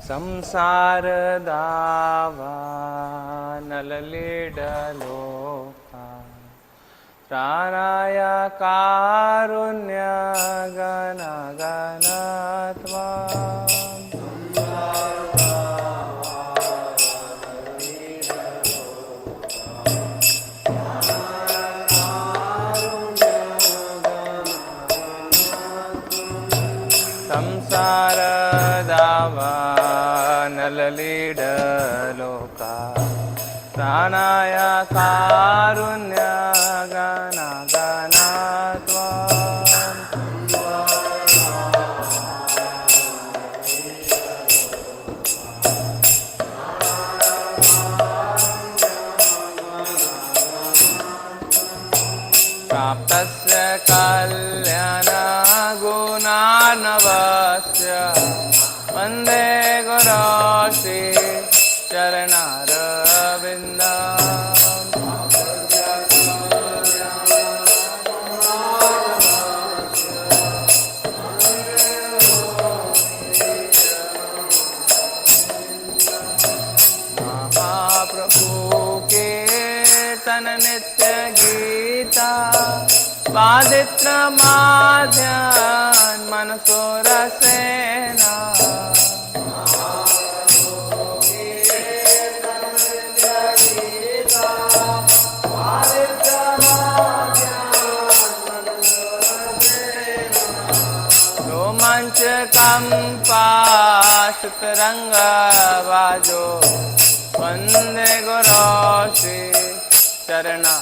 संसार दावा नललीडलोका प्राणाय कारुण्य गण गणत्वा संसार दावा नललीडलोका प्राणाय कारुण्य गण गणत्वा प्राप्तस्य कल्याण गुणार्णवस्य वन्दे गुरो श्री चरणारविन्दम् महाप्रभु कीर्तन नित्य गीता पादित्र माध्यान मनसो रसेना रोमांच कंपा सुतरंग बाजो वंदे गुरो श्री चरणारविन्दम्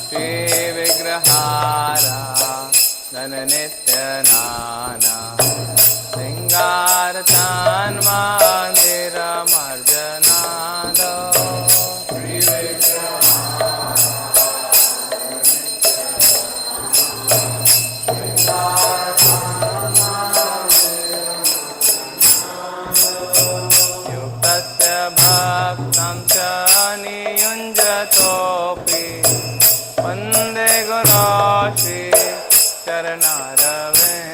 श्री विग्रहारा धन नित्य नाना सिंगार तन्मंदिर मर्जनाद युक्तस्य भक्तं च नियुञ्जतोऽपि वन्दे गुरो श्री चरणारविन्दम्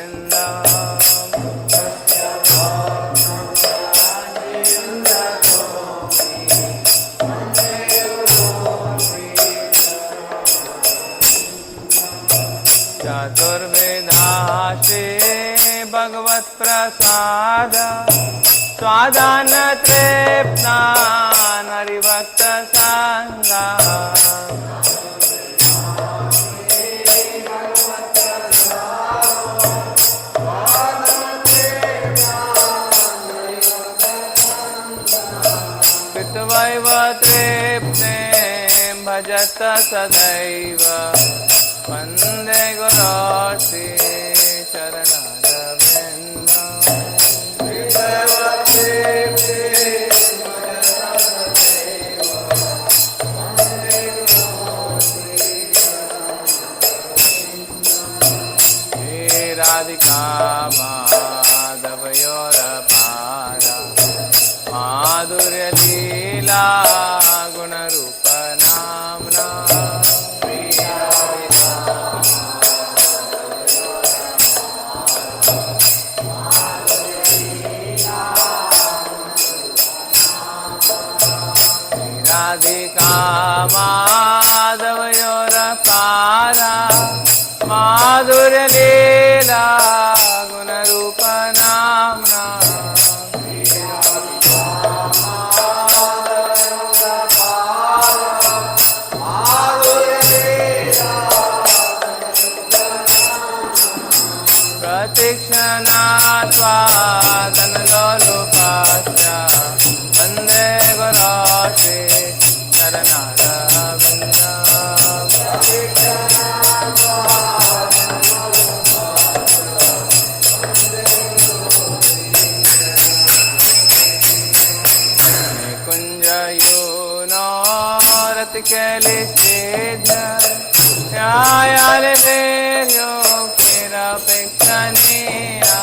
चतुर्विधा श्री भगवत प्रसाद स्वादान तृप्तान हरिभक्त संगा कृतवैव तृप्ते भजत सदैव वन्दे गुरो श्री चरणारविन्दम् हे राधिका माधवयोरपारा माधुर्य लीला गुणरूप नाम्ना राधिका माधवयोरपारा माधुर्य लीला गुणरूप नाम्ना प्रतीक्षणात्वा तन्लोलुपस्य वन्दे गुरो श्री चरणारविन्दम् कुञ्जयूनो रतिकेलि सिद्ध न्यायालय देर्यो किरपेक्षणीया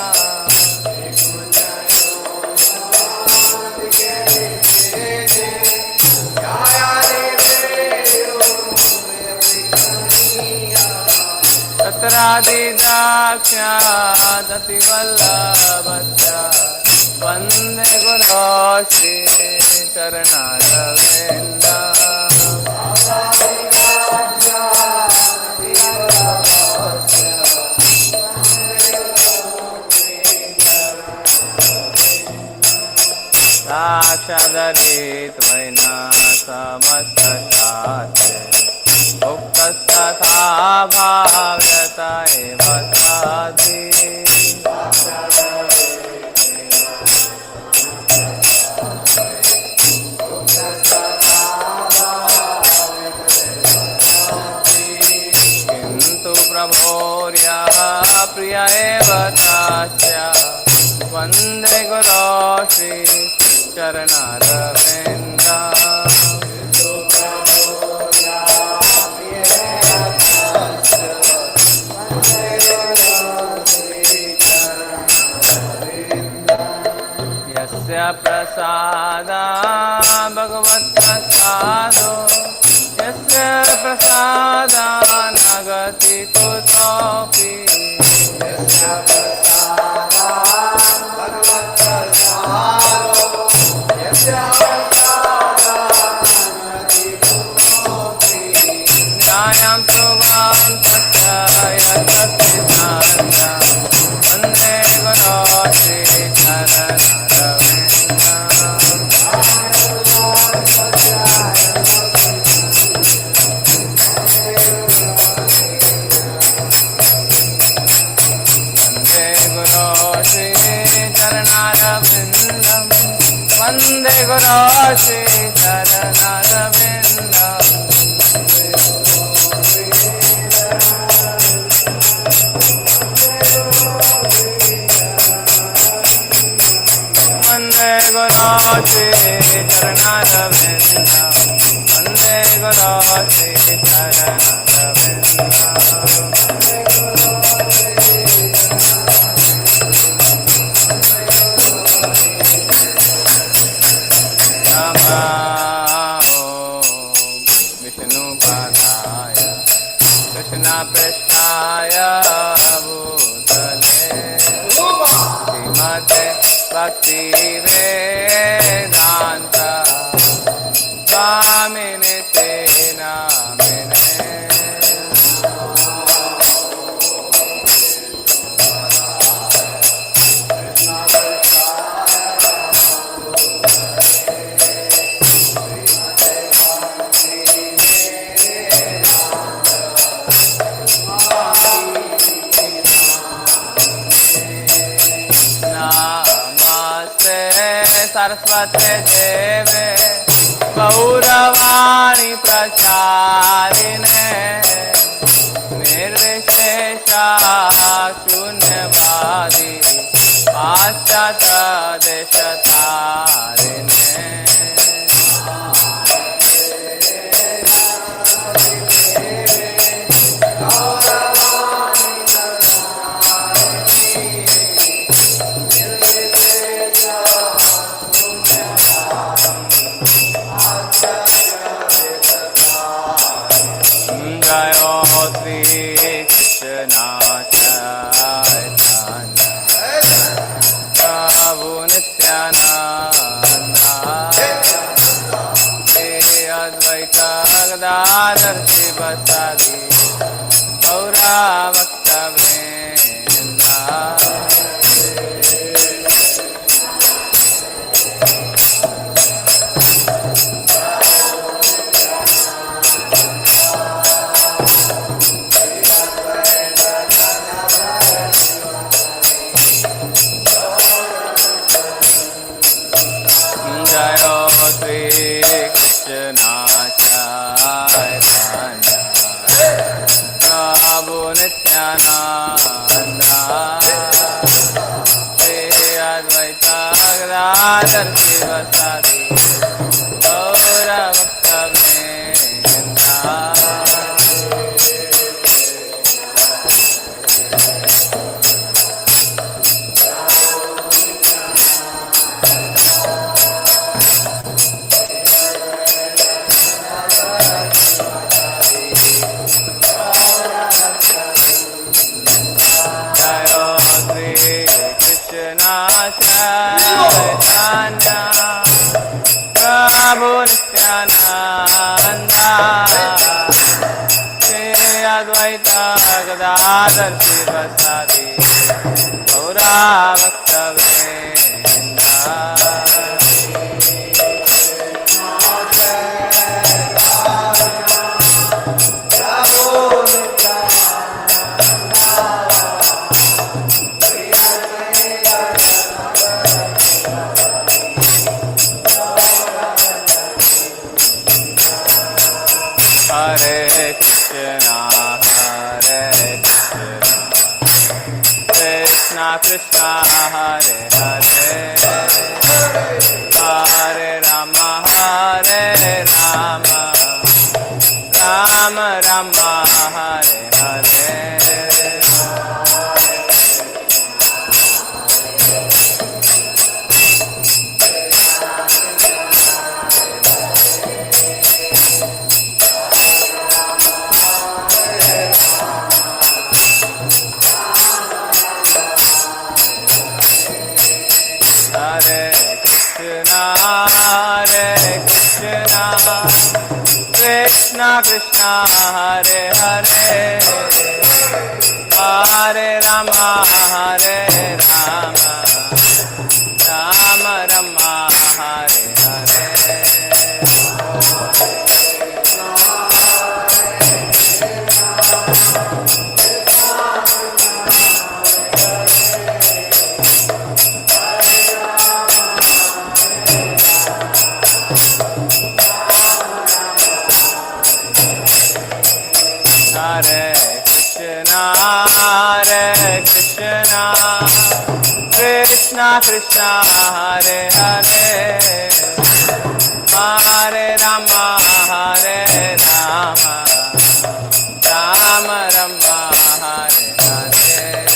पुत्रादिदाख्यादतिवल्लभश्च वन्दे गुरो श्रीचरणारविन्दम् साक्षादरित्वैना समस्तशास्त्रे उक्तस्तथा भाव्यत एव साधि किन्तु प्रभोर्यः प्रिय एव तस्य वन्दे गुरो श्रीचरणारविन्दम् प्रसादा भगवत्प्रसादो यस्य प्रसादा नगति कुतोऽपि न्यायं सुवां तस्य यशस्सिद्धान्तम् वन्दे गुरो वन्दे गुरो श्रीचरणारविन्दम् वन्दे गुरो श्रीचरणारविन्दम् वन्दे गुरो श्रीचरणारविन्दम् कृष्णाय भूतले श्रीमते भक्तिवेदान्त स्वामिने ते नामिने सरस्वती देवे गौरवाणी प्रचारिणे निर्विशेषा शून्यवादी पाश्चात्य देशतारिणे बसादी गौरा भक्तवृंदा जय श्री कृष्ण नित्यानंदा श्री अद्वैत गदाधर शिवसादि गौर भक्तवृंदा Chaitanya Prabhu Nityananda Shri Advaita Gadadhar Sivasadi Gaura Bhakta Vrinda Hare Krishna, Krishna Krishna, Hare Hare, Hare Rama, Hare Rama, Rama Rama, Hare Hare. Hare Krishna, Krishna Krishna, Hare Hare, Hare Rama, Hare Rama, Rama Rama, Hare Hare. Hare Krishna, Krishna Krishna, Hare Hare, Hare Rama, Hare Rama, Rama Rama, Hare Hare.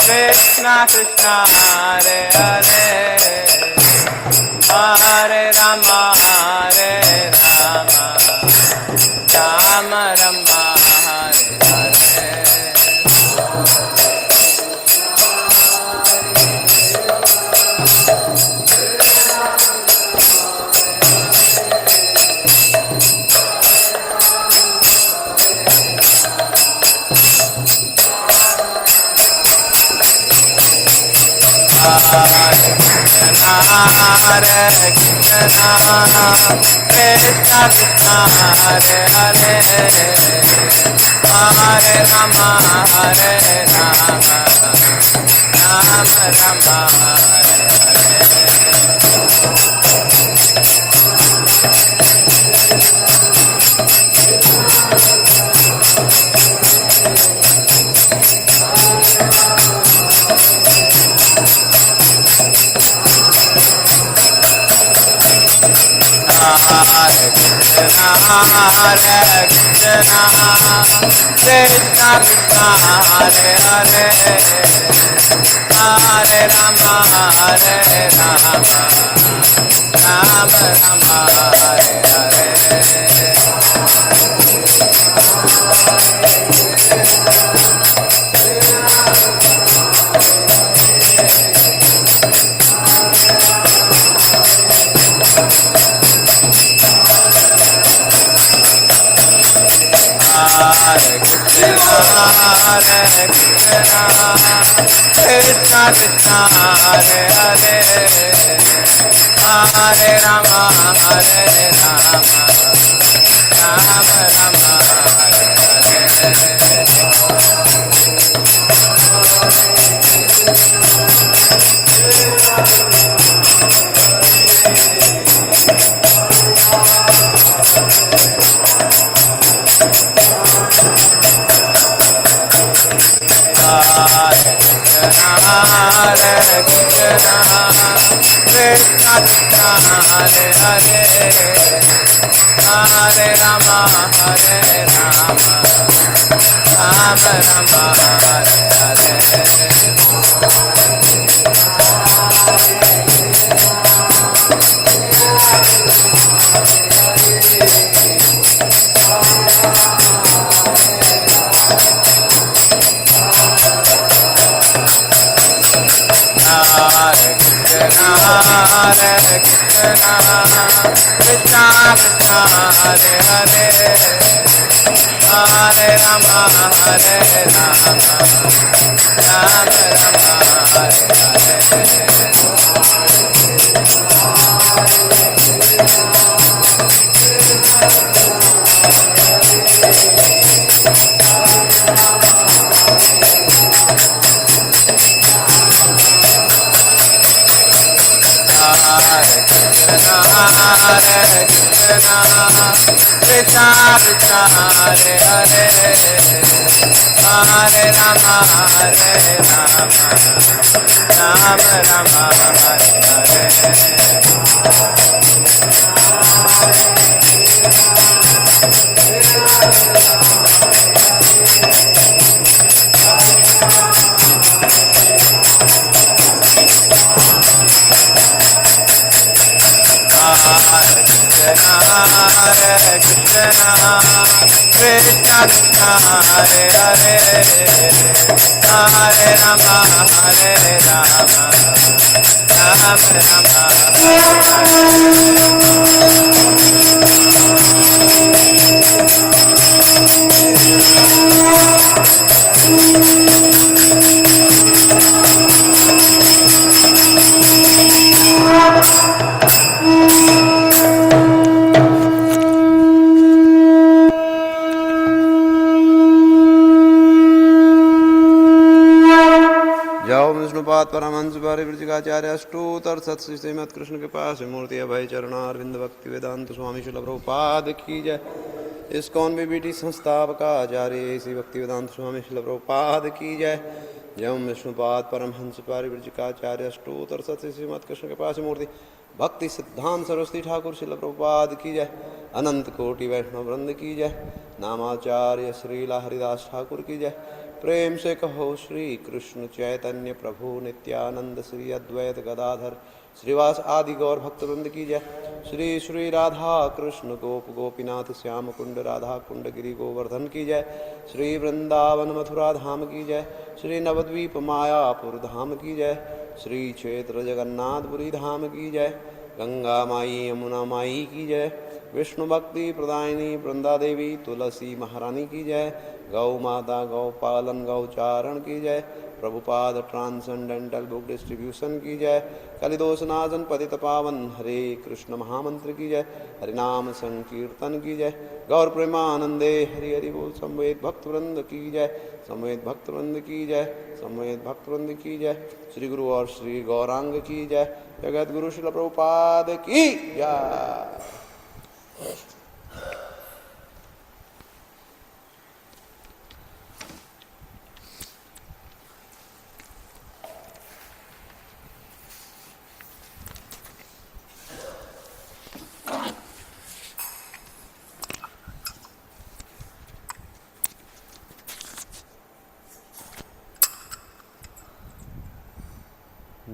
Krishna Krishna, Hare Hare, Hare Rama, Hare Rama, Rama Rama, Hare Hare. Hare Krishna, Krishna Krishna, Hare Hare, Hare Rama, Hare Rama, Rama Rama, Hare Krishna, Krishna Krishna, Hare Hare, Hare Rama, Hare Rama, Rama Rama, Hare Hare. Hare Krishna, Krishna Krishna, Hare Hare, Hare Rama, Hare Rama, Rama Rama, Hare Hare. Hare Paramhans परिवृजिकाचार्य अष्टोत्तर सत्य श्रीमद कृष्ण के पास मूर्ति अभय चरणारविंद भक्ति वेदांत स्वामी शिल प्रभुपाद की जय। ISKCON BBT संस्थापका आचार्य श्री भक्ति वेदांत स्वामी शिल प्रभुपाद की जय। जयम विष्णुपाद परमहंस परिवृजिकाचार्य अष्टोत्तर सत्य श्रीमद कृष्ण के पास मूर्ति भक्ति सिद्धांत सरस्वती ठाकुर शिल प्रभुपाद की जय। अनंत कोटि वैष्णव वृंद की जय। नामाचार्य श्रीला हरिदास ठाकुर की जय। प्रेम से कहो श्री कृष्ण चैतन्य प्रभु नित्यानंद श्री अद्वैत गदाधर श्रीवास आदि गौर भक्तवृंद की जय। श्री श्री राधा कृष्ण गोप गोपीनाथ श्याम कुंड राधा कुंड गिरि गोवर्धन की जय। श्री वृंदावन मथुरा धाम की जय। श्री नवद्वीप मायापुर धाम की जय। श्री क्षेत्र जगन्नाथपुरी धाम की जय। गंगा माई यमुना माई की जय। विष्णु भक्ति प्रदायिनी वृंदा देवी तुलसी महारानी की जय। गौ माता गौ पालन गौचारण की जय। प्रभुपाद ट्रांसेंडेंटल बुक डिस्ट्रीब्यूशन की जय। कलिदोष नाशन पतित पावन हरे कृष्ण महामंत्र की जय। हरिनाम संकीर्तन की जय। गौर प्रेमानंदे हरि हरि बोल। संवेद भक्तवृंद की जय। संवेद भक्तवृंद की जय। संवेद भक्तवृंद की जय। श्री गुरु और श्री गौरांग की जय। जगत गुरु श्रील प्रभुपाद की जय।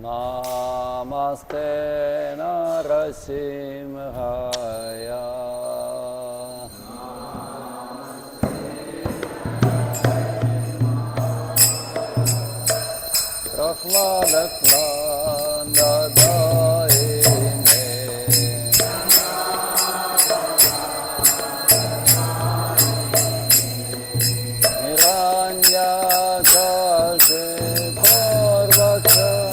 Namaste Narasimhaya. Prahladaklandadaine Hiranyakashitarvacha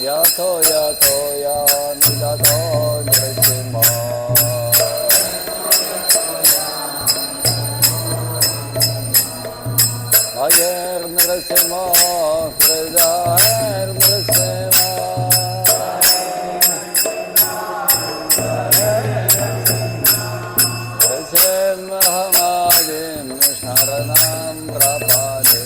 Yato Hare Nrsimha, Krishna Hare Nrsimha. Nrsimhamadim Sharanam Prapade.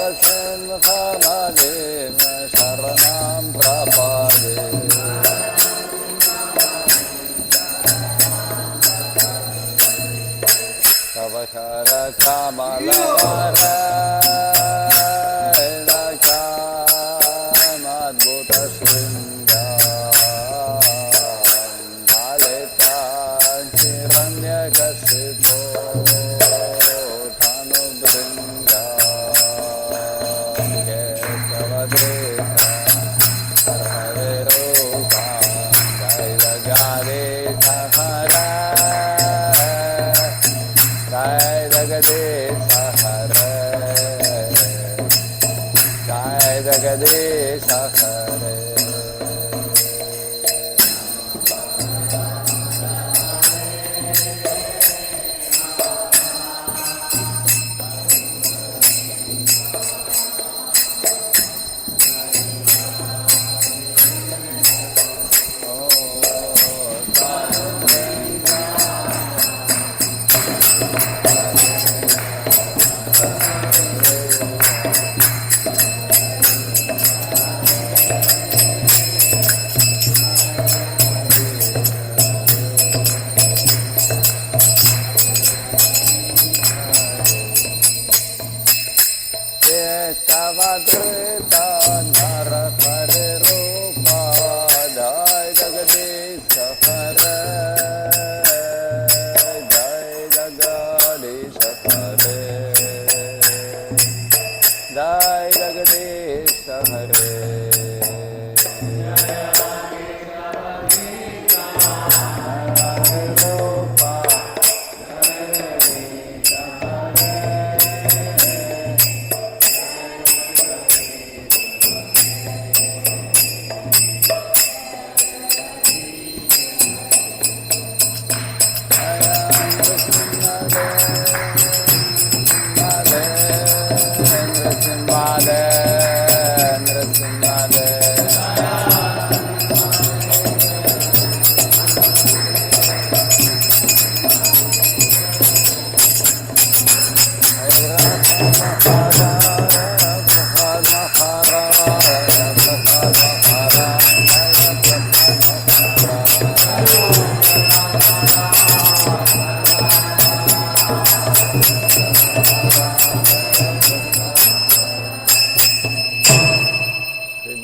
Nrsimhamadim Sharanam Prapade. Kavakara Kamalavara Madhuta Shringa Malita Hiranya Kasipo Tanu Bringa Kesavadeta Hare Rupa Jai Jagare Sahara Jai Jagadish Hare Jai Jagadish Hare. Kesavadrita Nara Hare Rupa Jai Jagadish Hare Jai Jagadish Hare Jai Jagadish Hare.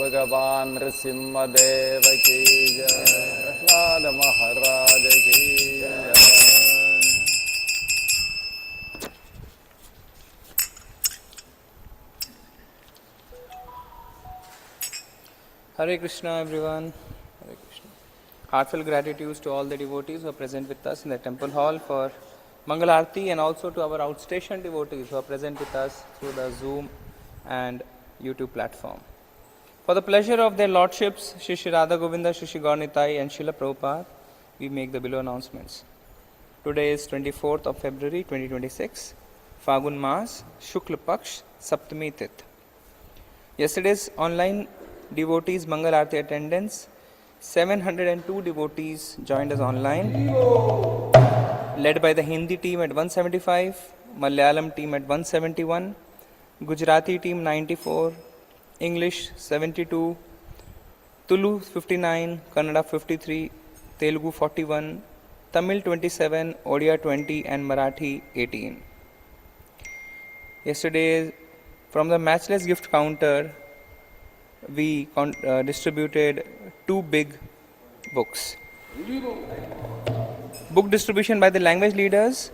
Bhagavan Nrsimha Deva ki jai, Prahlad Maharaj ki jai. Hare Krishna everyone. Hare Krishna. Heartfelt gratitude to all the devotees who are present with us in the temple hall for Mangal Aarti, and also to our outstation devotees who are present with us through the Zoom and YouTube platform. For the pleasure of their lordships, Shri Shri Radha Govinda, Shri Shri Gaurnitai and Srila Prabhupada, we make the below announcements. Today is 24th of February 2026, Fagun Maas, Shukla Paksh, Saptami Tith. Yesterday's online devotees Mangal Aarti attendance, 702 devotees joined us online, led by the Hindi team at 175, Malayalam team at 171, Gujarati team 94, English 72, Tulu 59, Kannada 53, Telugu 41, Tamil 27, Odia 20 and Marathi 18. Yesterday, from the Matchless Gift Counter, we distributed 2 big books. Book distribution by the language leaders.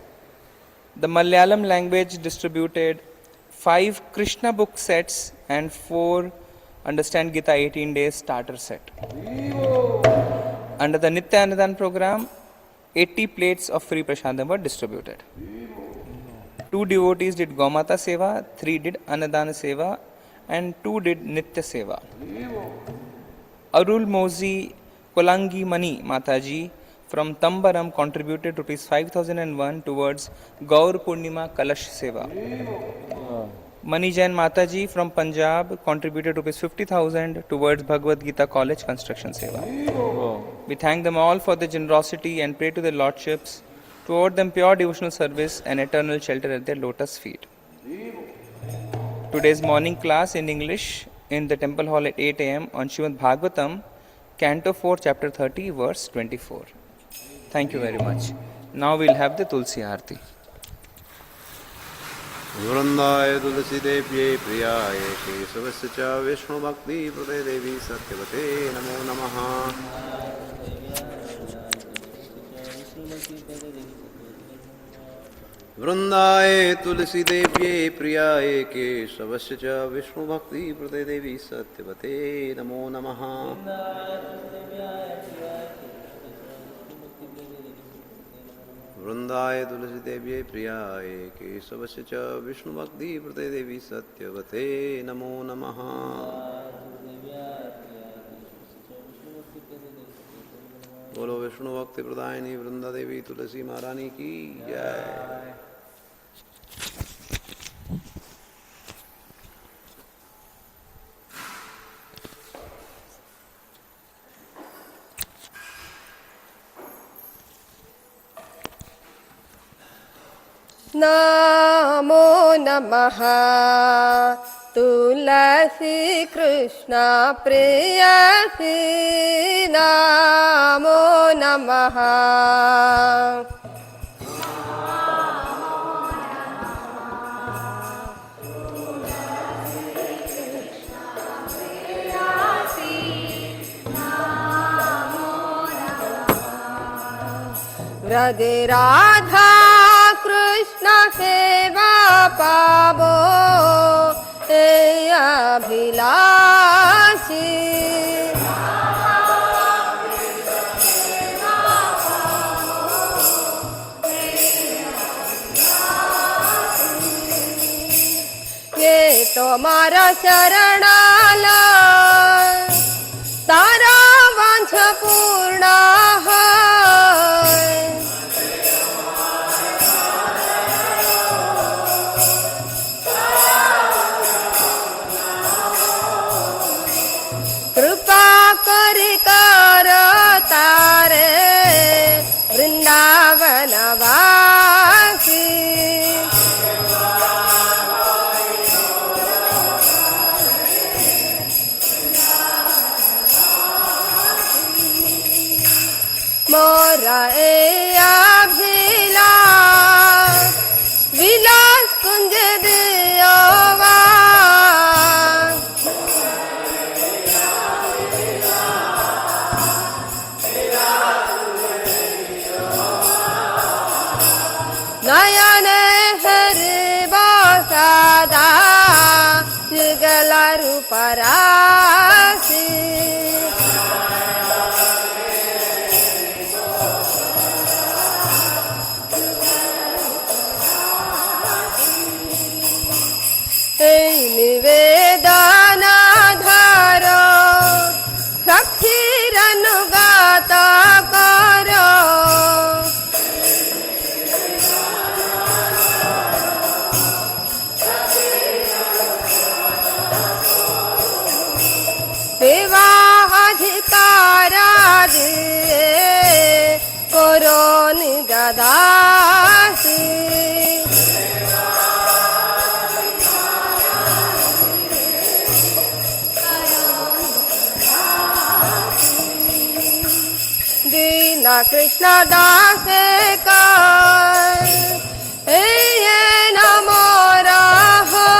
The Malayalam language distributed 5 Krishna book sets and 4 Understand Gita 18 Days starter set. Under the Nitya Annadan program, 80 plates of free prasadam were distributed. 2 devotees did Gaumata Seva, 3 did Annadana Seva, and 2 did Nitya Seva. Arul Mozi Kolangi Mani Mataji from Tambaram contributed rupees 5001 towards Gaur Purnima Kalash Seva. Mani Jain Mataji from Punjab contributed rupees 50,000 towards Bhagavad Gita College construction seva. We thank them all for their generosity and pray to their lordships to award them pure devotional service and eternal shelter at their lotus feet. Today's morning class in English in the temple hall at 8 a.m. on Srimad Bhagavatam, Canto 4, Chapter 30, verse 24. Thank you very much. Now we'll have the Tulsi Aarti. वृंदाय तुलसी देव्यै प्रियाय केशवस्य च विष्णु भक्ति प्रदे देवी सत्यवते नमो नमः। वृंदाय तुलसी देव्यै प्रियाय केशवस्य च विष्णु भक्ति प्रदे देवी सत्यवते नमो नमः। वृंदाय तुलसी देव्यै प्रियाय केशवस्य च विष्णु भक्ति प्रदे देवी सत्यवते नमो नमः। बोलो विष्णु भक्ति प्रदायिनी वृंदा देवी तुलसी महारानी की जय। नमो नमः तुलसी कृष्ण प्रेयसी नमो नमः। राधे राधा कृष्ण सेवा पावो हे अभिलाषी। ये तुम्हारा शरणाला तारा वांछ पूर्ण है। कृपा करि कर तारे वृंदावन वासी। मोरा ए अभिलाष विलास कुंज दियोवा। नयन हरि बसदा युगल रूप राशि। निवेदन धरो सखीर अनुगत करो। सेवा अधिकार दिए करो निगदासी। दीन कृष्ण दास कर ये नमो रहो।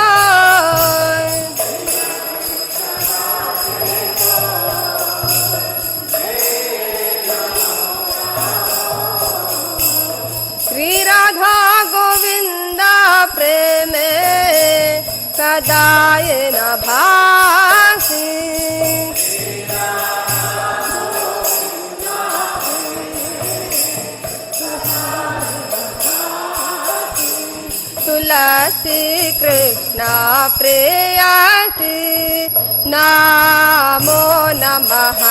श्री राधा गोविंद प्रेम सदा ये न भासी। तुलसी कृष्ण प्रेयसी नमो नमः।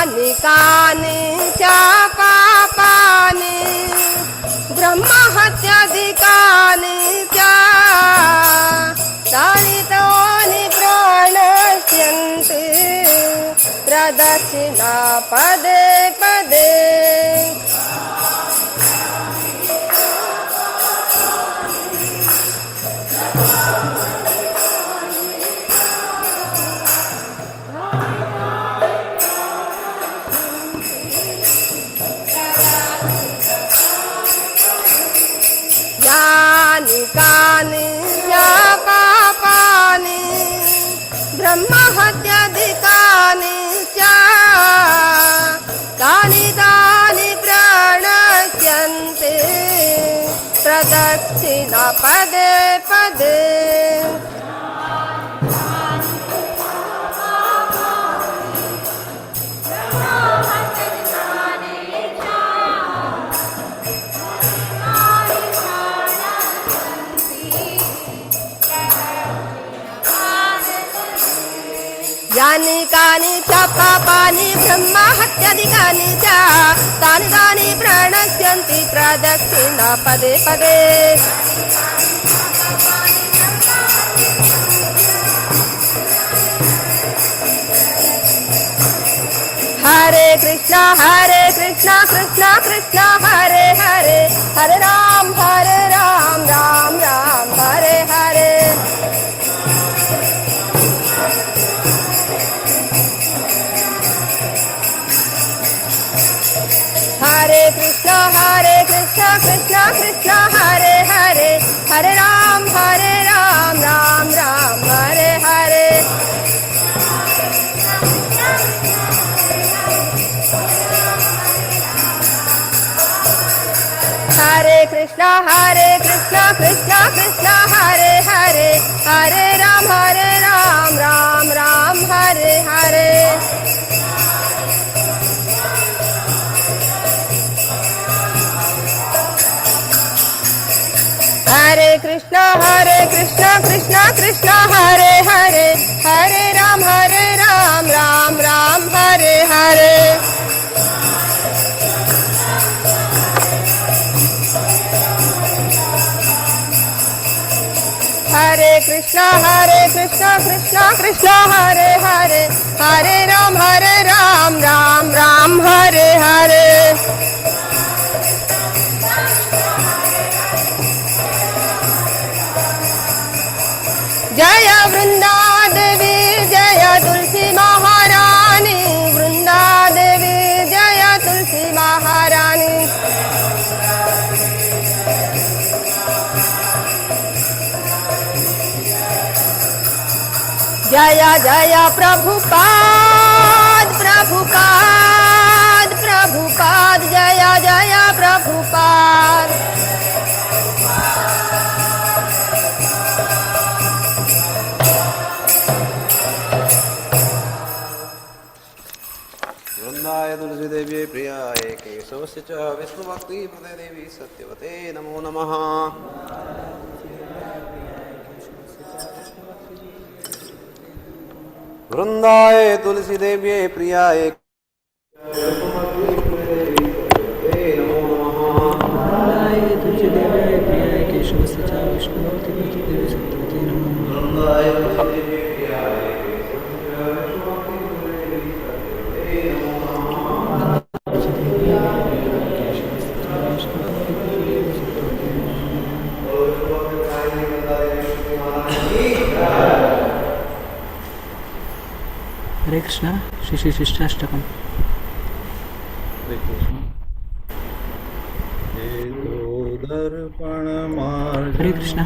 यानि कानि च पापानि ब्रह्महत्याधिकानि च तानि तानि प्रणश्यन्ति प्रदक्षिणा पदे पदे। यानि कानि च पापानि ब्रह्महत्याधिकानि च तानि तानि प्रणश्यन्ति प्रदक्षिणा पदे पदे। यानि कानि च पापानि ब्रह्महत्याधिकानि च तानि तानि प्रणश्यन्ति प्रदक्षिणा पदे पदे। हरे कृष्णा कृष्णा कृष्णा हरे हरे, हरे राम राम राम हरे हरे। हरे कृष्णा कृष्णा कृष्णा हरे हरे, हरे राम राम राम हरे हरे। हरे कृष्णा कृष्णा कृष्णा हरे हरे, हरे राम राम राम हरे हरे। हरे कृष्णा कृष्णा कृष्णा हरे हरे, हरे राम राम हरे हरे। हरे कृष्णा कृष्णा कृष्णा हरे हरे, हरे राम राम हरे हरे। जय वृंदा देवी जय तुलसी महारानी, वृंदा देवी जय तुलसी महारानी। जय जय प्रभुपाद प्रभुपाद प्रभुपाद, जय जय प्रभुपाद। वृंदाय तुलसी देवी प्रियाय केशवस्य च विष्णुभक्ति प्रदे देवी सत्यवते नमो नमः। वृंदाय तुलसी देवी प्रियाय हरे कृष्णा श्री श्री शिष्टाष्टकम। हरे कृष्णा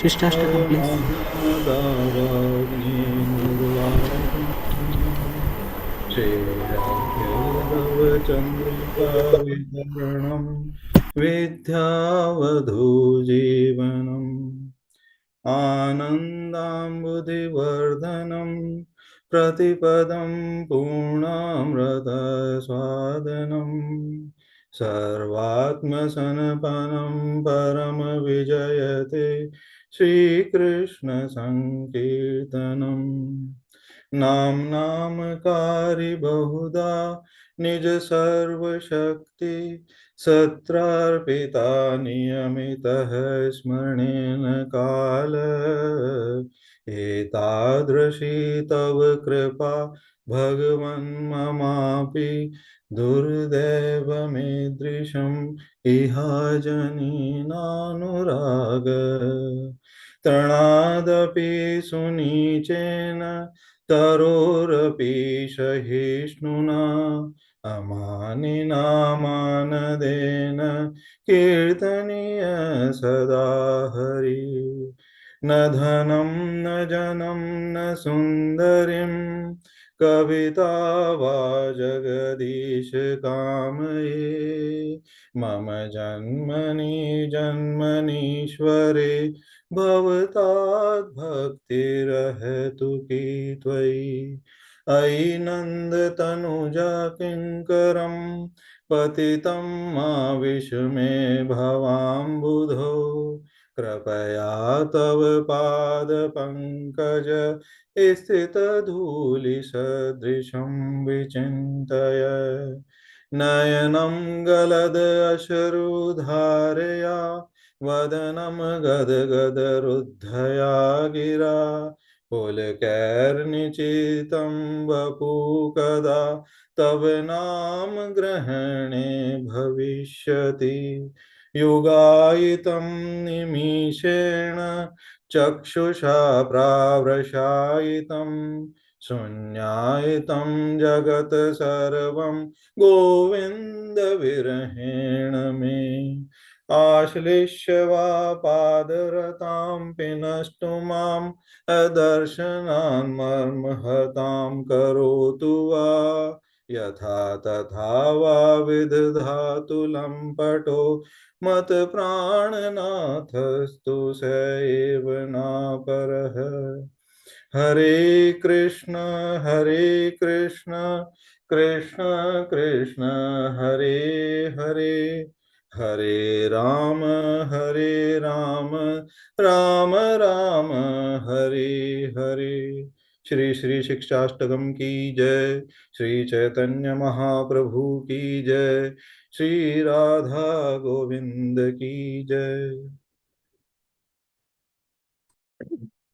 शिष्टाष्टकम प्लीज। चंद्रिकावितरणं विद्यावधूजीवनम् आनन्दाम्बुधिवर्धनं प्रतिपदं पूर्णामृतस्वादनं सर्वात्मसनपनं परमविजयते श्रीकृष्णसङ्कीर्तनम्। नाम नामकारी बहुधा निज सर्वशक्ति सत्रार्पिता नियमितः स्मरणेन काल एतादृशी तव कृपा भगवन् ममापि दुर्दैवमीदृशम् इहाजनीनानुराग तृणादपि सुनीचेन तरोरपि सहिष्णुना अमानिनामानदेन कीर्तनीय सदा हरि न धनं न जनं न सुन्दरीं कविता वा जगदीश कामये मम जन्मनि जन्मनीश्वरे भवतात् भक्तिरहतु की त्वयि अयि नन्दतनुजा किङ्करं पतितं माविश मे भवाम्बुधौ कृपया तव पादपङ्कज स्थितधूलिसदृशं विचिन्तय नयनं गलद अश्रुधारया वदनं गदगदरुद्धया गिरा पुलकैर्निचितं वपु कदा तव नाम ग्रहणे भविष्यति युगायितं निमिषेण चक्षुषा प्रावृषायितं शून्यायितं जगत् सर्वं गोविन्दविरहेण मे आश्लिष्य वा पादरतां पिनष्टु माम् अदर्शनान् मर्महतां करोतु वा यथा तथा वा विदधातु लम्पटो मत्प्राणनाथस्तु स एव नापरः हरे कृष्ण कृष्ण कृष्ण हरे हरे हरे राम राम राम राम हरे हरे श्री श्री शिक्षाष्टकम की जय। श्री चैतन्य महाप्रभु की जय। श्री राधा गोविंद की जय।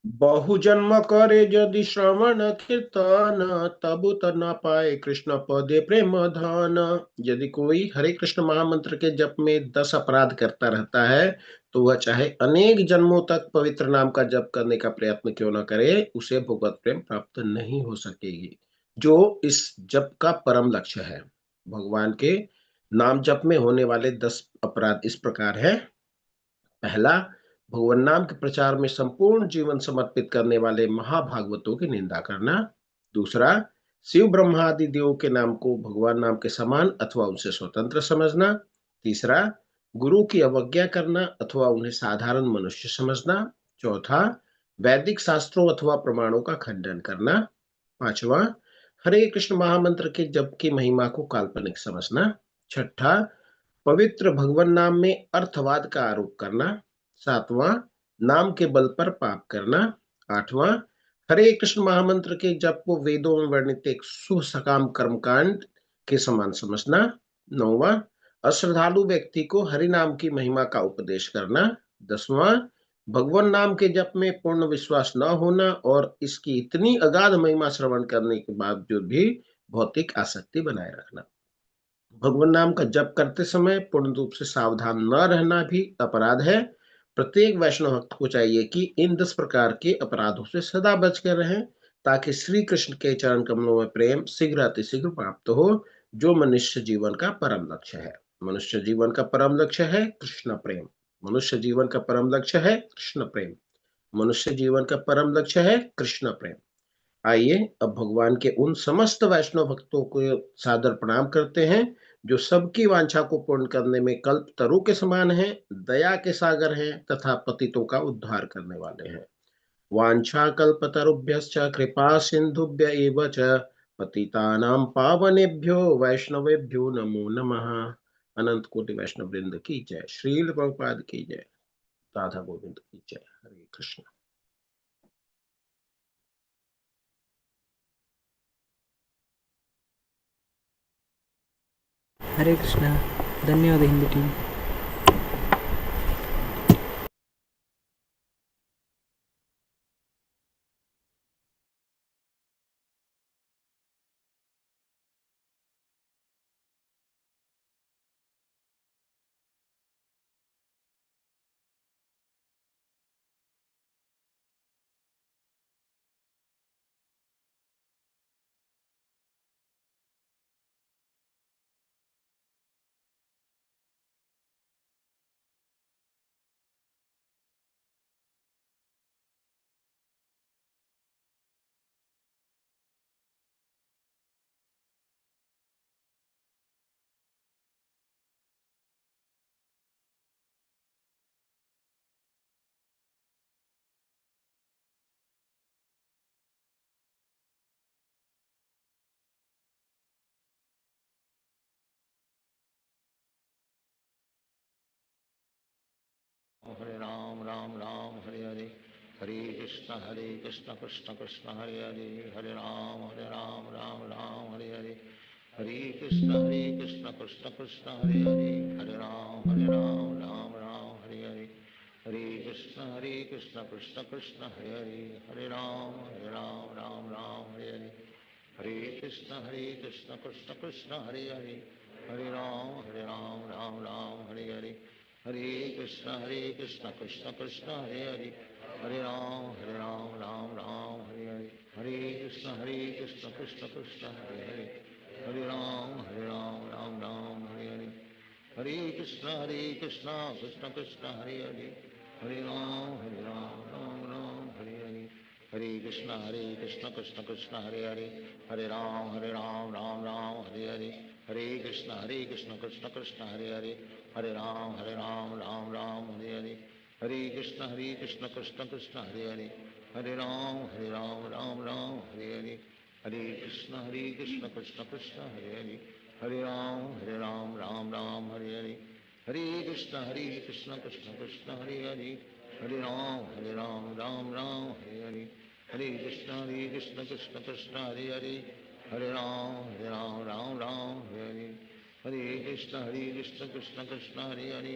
बहु जन्म करे यदि श्रवण कीर्तन तब त न पाए कृष्ण पदे प्रेम धन। यदि कोई हरे कृष्ण महामंत्र के जप में 10 अपराध करता रहता है तो वह चाहे अनेक जन्मों तक पवित्र नाम का जप करने का प्रयत्न क्यों न करे, उसे भगवत प्रेम प्राप्त नहीं हो सकेगी, जो इस जप का परम लक्ष्य है। भगवान के नाम जप में होने वाले 10 अपराध इस प्रकार है। पहला, भगवान नाम के प्रचार में संपूर्ण जीवन समर्पित करने वाले महाभागवतों की निंदा करना। दूसरा, शिव ब्रह्मा आदि देवों के नाम को भगवान नाम के समान अथवा उनसे स्वतंत्र समझना। तीसरा, गुरु की अवज्ञा करना अथवा उन्हें साधारण मनुष्य समझना। चौथा, वैदिक शास्त्रों अथवा प्रमाणों का खंडन करना। पांचवा, हरे कृष्ण महामंत्र के जप की महिमा को काल्पनिक समझना। छठा, पवित्र भगवान नाम में अर्थवाद का आरोप करना। सातवां, नाम के बल पर पाप करना। आठवां, हरे कृष्ण महामंत्र के जप को वेदों में वर्णित एक शुभ सकाम कर्मकांड के समान समझना। नौवां, अश्रद्धालु व्यक्ति को हरि नाम की महिमा का उपदेश करना। 10वां, भगवान नाम के जप में पूर्ण विश्वास न होना और इसकी इतनी अगाध महिमा श्रवण करने के बावजूद भी भौतिक आसक्ति बनाए रखना। भगवान नाम का जप करते समय पूर्ण रूप से सावधान न रहना भी अपराध है। प्रत्येक वैष्णव भक्त को चाहिए कि इन 10 प्रकार के अपराधों से सदा बच कर रहें, ताकि श्री कृष्ण के चरण कमलों में प्रेम शीघ्र अतिशीघ्र प्राप्त हो, जो मनुष्य जीवन का परम लक्ष्य है। मनुष्य जीवन का परम लक्ष्य है कृष्ण प्रेम। मनुष्य जीवन का परम लक्ष्य है कृष्ण प्रेम। मनुष्य जीवन का परम लक्ष्य है कृष्ण प्रेम। आइए अब भगवान के उन समस्त वैष्णव भक्तों को सादर प्रणाम करते हैं जो सबकी वांछा को पूर्ण करने में कल्प तरु के समान हैं, दया के सागर हैं तथा पतितों का उद्धार करने वाले हैं। वांछा कल्पतरुभ्यश्च कृपा सिंधुभ्य एव च पतितानां पावनेभ्यो वैष्णवेभ्यो नमो नमः। अनंत कोटि वैष्णव वृंद की जय। श्रील प्रभुपाद की जय। राधा गोविंद की जय। हरे कृष्ण। हरे कृष्णा। धन्यवाद हिंदी टीम। हरे राम राम राम हरे हरे, हरे कृष्ण कृष्ण कृष्ण हरे हरे, हरे राम राम राम हरे हरे, हरे कृष्ण कृष्ण कृष्ण हरे हरे, हरे राम राम राम हरे हरे, हरे कृष्ण कृष्ण कृष्ण हरे हरे, हरे राम राम राम हरे हरे, हरे कृष्ण कृष्ण कृष्ण हरे हरे, हरे राम राम हरे हरे, हरे कृष्ण कृष्ण कृष्ण हरे हरे, हरे राम राम हरे हरे, हरे कृष्ण कृष्ण कृष्ण हरे हरे, हरे राम राम हरे हरे, हरे कृष्ण कृष्ण कृष्ण हरे हरे, हरे राम राम हरे हरे, हरे कृष्ण कृष्ण कृष्ण हरे हरे, हरे राम राम हरे हरे, हरे कृष्ण कृष्ण कृष्ण हरे हरे, हरे राम राम हरे हरे, हरे कृष्ण कृष्ण कृष्ण हरे हरे, हरे राम राम हरे हरे, हरे कृष्ण कृष्ण कृष्ण हरे हरे, हरे राम राम हरे हरे, हरे कृष्ण कृष्ण कृष्ण हरे हरे, हरे राम राम हरे हरे, हरे कृष्ण कृष्ण कृष्ण हरे हरे, हरे राम राम हरे हरे, हरे कृष्ण कृष्ण कृष्ण हरे हरे, हरे राम राम हरे हरे, हरे कृष्ण कृष्ण कृष्ण हरे हरे, हरे राम राम हरे हरे, हरे कृष्ण कृष्ण कृष्ण हरे हरे,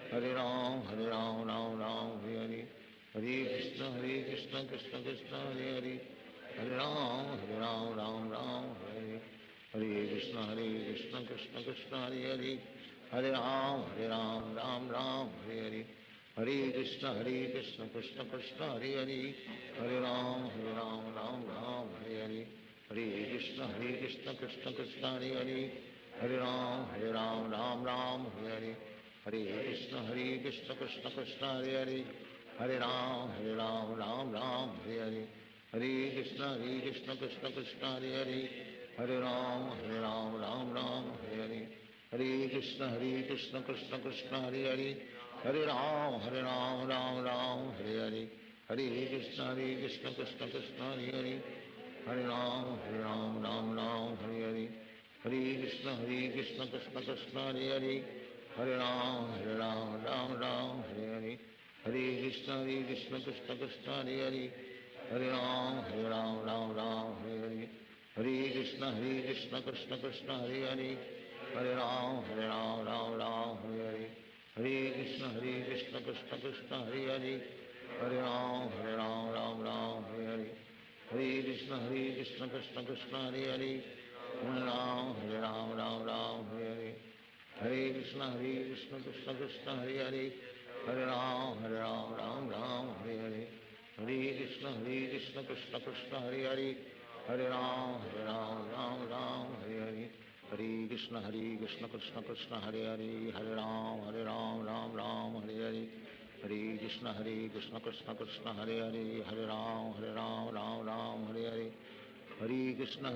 हरे राम राम हरे हरे, हरे कृष्ण कृष्ण कृष्ण हरे हरे, हरे राम राम हरे हरे, हरे कृष्ण कृष्ण कृष्ण हरे हरे, हरे राम राम हरे हरे, हरे कृष्ण कृष्ण कृष्ण हरे हरे, हरे राम राम हरे हरे, हरे कृष्ण कृष्ण कृष्ण हरे हरे, हरे राम राम हरे हरे, हरे कृष्ण कृष्ण कृष्ण हरे हरे, हरे राम राम हरे हरे, हरे कृष्ण कृष्ण कृष्ण हरे हरे, हरे राम राम हरे हरे, हरे कृष्ण कृष्ण कृष्ण हरे हरे, हरे राम राम हरे हरे, हरे कृष्ण कृष्ण कृष्ण हरे हरे, हरे राम राम हरे हरे, हरे कृष्ण कृष्ण कृष्ण हरे हरे, हरे राम राम हरे हरे, हरे कृष्ण कृष्ण कृष्ण हरे हरे, हरे राम राम हरे हरे, हरे कृष्ण कृष्ण कृष्ण हरे हरे, हरे राम राम हरे हरे, हरे कृष्ण कृष्ण कृष्ण हरे हरे, हरे राम राम हरे हरे, हरे कृष्ण कृष्ण कृष्ण हरे हरे, हरे राम राम हरे हरे, हरे कृष्ण कृष्ण कृष्ण हरे हरे, हरे राम राम हरे हरे, हरे कृष्ण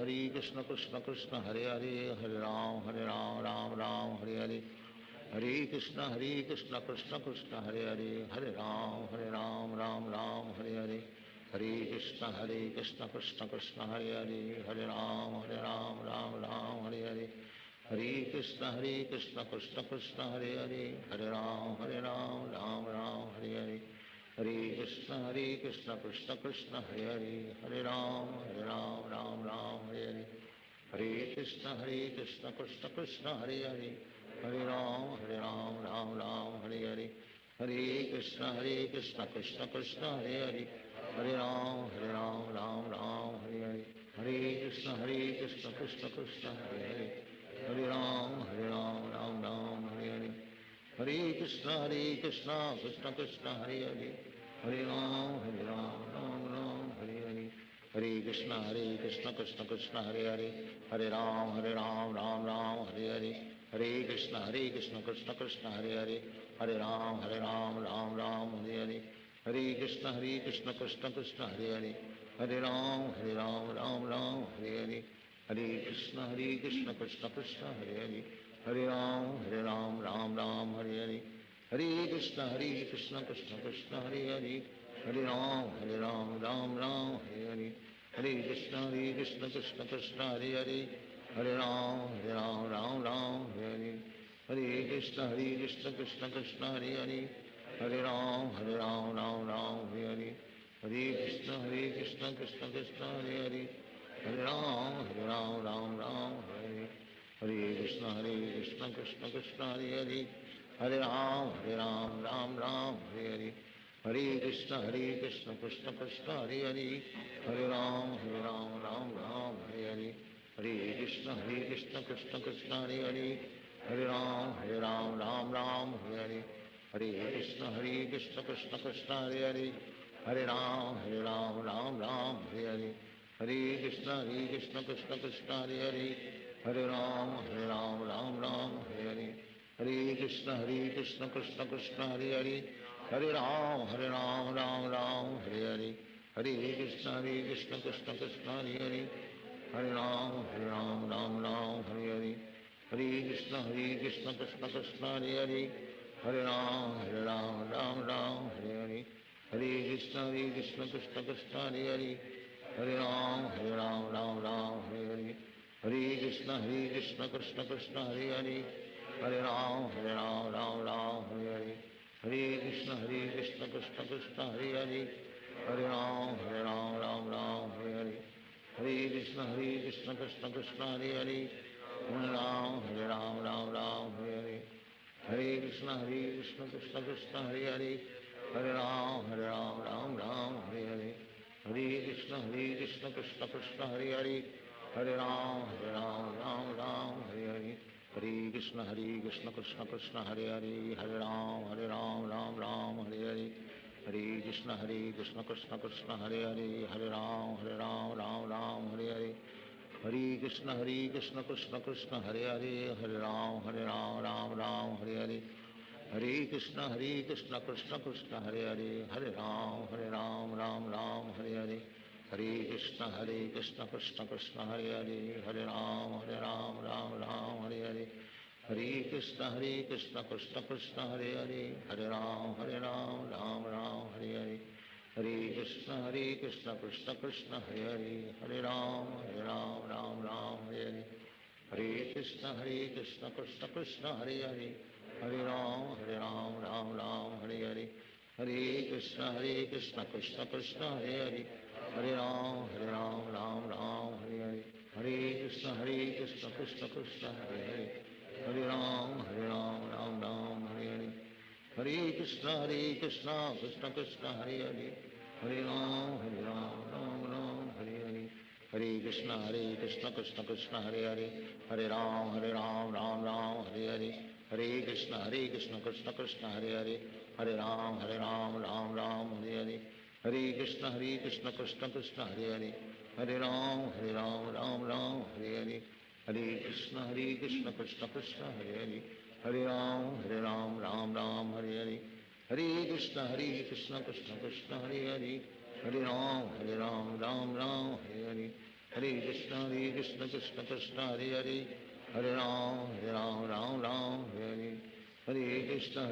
कृष्ण कृष्ण हरे हरे, हरे राम राम हरे हरे, हरे कृष्ण कृष्ण कृष्ण हरे हरे, हरे राम राम हरे हरे, हरे कृष्ण कृष्ण कृष्ण हरे हरे, हरे राम राम हरे हरे, हरे कृष्ण कृष्ण कृष्ण हरे हरे, हरे राम हरे हरे, हरे कृष्ण कृष्ण कृष्ण हरे हरे, हरे राम राम हरे हरे, हरे कृष्ण कृष्ण कृष्ण हरे हरे, हरे राम राम हरे हरे, हरे कृष्ण कृष्ण कृष्ण हरे हरे, हरे राम राम राम हरे हरे, हरे कृष्ण कृष्ण कृष्ण हरे हरे, हरे राम राम राम हरे हरे, हरे कृष्ण कृष्ण कृष्ण हरे हरे, हरे राम राम राम हरे हरे, हरे कृष्ण कृष्ण कृष्ण हरे हरे, हरे राम राम राम हरे हरे, हरे कृष्ण कृष्ण कृष्ण हरे हरे, हरे राम राम राम हरे हरे, हरे कृष्ण कृष्ण कृष्ण हरे हरे, हरे राम राम राम हरे हरे, हरे कृष्ण कृष्ण कृष्ण हरे हरे, हरे राम राम राम हरे हरे, हरे कृष्ण कृष्ण कृष्ण हरे हरे, हरे राम राम राम हरे हरे, हरे कृष्ण कृष्ण कृष्ण हरे हरे, हरे राम राम राम हरे हरे, हरे कृष्ण कृष्ण कृष्ण हरे हरे, हरे राम राम राम हरे हरे, हरे कृष्ण कृष्ण कृष्ण हरे हरे, हरे राम राम राम हरे हरे, हरे कृष्ण कृष्ण कृष्ण हरे हरे, हरे राम राम राम हरे हरे, हरे कृष्ण कृष्ण कृष्ण हरे हरे, हरे राम राम राम हरे हरे, हरे कृष्ण कृष्ण कृष्ण हरे हरे, हरे राम राम राम हरे हरे, हरे कृष्ण कृष्ण कृष्ण हरे हरे, हरे राम राम राम हरे हरे, हरे कृष्ण कृष्ण कृष्ण हरे हरे, हरे राम राम राम हरे हरे, हरे कृष्ण कृष्ण कृष्ण हरे हरे, हरे राम राम राम हरे हरे, हरे कृष्ण कृष्ण कृष्ण हरे हरे, हरे राम राम राम हरे हरे, हरे कृष्ण कृष्ण कृष्ण हरे हरे, हरे राम राम राम हरे हरे, हरे कृष्ण कृष्ण कृष्ण हरे हरे, हरे राम राम राम हरे हरे, हरे कृष्ण कृष्ण कृष्ण हरे हरे, हरे राम राम राम हरे हरे, हरे कृष्ण कृष्ण कृष्ण हरे हरे, हरे राम राम राम हरे हरे, हरे कृष्ण कृष्ण कृष्ण हरे हरे, हरे राम राम राम हरे हरे, हरे कृष्ण कृष्ण कृष्ण हरे हरे, हरे राम राम राम हरे हरे, हरे कृष्ण कृष्ण कृष्ण हरे हरे, हरे राम राम राम हरे हरे, हरे कृष्ण कृष्ण कृष्ण हरे हरे, हरे राम राम राम हरे हरे, हरे कृष्ण कृष्ण कृष्ण हरे हरे, हरे राम राम राम हरे हरे, हरे कृष्ण कृष्ण कृष्ण हरे हरे, हरे राम राम राम हरे हरे, हरे कृष्ण कृष्ण कृष्ण हरे हरे, हरे राम राम राम हरे हरे, हरे कृष्ण कृष्ण कृष्ण हरे हरे, हरे राम राम राम हरे हरे, हरे कृष्ण कृष्ण कृष्ण हरे हरे, हरे राम राम राम हरे हरे, हरे कृष्ण कृष्ण कृष्ण हरे हरे, हरे राम राम राम हरे हरे, हरे कृष्ण कृष्ण कृष्ण हरे हरे, हरे राम राम राम हरे हरे, हरे कृष्ण कृष्ण कृष्ण हरे हरे, हरे राम राम राम हरे हरे, हरे कृष्ण कृष्ण कृष्ण हरे हरे, हरे राम राम राम हरे हरे, हरे कृष्ण कृष्ण कृष्ण हरे हरे, हरे राम राम राम हरे हरे, हरे कृष्ण कृष्ण कृष्ण हरे हरे, हरे राम राम राम हरे हरे, हरे कृष्ण कृष्ण कृष्ण हरे हरे, हरे राम राम राम हरे हरे, हरे कृष्ण कृष्ण कृष्ण हरे हरे, हरे राम राम राम हरे हरे, हरे कृष्ण कृष्ण कृष्ण हरे हरे, हरे राम राम राम हरे हरे, हरे कृष्ण कृष्ण कृष्ण हरे हरे, हरे राम राम राम हरे हरे, हरे कृष्ण कृष्ण कृष्ण हरे हरे, हरे राम राम राम हरे हरे, हरे कृष्ण कृष्ण कृष्ण हरे हरे, हरे राम राम राम हरे हरे, हरे कृष्ण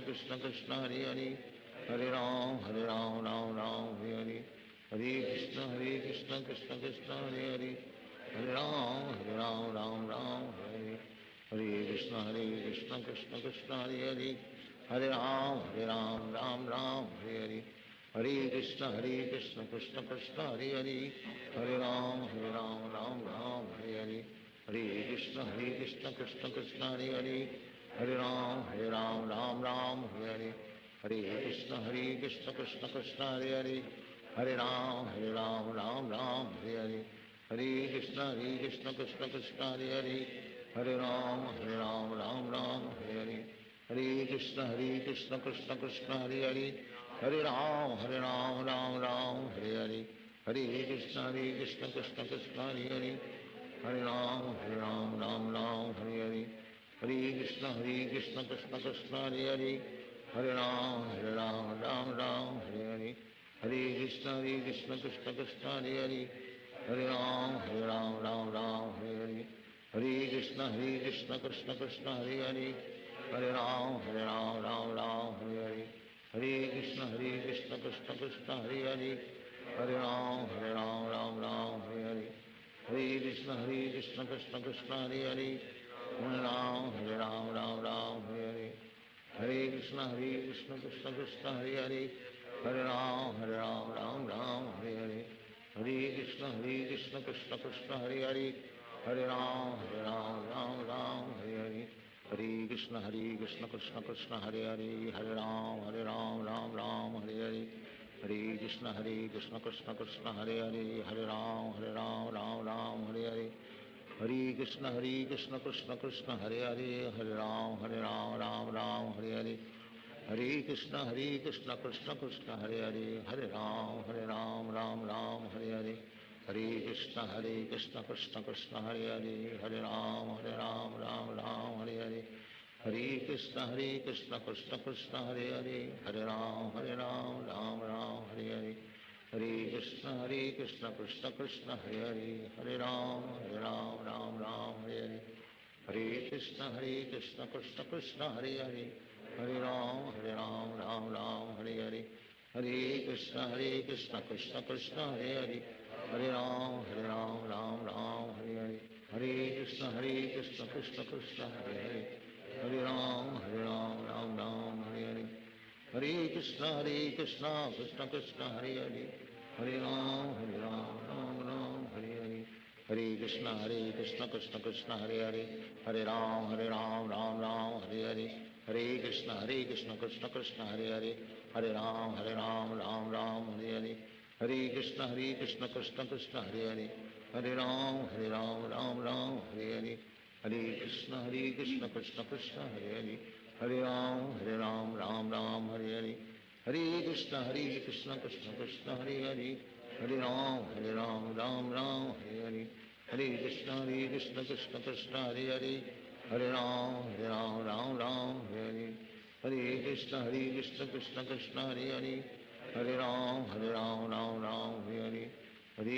कृष्ण कृष्ण हरे हरे, हरे राम राम राम हरे हरे, हरे कृष्ण कृष्ण कृष्ण हरे हरे, हरे राम राम राम हरे हरे, हरे कृष्ण कृष्ण कृष्ण हरे हरे, हरे राम राम राम हरे हरे, हरे कृष्ण कृष्ण कृष्ण हरे हरे, हरे राम राम राम हरे हरे, हरे कृष्ण कृष्ण कृष्ण हरे हरे, हरे राम राम हरे हरे, हरे कृष्ण कृष्ण कृष्ण हरे हरे, हरे राम राम हरे हरे, हरे कृष्ण कृष्ण कृष्ण हरे हरे, हरे राम राम हरे हरे, हरे कृष्ण कृष्ण कृष्ण हरे हरे, हरे राम राम हरे हरे, हरे कृष्ण कृष्ण कृष्ण हरे हरे, हरे राम राम हरे हरे, हरे कृष्ण कृष्ण कृष्ण हरे हरे, हरे राम राम हरे हरे, हरे कृष्ण कृष्ण कृष्ण हरे हरे, हरे राम राम हरे हरे, हरे कृष्ण कृष्ण कृष्ण हरे हरे, हरे राम राम हरे हरे, हरे कृष्ण कृष्ण कृष्ण हरे हरे, हरे राम राम हरे हरे, हरे कृष्ण कृष्ण कृष्ण हरे हरे, हरे राम हरे हरे, हरे कृष्ण कृष्ण कृष्ण हरे हरे, हरे राम राम हरे हरे, हरे कृष्ण कृष्ण कृष्ण हरे हरे, हरे राम राम हरे हरे, हरे कृष्ण कृष्ण कृष्ण हरे हरे, हरे राम राम हरे हरे, हरे कृष्ण कृष्ण कृष्ण हरे हरे, हरे राम राम हरे हरे, हरे कृष्ण कृष्ण कृष्ण हरे हरे, हरे राम राम हरे हरे, हरे कृष्ण कृष्ण कृष्ण हरे हरे, हरे राम राम हरे हरे, हरे कृष्ण कृष्ण कृष्ण हरे हरे, हरे राम राम हरे हरे, हरे कृष्ण कृष्ण कृष्ण हरे हरे, हरे राम राम हरे हरे, हरे कृष्ण कृष्ण कृष्ण हरे हरे, हरे राम राम हरे हरे, हरे कृष्ण कृष्ण कृष्ण हरे हरे, हरे राम राम हरे हरे, हरे कृष्ण कृष्ण कृष्ण हरे हरे, हरे राम राम हरे हरे, हरे कृष्ण कृष्ण कृष्ण हरे हरे, हरे राम राम हरे हरे, हरे कृष्ण कृष्ण कृष्ण हरे हरे, हरे राम राम हरे हरे, हरे कृष्ण कृष्ण कृष्ण हरे हरे, हरे राम राम राम हरे हरे, हरे कृष्ण कृष्ण कृष्ण हरे हरे, हरे राम राम राम हरे हरे, हरे कृष्ण कृष्ण कृष्ण हरे हरे, हरे राम राम हरे हरे, हरे कृष्ण कृष्ण कृष्ण हरे हरे, हरे राम राम हरे हरे, हरे कृष्ण कृष्ण कृष्ण हरे हरे, हरे राम राम हरे हरे, हरे कृष्ण कृष्ण कृष्ण हरे हरे, हरे राम राम हरे हरे, हरे कृष्ण कृष्ण कृष्ण हरे हरे, हरे राम राम हरे हरे, हरे कृष्ण कृष्ण कृष्ण हरे हरे, हरे राम राम हरे, हरे कृष्ण कृष्ण कृष्ण हरे हरे, हरे राम राम हरे हरे, हरे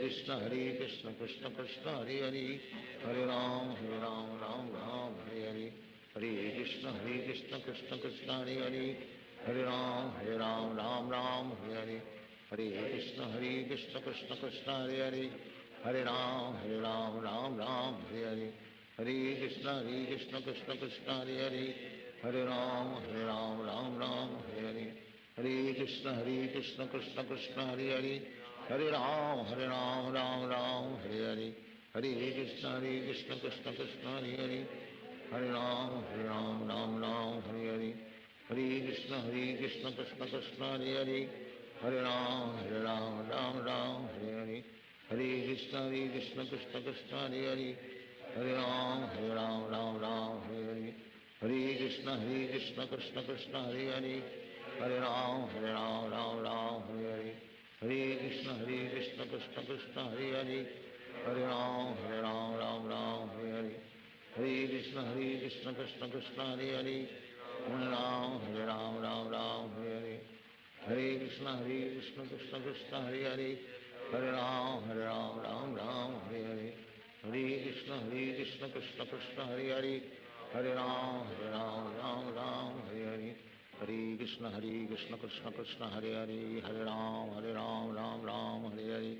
कृष्ण कृष्ण कृष्ण हरे हरे, हरे राम राम हरे हरे, हरे कृष्ण कृष्ण कृष्ण हरे हरे, हरे राम राम हरे हरे, हरे कृष्ण कृष्ण कृष्ण हरे हरे, हरे राम राम हरे हरे, हरे कृष्ण कृष्ण कृष्ण हरे हरे, हरे राम राम हरे हरे, हरे कृष्ण कृष्ण कृष्ण हरे हरे, हरे राम राम हरे हरे, हरे कृष्ण कृष्ण कृष्ण हरे हरे, हरे राम राम हरे हरे, हरे कृष्ण कृष्ण कृष्ण हरे हरे, हरे राम राम हरे हरे, हरे कृष्ण कृष्ण कृष्ण हरे हरे, हरे राम राम हरे हरे, हरे कृष्ण कृष्ण कृष्ण हरे हरे, हरे राम राम हरे हरे, हरे कृष्ण कृष्ण कृष्ण हरे हरे, हरे राम राम हरे हरे, हरे कृष्ण कृष्ण कृष्ण हरे हरे, हरे राम हरे हरे, हरे कृष्ण कृष्ण कृष्ण हरे हरे, हरे राम राम हरे हरे, हरे कृष्ण कृष्ण कृष्ण हरे हरे, हरे राम राम हरे हरे, हरे कृष्ण कृष्ण कृष्ण हरे हरे, हरे राम राम राम हरे हरे,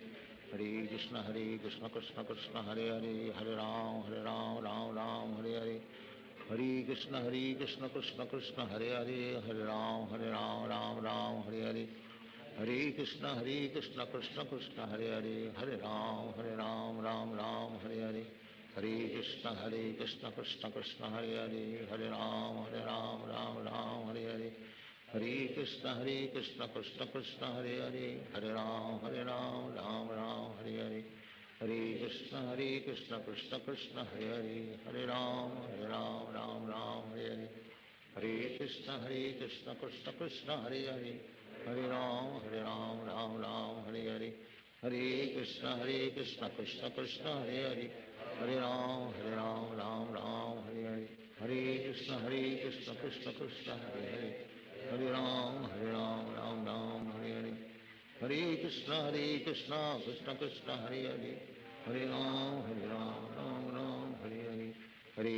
हरे कृष्ण कृष्ण कृष्ण हरे हरे, हरे राम राम राम हरे हरे, हरे कृष्ण कृष्ण कृष्ण हरे हरे, हरे राम राम राम हरे हरे, हरे कृष्ण कृष्ण कृष्ण हरे हरे, हरे राम राम राम हरे हरे, हरे कृष्ण कृष्ण कृष्ण हरे हरे, हरे राम राम राम हरे हरे, हरे कृष्ण कृष्ण कृष्ण हरे हरे, हरे राम राम राम हरे हरे, हरे कृष्ण कृष्ण कृष्ण हरे हरे, हरे राम राम राम हरे हरे, हरे कृष्ण कृष्ण कृष्ण हरे हरे, हरे राम राम राम हरे हरे, हरे कृष्ण कृष्ण कृष्ण हरे हरे, हरे राम राम राम हरे हरे, हरे कृष्ण कृष्ण कृष्ण हरे हरे, हरे राम राम राम हरे हरे, हरे कृष्ण कृष्ण कृष्ण हरे हरे, हरे राम राम हरे हरे, हरे कृष्ण कृष्ण कृष्ण हरे हरे, हरे राम राम राम हरे हरे,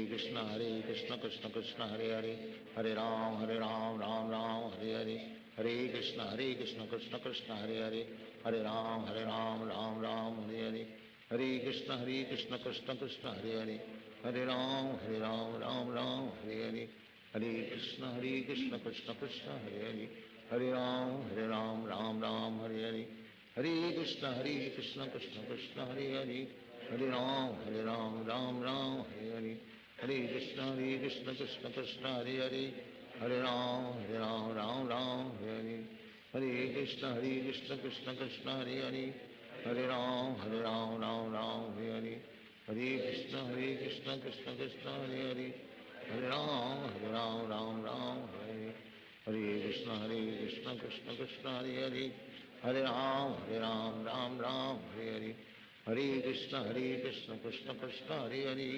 हरे कृष्ण कृष्ण कृष्ण हरे हरे, हरे राम राम राम हरे हरे, हरे कृष्ण कृष्ण कृष्ण हरे हरे, हरे राम राम राम हरे हरे, हरे कृष्ण कृष्ण कृष्ण हरे हरे, हरे राम राम हरे हरे, हरे कृष्ण कृष्ण कृष्ण हरे हरे, हरे राम राम राम हरे हरे, हरे कृष्ण कृष्ण कृष्ण हरे हरे, हरे राम राम राम हरे हरे, हरे कृष्ण कृष्ण कृष्ण हरे हरे, हरे राम राम हरे हरे, हरे कृष्ण कृष्ण कृष्ण हरे हरे, हरे राम राम हरे हरे, हरे कृष्ण कृष्ण कृष्ण हरे हरे, हरे राम राम हरे हरे, हरे कृष्ण कृष्ण कृष्ण हरे हरे, हरे राम राम हरे हरे, हरे कृष्ण कृष्ण कृष्ण हरे हरे, हरे राम राम हरे हरे, हरे कृष्ण कृष्ण कृष्ण हरे हरे,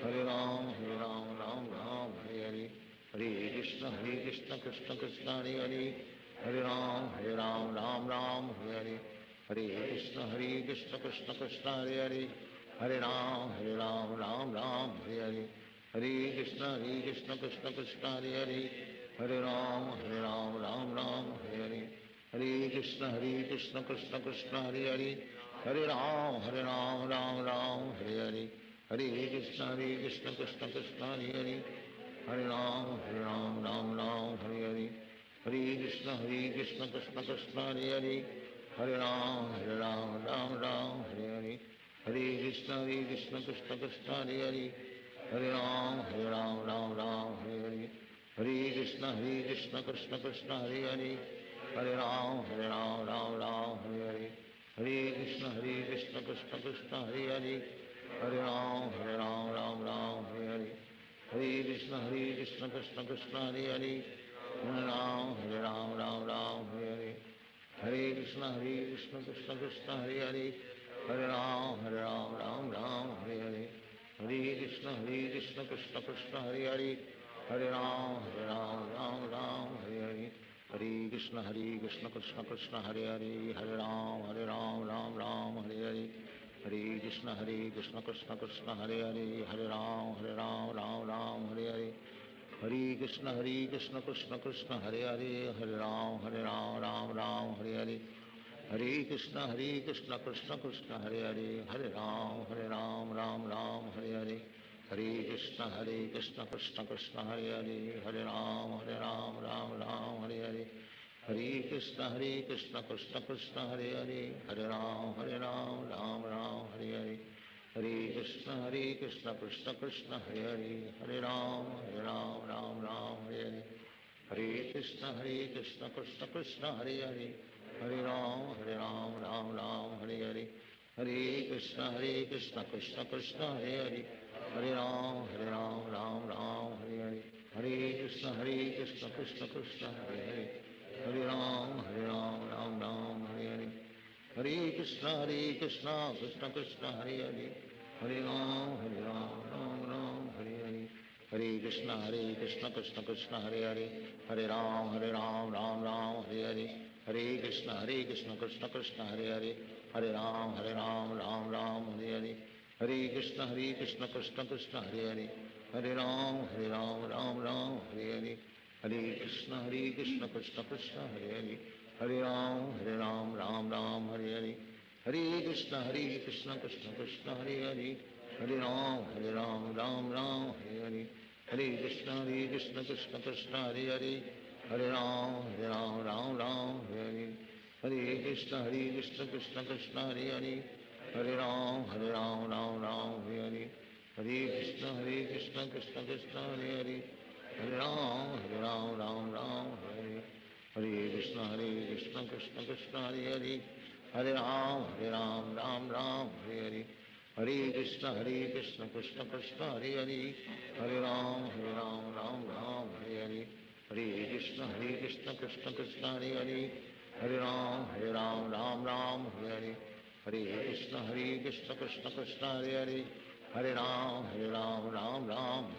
हरे राम राम हरे हरे, हरे कृष्ण कृष्ण कृष्ण हरे हरे, हरे राम राम हरे हरे, हरे कृष्ण कृष्ण कृष्ण हरे हरे, हरे राम राम हरे हरे, हरे कृष्ण कृष्ण कृष्ण हरे हरे, हरे राम राम हरे हरे, हरे कृष्ण कृष्ण कृष्ण हरे हरे, हरे राम राम हरे हरे, हरे कृष्ण कृष्ण कृष्ण हरे हरे, हरे राम राम हरे हरे, हरे कृष्ण कृष्ण कृष्ण हरे हरे, हरे राम राम हरे हरे, हरे कृष्ण कृष्ण कृष्ण हरे हरे, हरे राम राम हरे हरे, हरे कृष्ण कृष्ण कृष्ण हरे हरे, हरे राम हरे हरे, हरे कृष्ण कृष्ण कृष्ण हरे हरे, हरे राम राम हरे हरे, हरे कृष्ण कृष्ण कृष्ण हरे हरे, हरे राम राम हरे हरे, हरे कृष्ण कृष्ण कृष्ण हरे हरे, हरे राम राम हरे हरे, हरे कृष्ण कृष्ण कृष्ण हरे हरे, हरे राम राम हरे हरे, हरे कृष्ण कृष्ण कृष्ण हरे हरे, हरे राम राम हरे हरे, हरे कृष्ण कृष्ण कृष्ण हरे हरे, हरे राम राम हरे हरे, हरे कृष्ण कृष्ण कृष्ण हरे हरे, हरे राम राम हरे हरे, हरे कृष्ण कृष्ण कृष्ण हरे हरे, हरे राम राम हरे हरे, हरे कृष्ण कृष्ण कृष्ण हरे हरे, हरे राम राम हरे हरे, हरे कृष्ण कृष्ण कृष्ण हरे हरे, हरे राम राम हरे हरे, हरे कृष्ण कृष्ण कृष्ण हरे हरे, हरे राम राम हरे हरे, हरे कृष्ण कृष्ण कृष्ण हरे हरे, हरे राम राम हरे हरे, हरे कृष्ण कृष्ण कृष्ण हरे हरे, हरे राम राम हरे हरे, हरे कृष्ण कृष्ण कृष्ण हरे हरे, हरे राम राम हरे हरे, हरे कृष्ण कृष्ण कृष्ण हरे हरे, हरे राम राम हरे हरे, हरे कृष्ण कृष्ण कृष्ण हरे हरे, हरे राम राम हरे हरे, Hare Krishna Krishna Krishna Hare Hare Hare Ram Ram Ram Hare Hare Hare Krishna Krishna Krishna Hare Hare Hare Ram Ram Ram Hare Hare Hare Krishna Krishna Krishna Hare Hare Hare Ram Ram Hare Hare Hare Krishna Krishna Krishna Hare Hare Hare Ram Ram Hare Hare Hare Krishna Krishna Krishna Hare Hare Hare Ram Ram Hare Hare Krishna Krishna Krishna Hare Hare Hare Ram Ram Hare Hare Hare Krishna Krishna Krishna Hare Hare Hare Ram Ram Hare Hare Hare Krishna Krishna Krishna Hare Hare Hare Ram Ram Hare Hare Hare Krishna Krishna Krishna Hare Hare Hare Ram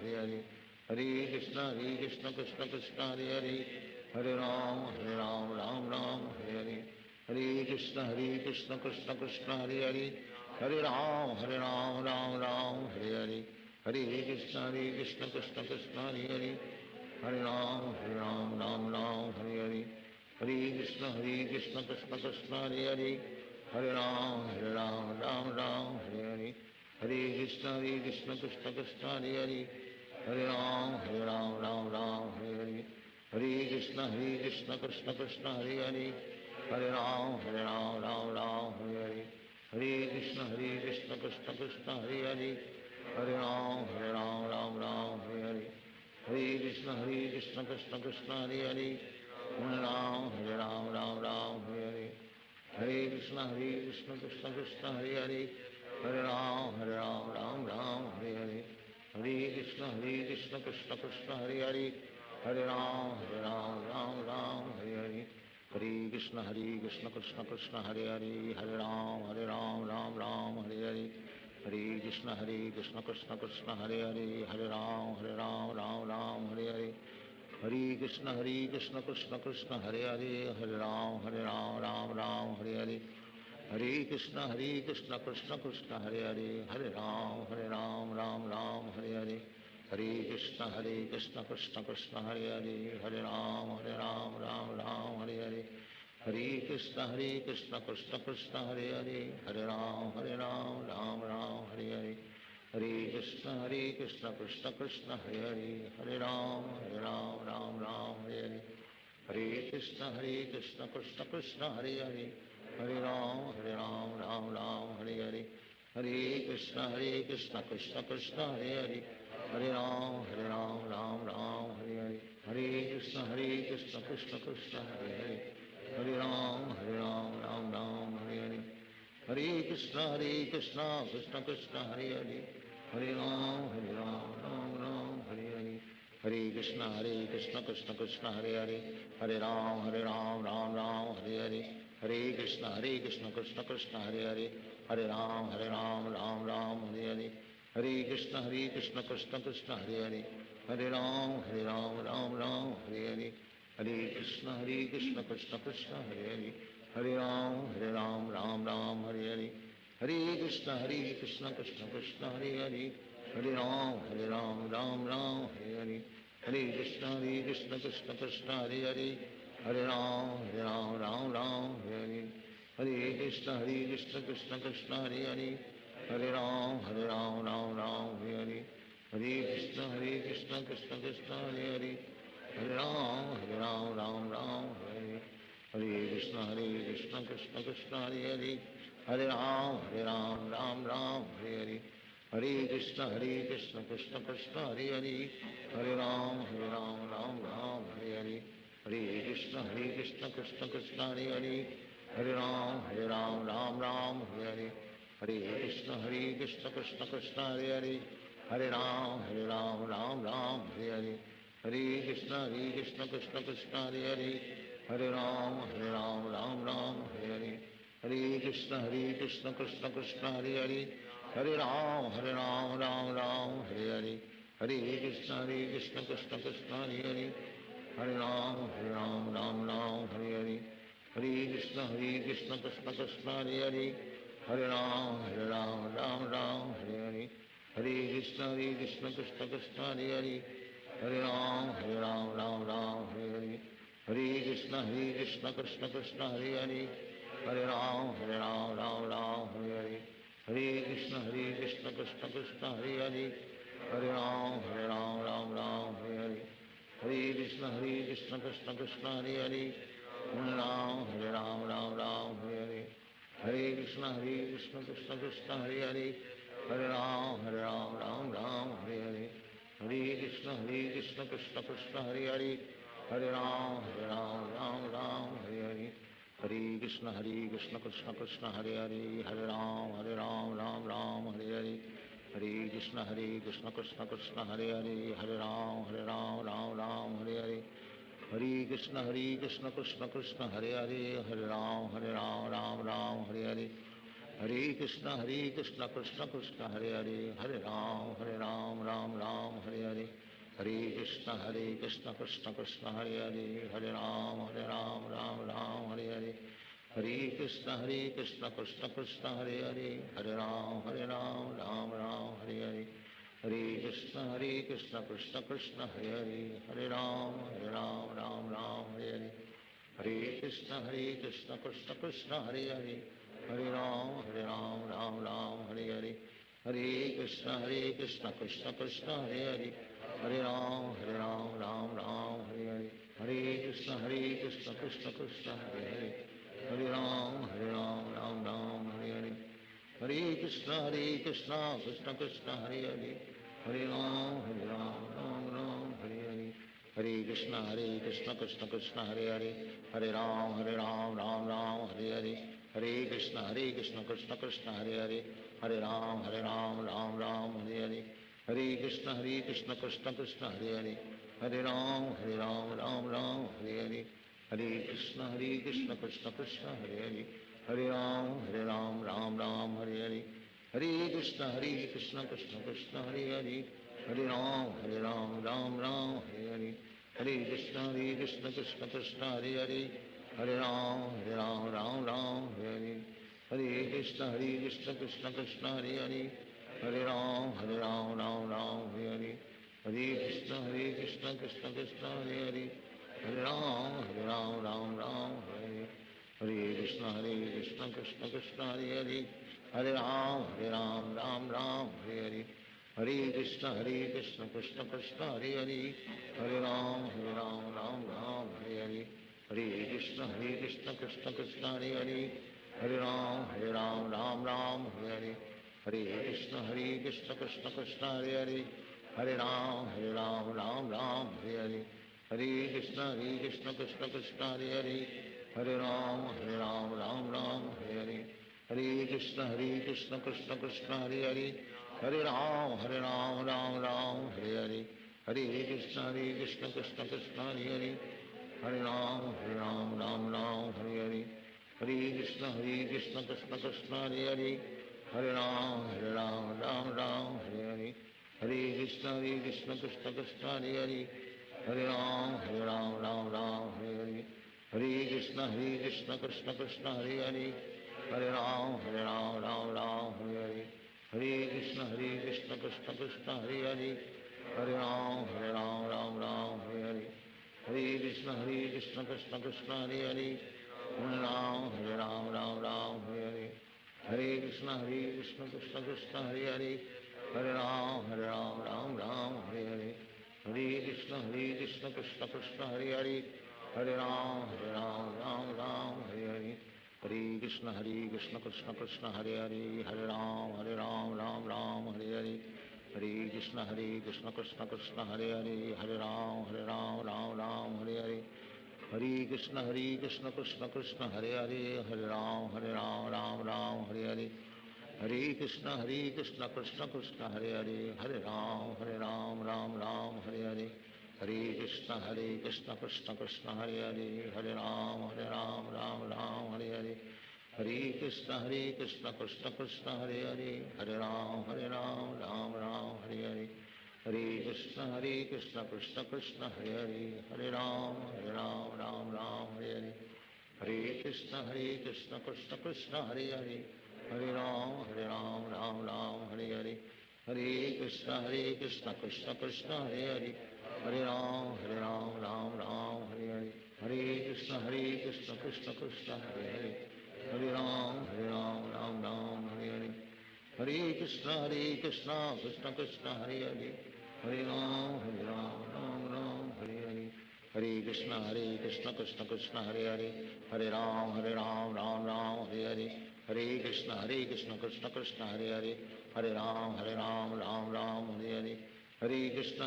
Hare Hare Hare Krishna Krishna Krishna Hare Hare Hare Ram Hare Hare Hare Krishna Krishna Krishna Hare Hare Hare Ram Hare Hare Hare Krishna Krishna Krishna Hare Hare Hare Ram Hare Hare Hare Krishna Krishna Krishna Hare Hare Hare Ram Hare Hare Hare Krishna Krishna Krishna Hare Hare Hare Ram Hare Hare Hare Krishna Krishna Krishna Hare Hare Hare Ram Hare Hare Hare Krishna Krishna Krishna Hare Hare Hare Ram Hare Hare Hare Krishna Krishna Krishna Hare Hare Hare Ram Hare Hare Hare Krishna Krishna Krishna Hare Hare Hare Ram Hare Hare Hare Krishna Krishna Krishna Hare Hare Hare Ram Hare Hare Hare Krishna Krishna Krishna Hare Hare Hare Ram Hare Hare Hare Krishna Krishna Krishna Hare Hare Hare Ram Hare Hare Hare Krishna Krishna Krishna Hare Hare Hare Ram Hare Hare Hare Krishna Krishna Krishna Hare Hare Hare Ram Ram Hare Hare Hare Krishna Krishna Krishna Hare Hare Hare Ram Ram Hare Hare Hare Krishna Krishna Krishna Hare Hare Hare Ram Ram Hare Hare Hare Krishna Krishna Krishna Hare Hare Hare Ram Ram Hare Hare Hare Krishna Krishna Krishna Hare Hare Hare Ram Hare Hare Hare Krishna Krishna Krishna Hare Hare Hare Ram Hare Hare Hare Krishna Krishna Krishna Hare Hare Hare Ram Hare Hare Hare Krishna Krishna Krishna Hare Hare Hare Ram Hare Hare Hare Krishna Krishna Krishna Hare Hare Hare Ram Hare Hare Hare Krishna Krishna Krishna Hare Hare Hare Ram Hare Hare Hare Krishna Krishna Krishna Hare Hare Hare Ram Hare Hare Hare Krishna Krishna Krishna Hare Hare Hare Ram Hare Hare Hare Krishna Krishna Krishna Hare Hare Hare Ram Hare Hare Hare Krishna Krishna Krishna Hare Hare Hare Ram Hare Hare Hare Krishna Krishna Krishna Hare Hare Hare Ram Hare Hare Hare Krishna Krishna Krishna Hare Hare Hare Ram Hare Hare Hare Krishna Krishna Krishna Hare Hare Hare Ram Hare Hare Hare Krishna Krishna Krishna Hare Hare Hare Ram Hare Hare Hare Krishna Krishna Krishna Hare Hare Hare Ram Hare Hare Hare Krishna Krishna Krishna Hare Hare Hare Ram Hare Hare Hare Krishna Krishna Krishna Hare Hare Hare Ram Hare Hare Hare Krishna Krishna Krishna Hare Hare Hare Ram Hare Hare Hare Krishna Krishna Krishna Hare Hare Hare Ram Hare Hare Hare Krishna Krishna Krishna Hare Hare Hare Ram Hare Hare Hare Krishna Krishna Krishna Hare Hare Hare Ram, Ram Ram, Hare Hare. Hare Krishna, Krishna Krishna, Hare Hare. Hare Ram, Ram Ram, Hare Hare. Hare Krishna, Krishna Krishna, Hare Hare. Hare Ram, Ram Hare Hare. Hare Krishna, Krishna Krishna, Hare Hare. Hare Ram, Ram Hare Hare. Hare Krishna, Krishna Krishna, Hare Hare. Hare Ram, Ram Hare Hare. Hare Krishna, Krishna Krishna, Hare Hare. Hare Ram, Ram Hare Hare. Hare Krishna, Krishna Krishna, Hare Hare. Hare Ram, Ram Hare Hare. Hare Krishna, Krishna Krishna, Hare Hare. Hare Ram, Ram Hare Hare. Hare Krishna, Krishna Krishna, Hare Hare. Hare Ram, Ram Hare Hare. Hare Krishna, Krishna Krishna, Hare Hare. Hare Ram, Ram Hare Hare. Hare Krishna, Krishna Krishna, Hare Hare. Hare Ram, Ram Hare Hare. Hare Krishna, Krishna Krishna, Hare Hare. Hare Ram, Ram Hare Hare. Hare Krishna, Krishna Krishna, Hare Hare. Hare Ram, Ram Hare Hare. Hare Krishna, Krishna Krishna, Hare Hare. Hare Ram, Ram Hare Hare. Hare Krishna, Krishna Krishna, Hare Hare. Hare Ram, Ram Hare Hare. Hare Krishna, Krishna Krishna, Hare Hare. Hare Ram, Ram Hare Hare. Hare Krishna, Krishna Krishna, Hare Hare. Hare Ram, Ram Hare Hare. Hare Krishna, Krishna Krishna, Hare Hare. Hare Ram, Ram Hare Hare. Hare Krishna, Krishna Krishna, Hare Hare. Hare Ram, Ram Hare Hare. Hare Krishna, Krishna Krishna, Hare Hare. Hare Ram, Ram Hare Hare. Hare Krishna, Krishna Krishna, Hare Hare. Hare Ram, Ram Hare Hare. Hare Krishna, Krishna Krishna, Hare Hare. Hare Ram, Ram Hare Hare. Hare Krishna, Krishna Krishna, Hare Hare. Hare Ram, Ram Hare Hare. Hare Krishna, Krishna Krishna, Hare Hare. Hare Ram, Ram Hare Hare. Hare Krishna, Krishna Krishna, Hare Hare. Hare Ram, Ram Hare Hare. Hare Krishna, Krishna Krishna, Hare Hare. Hare Ram, Ram Hare Hare. Hare Krishna, Krishna Krishna, Hare Hare. Hare Ram, Ram Hare Hare. Hare Krishna, Krishna Krishna, Hare Hare. Hare Ram, Ram Hare Hare. Hare Krishna, Krishna Krishna, Hare Hare. Hare Ram, Ram Hare Hare. Hare Krishna, Krishna Krishna, Hare Hare. Hare Ram, Ram Hare Hare. Hare Krishna, Krishna Krishna, Hare Hare. Hare Ram, Ram Hare Hare. Hare Krishna, Krishna Krishna, Hare Hare. Hare Ram, Ram Hare Hare. Hare Krishna, Krishna Krishna, Hare Hare. Hare Ram, Ram Hare Hare. Hare Krishna, Krishna Krishna, Hare Hare. Hare Ram, Ram Hare Hare. Hare Krishna, Krishna Krishna, Hare Hare. Hare Ram, Ram Hare Hare. Hare Krishna, Krishna Krishna, Hare Hare. Hare Ram, Ram Hare Hare. Hare Krishna, Krishna Krishna, Hare Hare. Hare Ram, Ram Hare Hare. Hare Krishna, Krishna Krishna, Hare Hare. Hare Ram, Ram Hare Hare. Hare Krishna, Krishna Krishna, Hare Hare. Hare Ram, Hare Hare. Hare Krishna, Krishna Krishna, Hare Hare. Hare Ram, Ram Hare Hare. Hare Krishna, Krishna Krishna, Hare Hare. Hare Ram, Ram Hare Hare. Hare Krishna, Krishna Krishna, Hare Hare. Hare Ram, Ram Hare Hare. Hare Krishna, Krishna Krishna, Hare Hare. Hare Ram, Ram Hare Hare. Hare Krishna, Krishna Krishna, Hare Hare. Hare Ram, Ram Hare Hare. Hare Krishna, Krishna Krishna, Hare Hare. Hare Ram, Ram Hare Hare. Hare Krishna, Krishna Krishna, Hare Hare. Hare Ram, Ram Hare Hare. Hare Krishna, Krishna Krishna, Hare Hare. Hare Ram, Ram Hare Hare. Hare Krishna, Krishna Krishna, Hare Hare. हरे राम राम राम हरे हरे हरे कृष्ण कृष्ण कृष्ण हरे हरे हरे राम राम राम हरे हरे हरे कृष्ण कृष्ण कृष्ण हरे हरे हरे राम राम राम हरे हरे हरे कृष्ण कृष्ण कृष्ण हरे हरे हरे राम राम राम हरे हरे हरे कृष्ण कृष्ण कृष्ण हरे हरे हरे राम राम राम हरे हरे हरे कृष्ण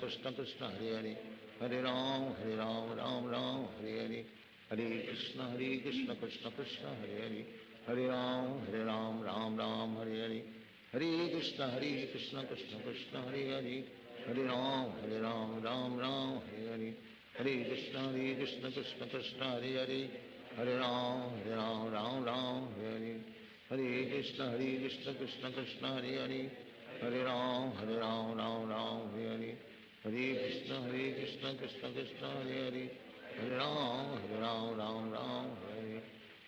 कृष्ण कृष्ण हरे हरे हरे राम राम राम हरे हरे हरे कृष्ण कृष्ण कृष्ण हरे हरे हरे राम राम राम हरे हरे हरे कृष्ण कृष्ण कृष्ण हरे हरे हरे राम राम राम हरे हरे हरे कृष्ण कृष्ण कृष्ण हरे हरे हरे राम राम राम हरे हरे हरे कृष्ण कृष्ण कृष्ण हरे हरे हरे राम राम राम हरे हरे हरे कृष्ण कृष्ण कृष्ण हरे हरे हरे राम राम राम हरे हरे हरे कृष्ण कृष्ण कृष्ण हरे हरे हरे राम राम राम हरे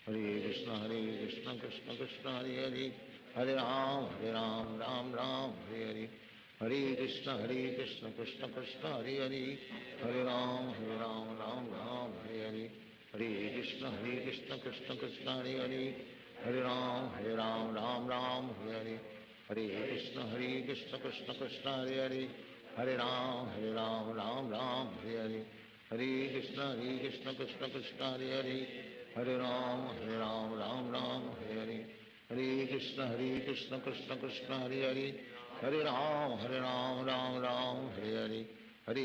हरे हरे कृष्ण कृष्ण कृष्ण हरे हरे हरे राम राम राम हरे हरे हरे कृष्ण कृष्ण कृष्ण हरे हरे हरे राम राम राम हरे हरे हरे कृष्ण कृष्ण कृष्ण हरे हरे हरे राम राम राम हरे हरे हरे कृष्ण कृष्ण कृष्ण हरे हरे हरे राम राम राम हरे हरे हरे कृष्ण कृष्ण कृष्ण हरे हरे हरे राम राम राम हरे हरे हरे कृष्ण कृष्ण कृष्ण हरे हरे हरे राम राम राम हरे हरे हरे कृष्ण कृष्ण कृष्ण हरे हरे हरे राम राम राम हरे हरे हरे कृष्ण कृष्ण कृष्ण हरे हरे हरे राम राम राम हरे हरे हरे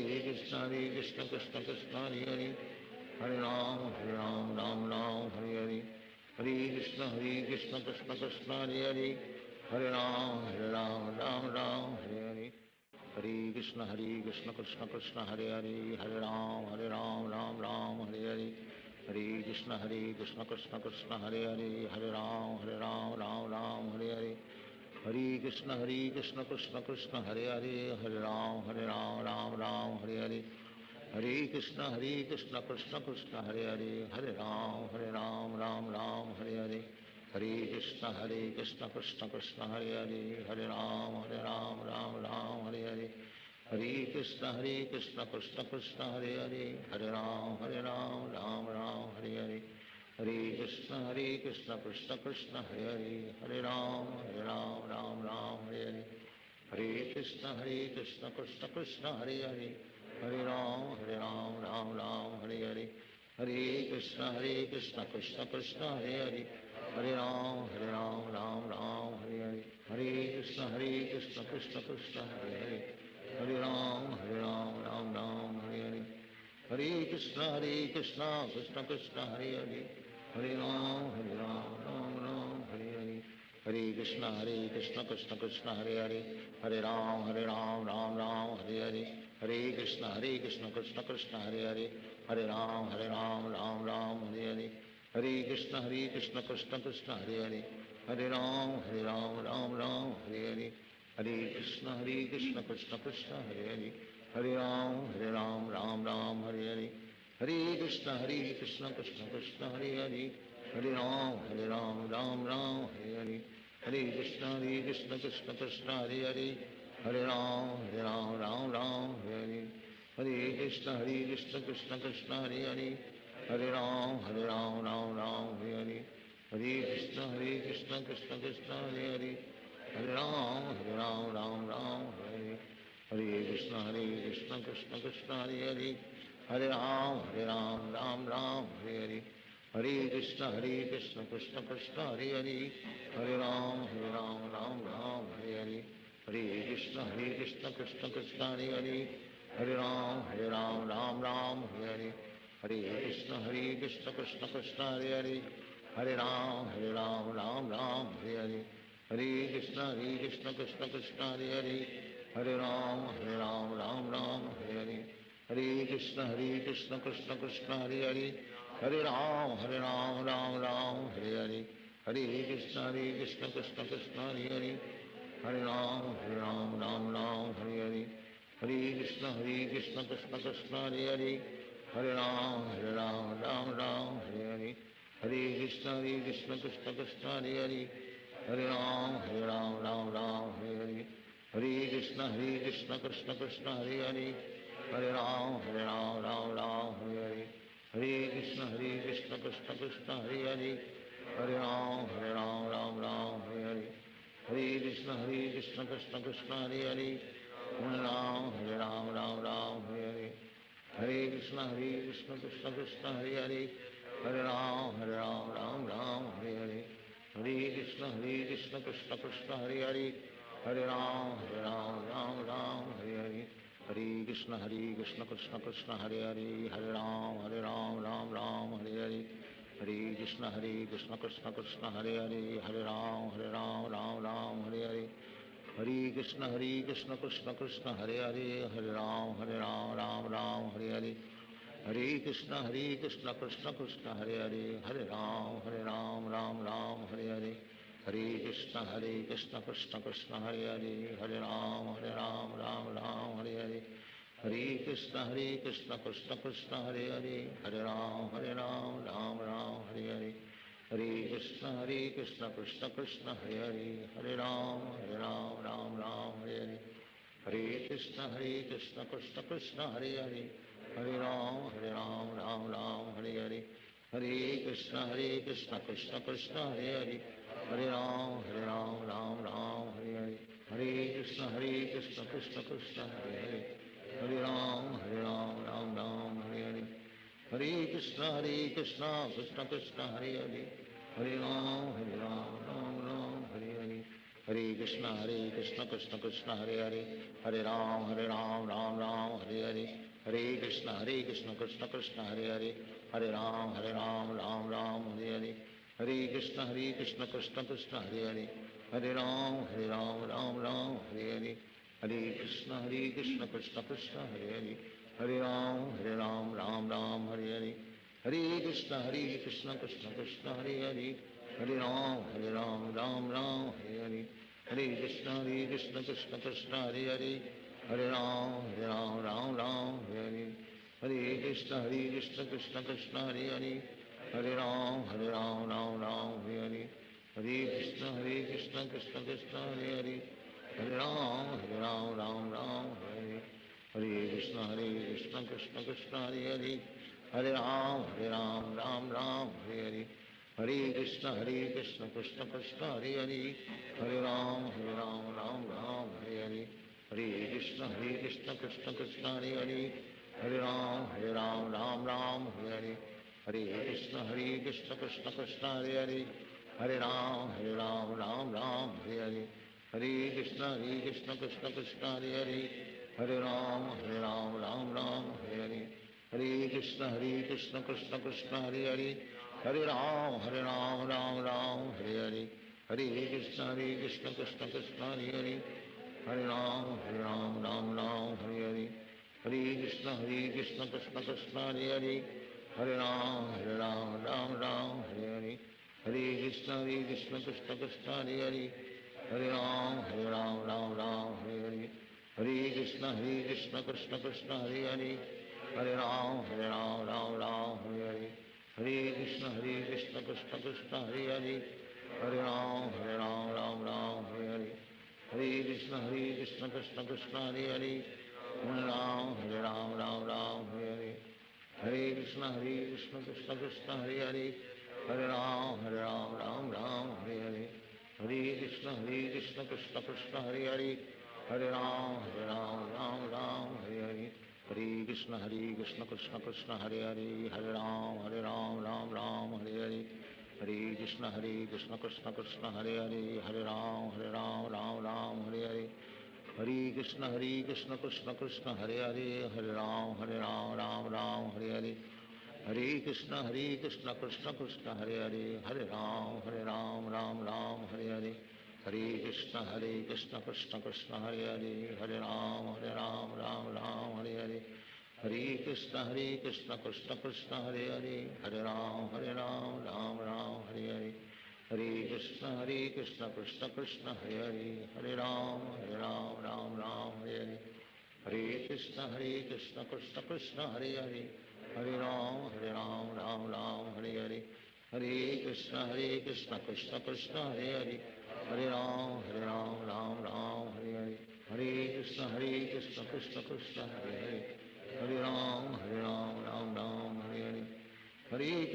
कृष्ण कृष्ण कृष्ण हरे हरे हरे राम राम राम हरे हरे हरे कृष्ण कृष्ण कृष्ण हरे हरे हरे राम राम राम हरे हरे हरे कृष्ण कृष्ण कृष्ण हरे हरे हरे राम राम राम हरे हरे हरे कृष्ण कृष्ण कृष्ण हरे हरे हरे राम राम राम हरे हरे हरे कृष्ण कृष्ण कृष्ण हरे हरे हरे राम राम राम हरे हरे हरे कृष्ण कृष्ण कृष्ण हरे हरे हरे राम राम राम हरे हरे हरे कृष्ण कृष्ण कृष्ण हरे हरे हरे राम राम राम हरे हरे हरे कृष्ण कृष्ण कृष्ण हरे हरे हरे राम राम राम हरे हरे हरे कृष्ण कृष्ण कृष्ण हरे हरे हरे राम राम राम हरे हरे हरे कृष्ण कृष्ण कृष्ण हरे हरे हरे राम राम राम हरे हरे हरे कृष्ण कृष्ण कृष्ण हरे हरे हरे राम राम राम हरे हरे हरे कृष्ण कृष्ण कृष्ण हरे हरे हरे राम राम राम हरे हरे हरे कृष्ण कृष्ण कृष्ण हरे हरे हरे राम राम राम हरे हरे हरे कृष्ण कृष्ण कृष्ण हरे हरे हरे राम राम राम हरे हरे हरे कृष्ण कृष्ण कृष्ण हरे हरे हरे राम राम राम हरे हरे हरे कृष्ण कृष्ण कृष्ण हरे हरे हरे राम राम राम हरे हरे हरे कृष्ण कृष्ण कृष्ण हरे हरे हरे राम राम राम हरे हरे हरे कृष्ण कृष्ण कृष्ण हरे हरे हरे राम राम राम हरे हरे हरे कृष्ण कृष्ण कृष्ण हरे हरे हरे राम राम राम हरे हरे हरे कृष्ण कृष्ण कृष्ण हरे हरे हरे राम राम राम हरे हरे हरे कृष्ण कृष्ण कृष्ण हरे हरे हरे राम राम राम हरे हरे हरे कृष्ण कृष्ण कृष्ण हरे हरे हरे राम राम राम हरे हरे हरे कृष्ण कृष्ण कृष्ण हरे हरे हरे राम राम राम हरे हरे हरे कृष्ण कृष्ण कृष्ण हरे हरे हरे राम राम राम हरे हरे हरे कृष्ण कृष्ण कृष्ण हरे हरे हरे राम राम राम हरे हरे हरे कृष्ण कृष्ण कृष्ण हरे हरे हरे राम राम राम हरे हरे हरे कृष्ण कृष्ण कृष्ण हरे हरे हरे राम राम राम हरे हरे हरे कृष्ण कृष्ण कृष्ण हरे हरे Hare Ram, Ram Ram, Hare Hare. Hare Krishna Krishna Krishna Hare Hare. Hare Ram, Ram Ram, Hare Hare. Hare Krishna Krishna Krishna Hare Hare. Hare Ram, Ram Ram, Hare Hare. Hare Krishna Krishna Krishna Hare Hare. Hare Ram, Ram Ram, Hare Hare. Hare Krishna Krishna Krishna Hare Hare. Hare Ram, Ram Hare Hare. Hare Krishna Krishna Krishna Hare Hare. Hare Ram, Ram Hare Hare. Hare Krishna Krishna Krishna Hare Hare. Hare Ram, Ram Hare Hare. Hare Krishna Krishna Krishna Hare Hare. Hare Ram, Ram Hare Hare. Hare Krishna Krishna Krishna Hare Hare. Hare Ram, Ram Hare Hare. Hare Krishna Krishna Krishna Hare Hare. Hare Ram, Ram Hare Hare. Hare Krishna Krishna Krishna Hare Hare. Hare Ram, Ram Hare Hare. Hare Krishna Krishna Krishna Hare Hare. Hare Ram, Ram Hare Hare. Hare Krishna Krishna Krishna Hare Hare. Hare Ram, Ram Hare Hare. Hare Krishna Krishna Krishna Hare Hare. Hare Ram, Ram Hare Hare. Hare Krishna Krishna Krishna Hare Hare. Hare Ram, Ram Hare Hare. Hare Krishna Krishna Krishna Hare Hare. Hare Ram Hare Hare. Hare Krishna Krishna Krishna Hare Hare. Hare Ram, Ram Hare Hare. Hare Krishna Krishna Krishna Hare Hare. Hare Ram, Ram Hare Hare. Hare Krishna Krishna Krishna Hare Hare. Hare Ram, Ram Hare Hare. Hare Krishna Krishna Krishna Hare Hare. Hare Ram, Ram Hare Hare. Hare Krishna Krishna Krishna Hare Hare. Hare Ram, Ram Hare Hare. Hare Krishna Krishna Krishna Hare Hare. Hare Ram, Ram Hare Hare. Hare Krishna Krishna Krishna Hare Hare. Hare Ram, Ram Hare Hare. Hare Krishna Krishna Krishna Hare Hare. Hare Ram, Ram Hare Hare. Hare Krishna Krishna Krishna Hare Hare. Hare Ram, Ram Hare Hare. Hare Krishna Krishna Krishna Hare Hare. Hare Ram, Ram Hare Hare. Hare Krishna Krishna Krishna Hare Hare. Hare Ram, Ram Hare Hare. Hare Krishna Krishna Krishna Hare Hare. Hare Ram, Ram Hare Hare. Hare Krishna Krishna Krishna Hare Hare. Hare Ram, Ram Hare Hare. Hare Krishna Krishna Krishna Hare Hare. Hare Ram, Ram Hare Hare. Hare Krishna Krishna Krishna Hare Hare. Hare Ram, Ram Hare Hare. Hare Krishna Krishna Krishna Hare Hare. Hare Ram, Ram Hare Hare. Hare Krishna Krishna Krishna Hare Hare. Hare Ram, Ram Hare Hare. Hare Krishna Krishna Krishna Hare Hare. Hare Ram, Ram Hare Hare. Hare Krishna Krishna Krishna Hare Hare. Hare Ram, Ram Hare Hare. Hare Krishna Krishna Krishna Hare Hare. Hare Ram, Hare Hare. Hare Krishna Krishna Krishna Hare Hare. Hare Ram, Hare Hare. Hare Krishna Krishna Krishna Hare Hare. Hare Ram, Hare Hare. Hare Krishna Krishna Krishna Hare Hare. Hare Ram, Hare Hare. Hare Krishna Krishna Krishna Hare Hare. Hare Ram, Hare Hare. Hare Krishna Krishna Krishna Hare Hare. Hare Ram, Hare Hare. Hare Krishna Krishna Krishna Hare Hare. Hare Ram, Ram Hare Hare. Hare Krishna Krishna Krishna Hare Hare. Hare Ram, Ram Hare Hare. Hare Krishna Krishna Krishna Hare Hare. Hare Ram, Ram Hare Hare. Hare Krishna Krishna Krishna Hare Hare. Hare Ram, Ram Hare Hare. Hare Krishna Krishna Krishna Hare Hare. Hare Ram, Ram Hare Hare. Hare Krishna Krishna Krishna Hare Hare. Hare Ram, Ram Hare Hare. Hare Krishna Krishna Krishna Hare Hare. Hare Ram, Ram Ram, Hare Hare. Hare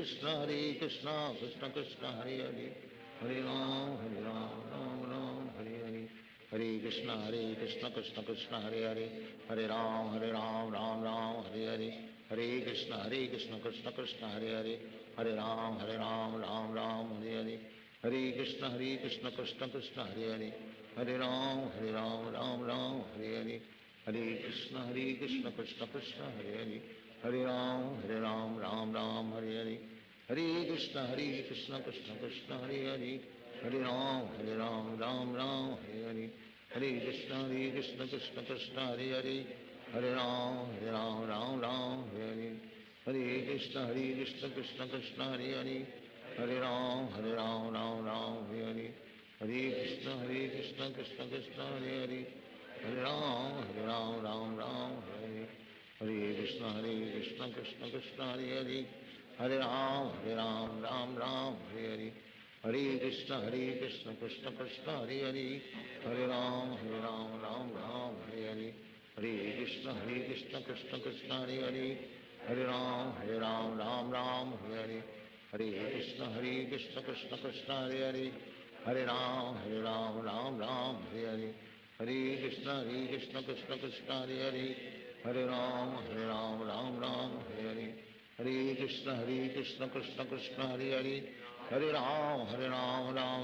Krishna, Krishna Krishna, Hare Hare. Hare Ram, Ram Hare Hare. Hare Krishna, Krishna Krishna, Hare Hare. Hare Ram, Ram Hare Hare. Hare Krishna, Krishna Krishna, Hare Hare. Hare Ram, Ram Hare Hare. Hare Krishna, Krishna Krishna, Hare Hare. Hare Ram, Ram Hare Hare. Hare Krishna, Krishna Krishna, Hare Hare. Hare Ram, Ram Hare Hare. Hare Krishna, Krishna Krishna, Hare Hare. Hare Ram, Ram Hare Hare. Hare Krishna, Krishna Krishna, Hare Hare. Hare Ram, Ram Hare Hare. Hare Krishna, Krishna Krishna, Hare Hare. Hare Ram, Ram Hare Hare. Hare Krishna, Krishna Krishna, Hare Hare. Hare Ram, Ram Hare. Hare Krishna, Krishna Krishna, Hare Hare. Hare Ram, Ram Hare. Hare Krishna, Krishna Krishna, Hare Hare. Hare Ram, Ram Hare. Hare Krishna, Krishna Krishna, Hare Hare. Hare Ram, Ram Hare. Hare Krishna, Krishna Krishna, Hare Hare. Hare Ram, Ram Hare. Hare Krishna, Krishna Krishna, Hare Hare. Hare Ram, Ram Hare. Hare Krishna, Krishna Krishna, Hare Hare. Hare Ram, Ram Hare. Hare Krishna, Krishna Krishna, Hare Hare. Hare Ram, Ram Hare. Hare Krishna, Krishna Krishna, Hare Hare. Hare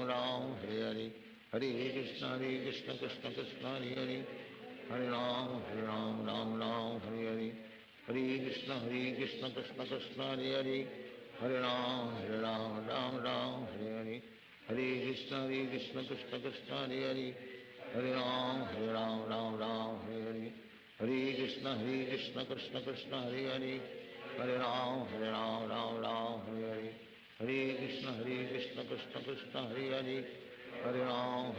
Ram, Hare. Hare Krishna, Krishna Krishna, Hare Hare. Hare Ram, Hare. Hare Krishna, Krishna Krishna, Hare Hare. Hare Ram, Hare. Hare Krishna, Krishna Krishna, Hare Hare. Hare Ram, Hare. Hare Krishna, Krishna Krishna, Hare Hare. Hare Ram, Hare. Hare Krishna, Krishna Krishna, Hare Hare. Hare Ram, Hare. Hare Krishna, Krishna Krishna, Hare Hare. Hare Ram,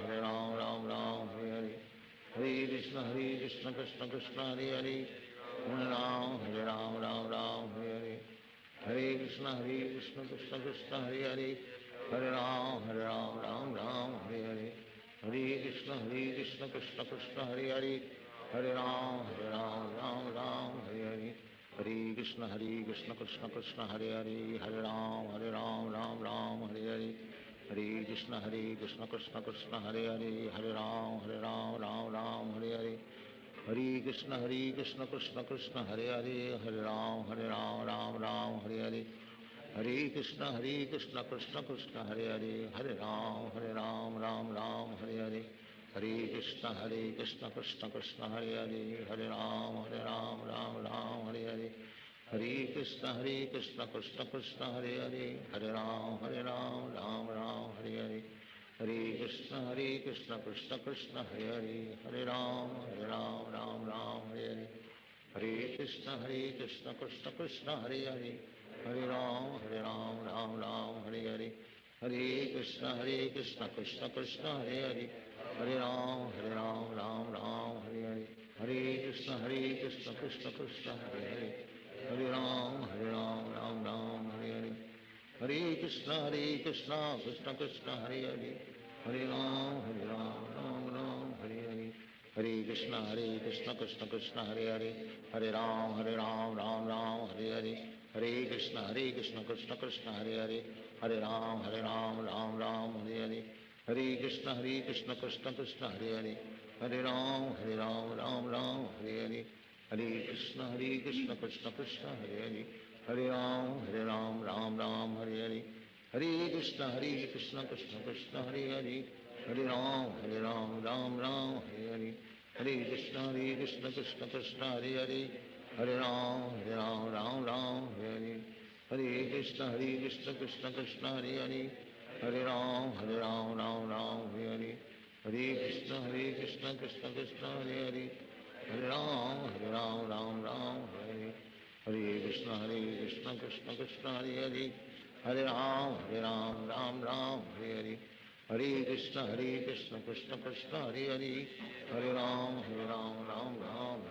Hare. Hare Krishna, Krishna Krishna, Hare Hare. Hare Ram, Hare Hare. Hare Krishna, Krishna Krishna, Hare Hare. Hare Ram, Hare Hare. Hare Krishna, Krishna Krishna, Hare Hare. Hare Ram, Hare Hare. Hare Krishna, Krishna Krishna, Hare Hare. Hare Ram, Ram Hare Hare. Hare Krishna, Krishna Krishna, Hare Hare. Hare Ram, Ram Hare Hare. Hare Krishna, Krishna Krishna, Hare Hare. Hare Ram, Ram Hare Hare. Hare Krishna, Krishna Krishna, Hare Hare. Hare Ram, Ram Hare Hare. Hare Krishna, Krishna Krishna, Hare Hare. Hare Ram, Ram Hare Hare. Hare Krishna, Krishna Krishna, Hare Hare. Hare Ram, Ram Hare Hare. Hare Krishna, Krishna Krishna, Hare Hare. Hare Ram, Ram Hare Hare. Hare Krishna, Krishna Krishna, Hare Hare. Hare Ram, Hare Hare. Hare Krishna, Krishna Krishna, Hare Hare. Hare Ram, Ram Hare Hare. Hare Krishna, Krishna Krishna, Hare Hare. Hare Ram, Ram Hare Hare. Hare Krishna, Krishna Krishna, Hare Hare. Hare Ram, Ram Hare Hare. Hare Krishna, Krishna Krishna, Hare Hare. Hare Ram, Ram Hare Hare. Hare Krishna, Krishna Krishna, Hare Hare. Hare Ram, Ram Hare Hare. Hare Krishna, Krishna Krishna, Hare Hare. Hare Ram, Hare Hare. Hare Krishna, Krishna Krishna, Hare Hare. Hare Ram, Ram Hare Hare. Hare Krishna, Krishna Krishna, Hare Hare. Hare Ram, Hare Hare. Hare Krishna, Krishna Krishna, Hare Hare. Hare Ram, Hare Hare. Hare Krishna, Krishna Krishna, Hare Hare. Hare Ram, Ram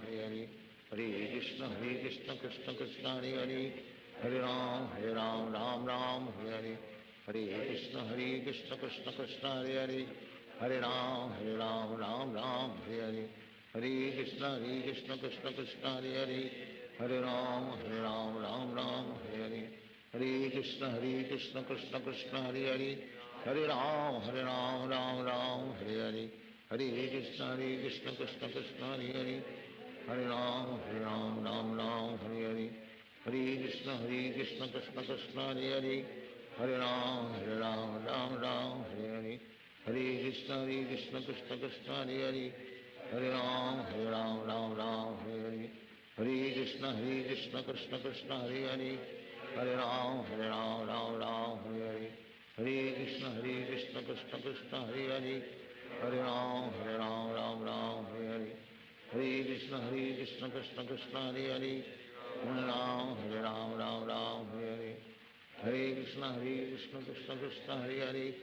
Hare Hare. Hare Krishna, Krishna Krishna, Hare Hare. Hare Ram, Hare Hare. Hare Krishna, Krishna Krishna, Hare Hare. Hare Ram, Ram Hare Hare. Hare Krishna, Krishna Krishna, Hare Hare. Hare Ram, Ram Ram, Hare Hare. Hare Krishna, Krishna Krishna, Hare Hare. Hare Ram, Ram Ram, Hare Hare. Hare Krishna, Krishna Krishna, Hare Hare. Hare Ram, Ram Ram, Hare Hare. Hare Krishna, Krishna Krishna, Hare Hare. Hare Ram, Ram Ram, Hare Hare. Hare Krishna, Krishna Krishna, Hare Hare. Hare Ram, Ram Ram, Hare Hare. Hare Krishna, Krishna Krishna, Hare Hare. Hare Ram, Ram Ram, Hare Hare. Hare Krishna, Krishna Krishna, Hare Hare. Hare Ram, Ram Ram, Hare Hare. Hare Krishna, Krishna Krishna, Hare Hare. Hare Ram, Ram Ram, Hare Hare. Hare Krishna, Krishna Krishna, Hare Hare.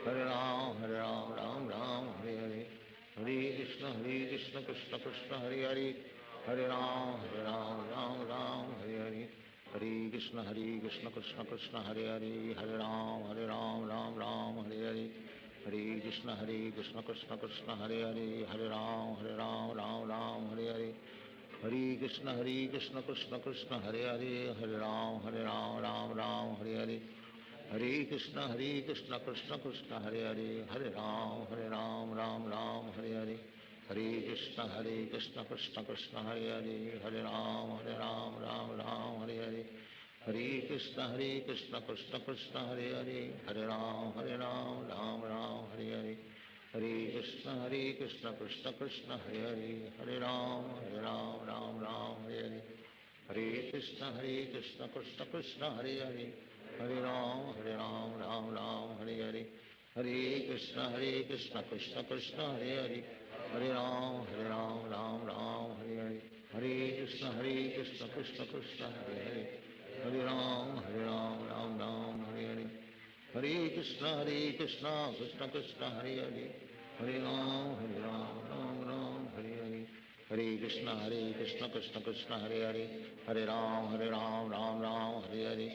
Hare Ram, Ram Ram, Hare Hare. Hare Krishna, Krishna Krishna, Hare Hare. Hare Ram, Ram Ram, Hare Hare. Hare Krishna, Krishna Krishna, Hare Hare. Hare Ram, Ram Ram, Hare Hare. Hare Krishna, Krishna Krishna, Hare Hare. Hare Ram, Ram Ram, Hare Hare. Hare Krishna, Krishna Krishna, Hare Hare. Hare Ram, Ram Ram, Hare Hare. Hare Krishna, Krishna Krishna, Hare Hare. Hare Ram, Ram Ram, Hare Hare. Hare Krishna, Krishna Krishna, Hare Hare. Hare Ram, Ram Ram, Hare Hare. Hare Krishna, Krishna Krishna, Hare Hare. Hare Ram, Ram Ram, Hare Hare. Hare Krishna, Krishna Krishna, Hare Hare. Hare Ram, Ram Ram, Hare Hare. Hare Krishna, Krishna Krishna, Hare Hare. Hare Ram, Ram Ram, Hare Hare. Hare Krishna, Krishna Krishna, Hare Hare. Hare Ram, Ram Ram, Hare Hare. Hare Krishna, Krishna Krishna, Hare Hare. Hare Ram, Ram Ram, Hare Hare. Hare Krishna, Krishna Krishna, Hare Hare. Hare Ram, Ram Ram, Hare Hare. Hare Krishna, Krishna Krishna, Hare Hare. Hare Ram, Ram Ram, Hare Hare. Hare Krishna, Krishna Krishna, Hare Hare. Hare Ram, Ram Ram, Hare Hare. Hare Krishna, Krishna Krishna, Hare Hare. Hare Ram, Ram Ram, Hare Hare.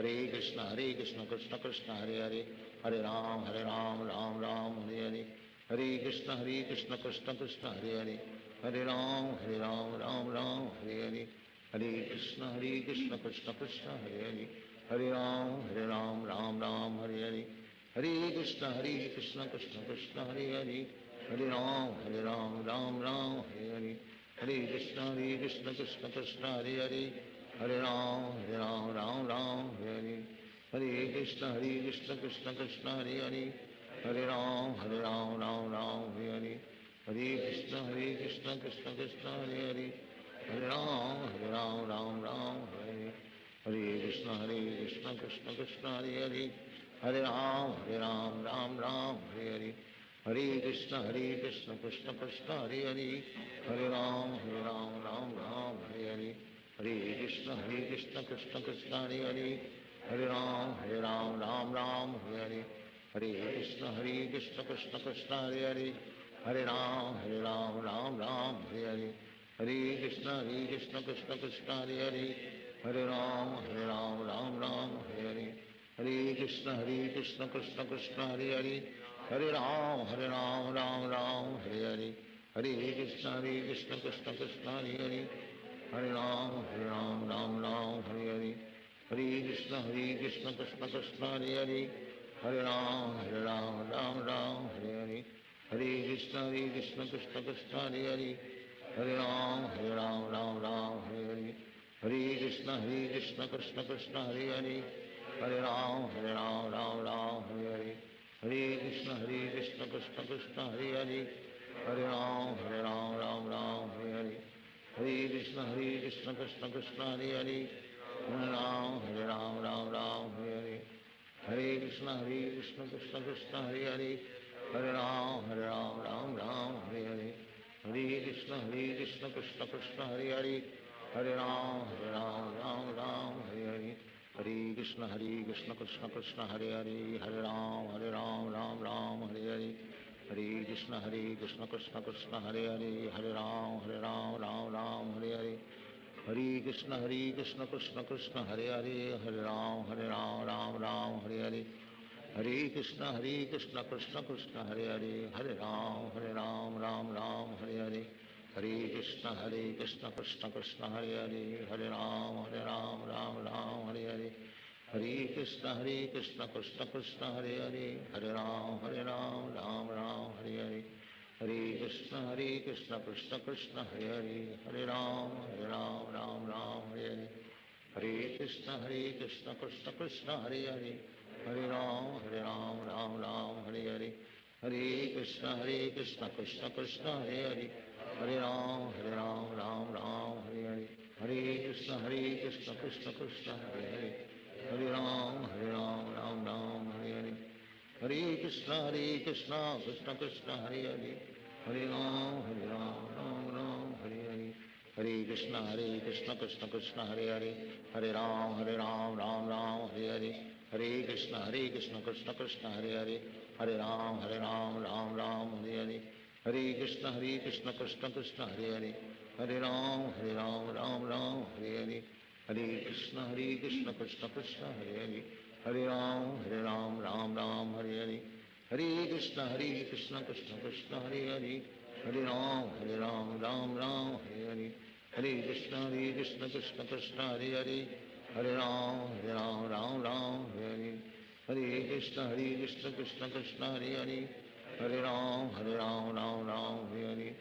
Hare Krishna, Krishna Krishna, Hare Hare. Hare Ram, Ram Ram, Hare Hare. Hare Krishna, Krishna Krishna, Hare Hare. Hare Ram, Ram Ram, Hare Hare. Hare Krishna, Krishna Krishna, Hare Hare. Hare Ram, Ram Ram, Hare Hare. Hare Krishna, Krishna Krishna, Hare Hare. Hare Ram, Ram Ram, Hare Hare. Hare Krishna, Krishna Krishna, Hare Hare. Hare Ram, Ram Ram, Hare Hare. Hare Krishna, Krishna Krishna, Hare Hare. Hare Ram, Ram Ram, Hare Hare. Hare Krishna, Krishna Krishna, Hare Hare. Hare Ram, Ram Ram, Hare Hare. Hare Krishna, Krishna Krishna, Hare Hare. Hare Ram, Ram Ram, Hare Hare. Hare Krishna, Krishna Krishna, Hare Hare. Hare Ram, Ram Ram, Hare Hare. Hare Krishna, Krishna Krishna, Hare Hare. Hare Ram, Ram Ram, Hare Hare. Hare Krishna, Krishna Krishna, Hare Hare. Hare Ram, Ram Hare Hare. Hare Krishna, Krishna Krishna, Hare Hare. Hare Ram, Ram Hare Hare. Hare Krishna, Krishna Krishna, Hare Hare. Hare Ram, Ram Hare Hare. Hare Krishna, Krishna Krishna, Hare Hare. Hare Ram, Ram Hare Hare. Hare Krishna, Krishna Krishna, Hare Hare. Hare Ram, Ram Hare Hare. Hare Krishna, Krishna Krishna, Hare Hare. Hare Ram, Ram Hare Hare. Hare Krishna, Krishna Krishna, Hare Hare. Hare Ram, Ram Hare Hare. Hare Krishna, Krishna Krishna, Hare Hare. Hare Ram, Ram Hare Hare. Hare Krishna, Krishna Krishna, Hare Hare. Hare Ram, Ram Hare Hare. Hare Krishna, Krishna Krishna, Hare Hare. Hare Ram, Ram Hare Hare. Hare Krishna, Krishna Krishna, Hare Hare. Hare Ram, Ram Hare Hare. Hare Krishna, Krishna Krishna, Hare Hare. Hare Ram, Ram Hare Hare. Hare Krishna, Krishna Krishna, Hare Hare. Hare Ram, Ram Hare Hare. हरे कृष्ण कृष्ण कृष्ण हरे हरे, हरे राम राम राम हरे हरे, हरे कृष्ण कृष्ण कृष्ण हरे हरे, हरे राम राम राम हरे हरे, हरे कृष्ण कृष्ण कृष्ण हरे हरे, हरे राम राम राम हरे हरे, हरे कृष्ण कृष्ण कृष्ण हरे हरे, हरे राम राम राम हरे हरे, हरे कृष्ण कृष्ण कृष्ण हरे हरे, हरे राम राम राम हरे हरे, हरे कृष्ण कृष्ण कृष्ण हरे हरे, हरे राम राम राम हरे हरे, हरे कृष्ण कृष्ण कृष्ण हरे हरे, हरे राम राम राम हरे हरे, हरे कृष्ण कृष्ण कृष्ण हरे हरे, हरे राम राम राम हरे हरे, हरे कृष्ण कृष्ण कृष्ण हरे हरे, हरे राम राम राम हरे हरे, हरे कृष्ण कृष्ण कृष्ण हरे हरे, हरे राम राम राम हरे हरे, हरे कृष्ण कृष्ण कृष्ण हरे हरे, हरे राम राम हरे हरे, हरे कृष्ण कृष्ण कृष्ण हरे हरे, हरे राम राम हरे हरे, हरे कृष्ण कृष्ण कृष्ण हरे हरे, हरे राम राम हरे हरे, हरे कृष्ण कृष्ण कृष्ण हरे हरे, हरे राम राम हरे हरे, हरे कृष्ण कृष्ण कृष्ण हरे हरे, हरे राम राम हरे हरे, हरे कृष्ण कृष्ण कृष्ण हरे हरे, हरे राम राम हरे हरे,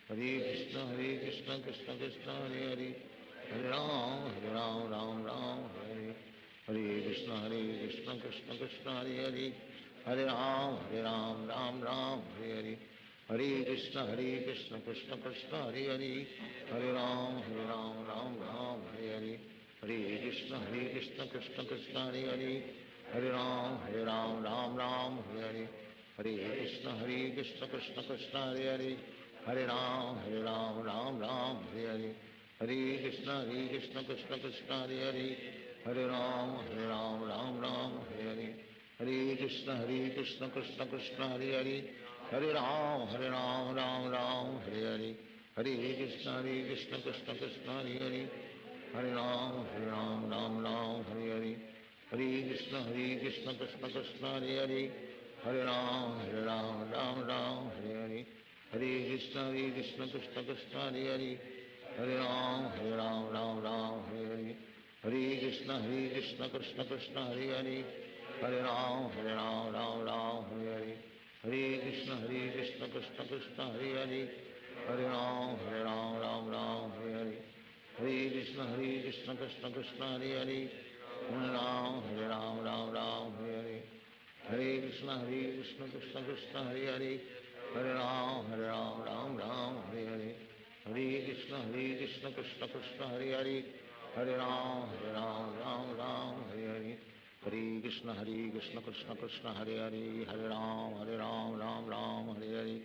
हरे कृष्ण कृष्ण कृष्ण हरे हरे, हरे राम राम हरे हरे, हरे कृष्ण कृष्ण कृष्ण हरे हरे, हरे राम राम हरे हरे, हरे कृष्ण कृष्ण कृष्ण हरे हरे, हरे राम राम हरे हरे, हरे कृष्ण कृष्ण कृष्ण हरे हरे, हरे राम राम हरे हरे, हरे कृष्ण कृष्ण कृष्ण हरे हरे, हरे राम राम हरे हरे, हरे कृष्ण कृष्ण कृष्ण हरे हरे, हरे राम राम हरे हरे, हरे कृष्ण कृष्ण कृष्ण हरे हरे, हरे राम राम हरे हरे, हरे कृष्ण कृष्ण कृष्ण हरे हरे, हरे राम राम हरे हरे, हरे कृष्ण कृष्ण कृष्ण हरे हरे, हरे राम राम हरे हरे, हरे कृष्ण कृष्ण कृष्ण हरे हरे, हरे राम राम हरे हरे, हरे कृष्ण कृष्ण कृष्ण हरे हरे, हरे राम राम हरे हरे, हरे कृष्ण कृष्ण कृष्ण हरे हरे, हरे राम राम हरे हरे, हरे कृष्ण कृष्ण कृष्ण हरे हरे, हरे राम राम हरे हरे, हरे कृष्ण कृष्ण कृष्ण हरे हरे, हरे राम राम हरे हरे, हरे कृष्ण कृष्ण कृष्ण हरे हरे, हरे राम राम हरे हरे, हरे कृष्ण कृष्ण कृष्ण हरे हरे, हरे राम राम हरे हरे, हरे कृष्ण कृष्ण कृष्ण हरे हरे, हरे राम राम हरे हरे,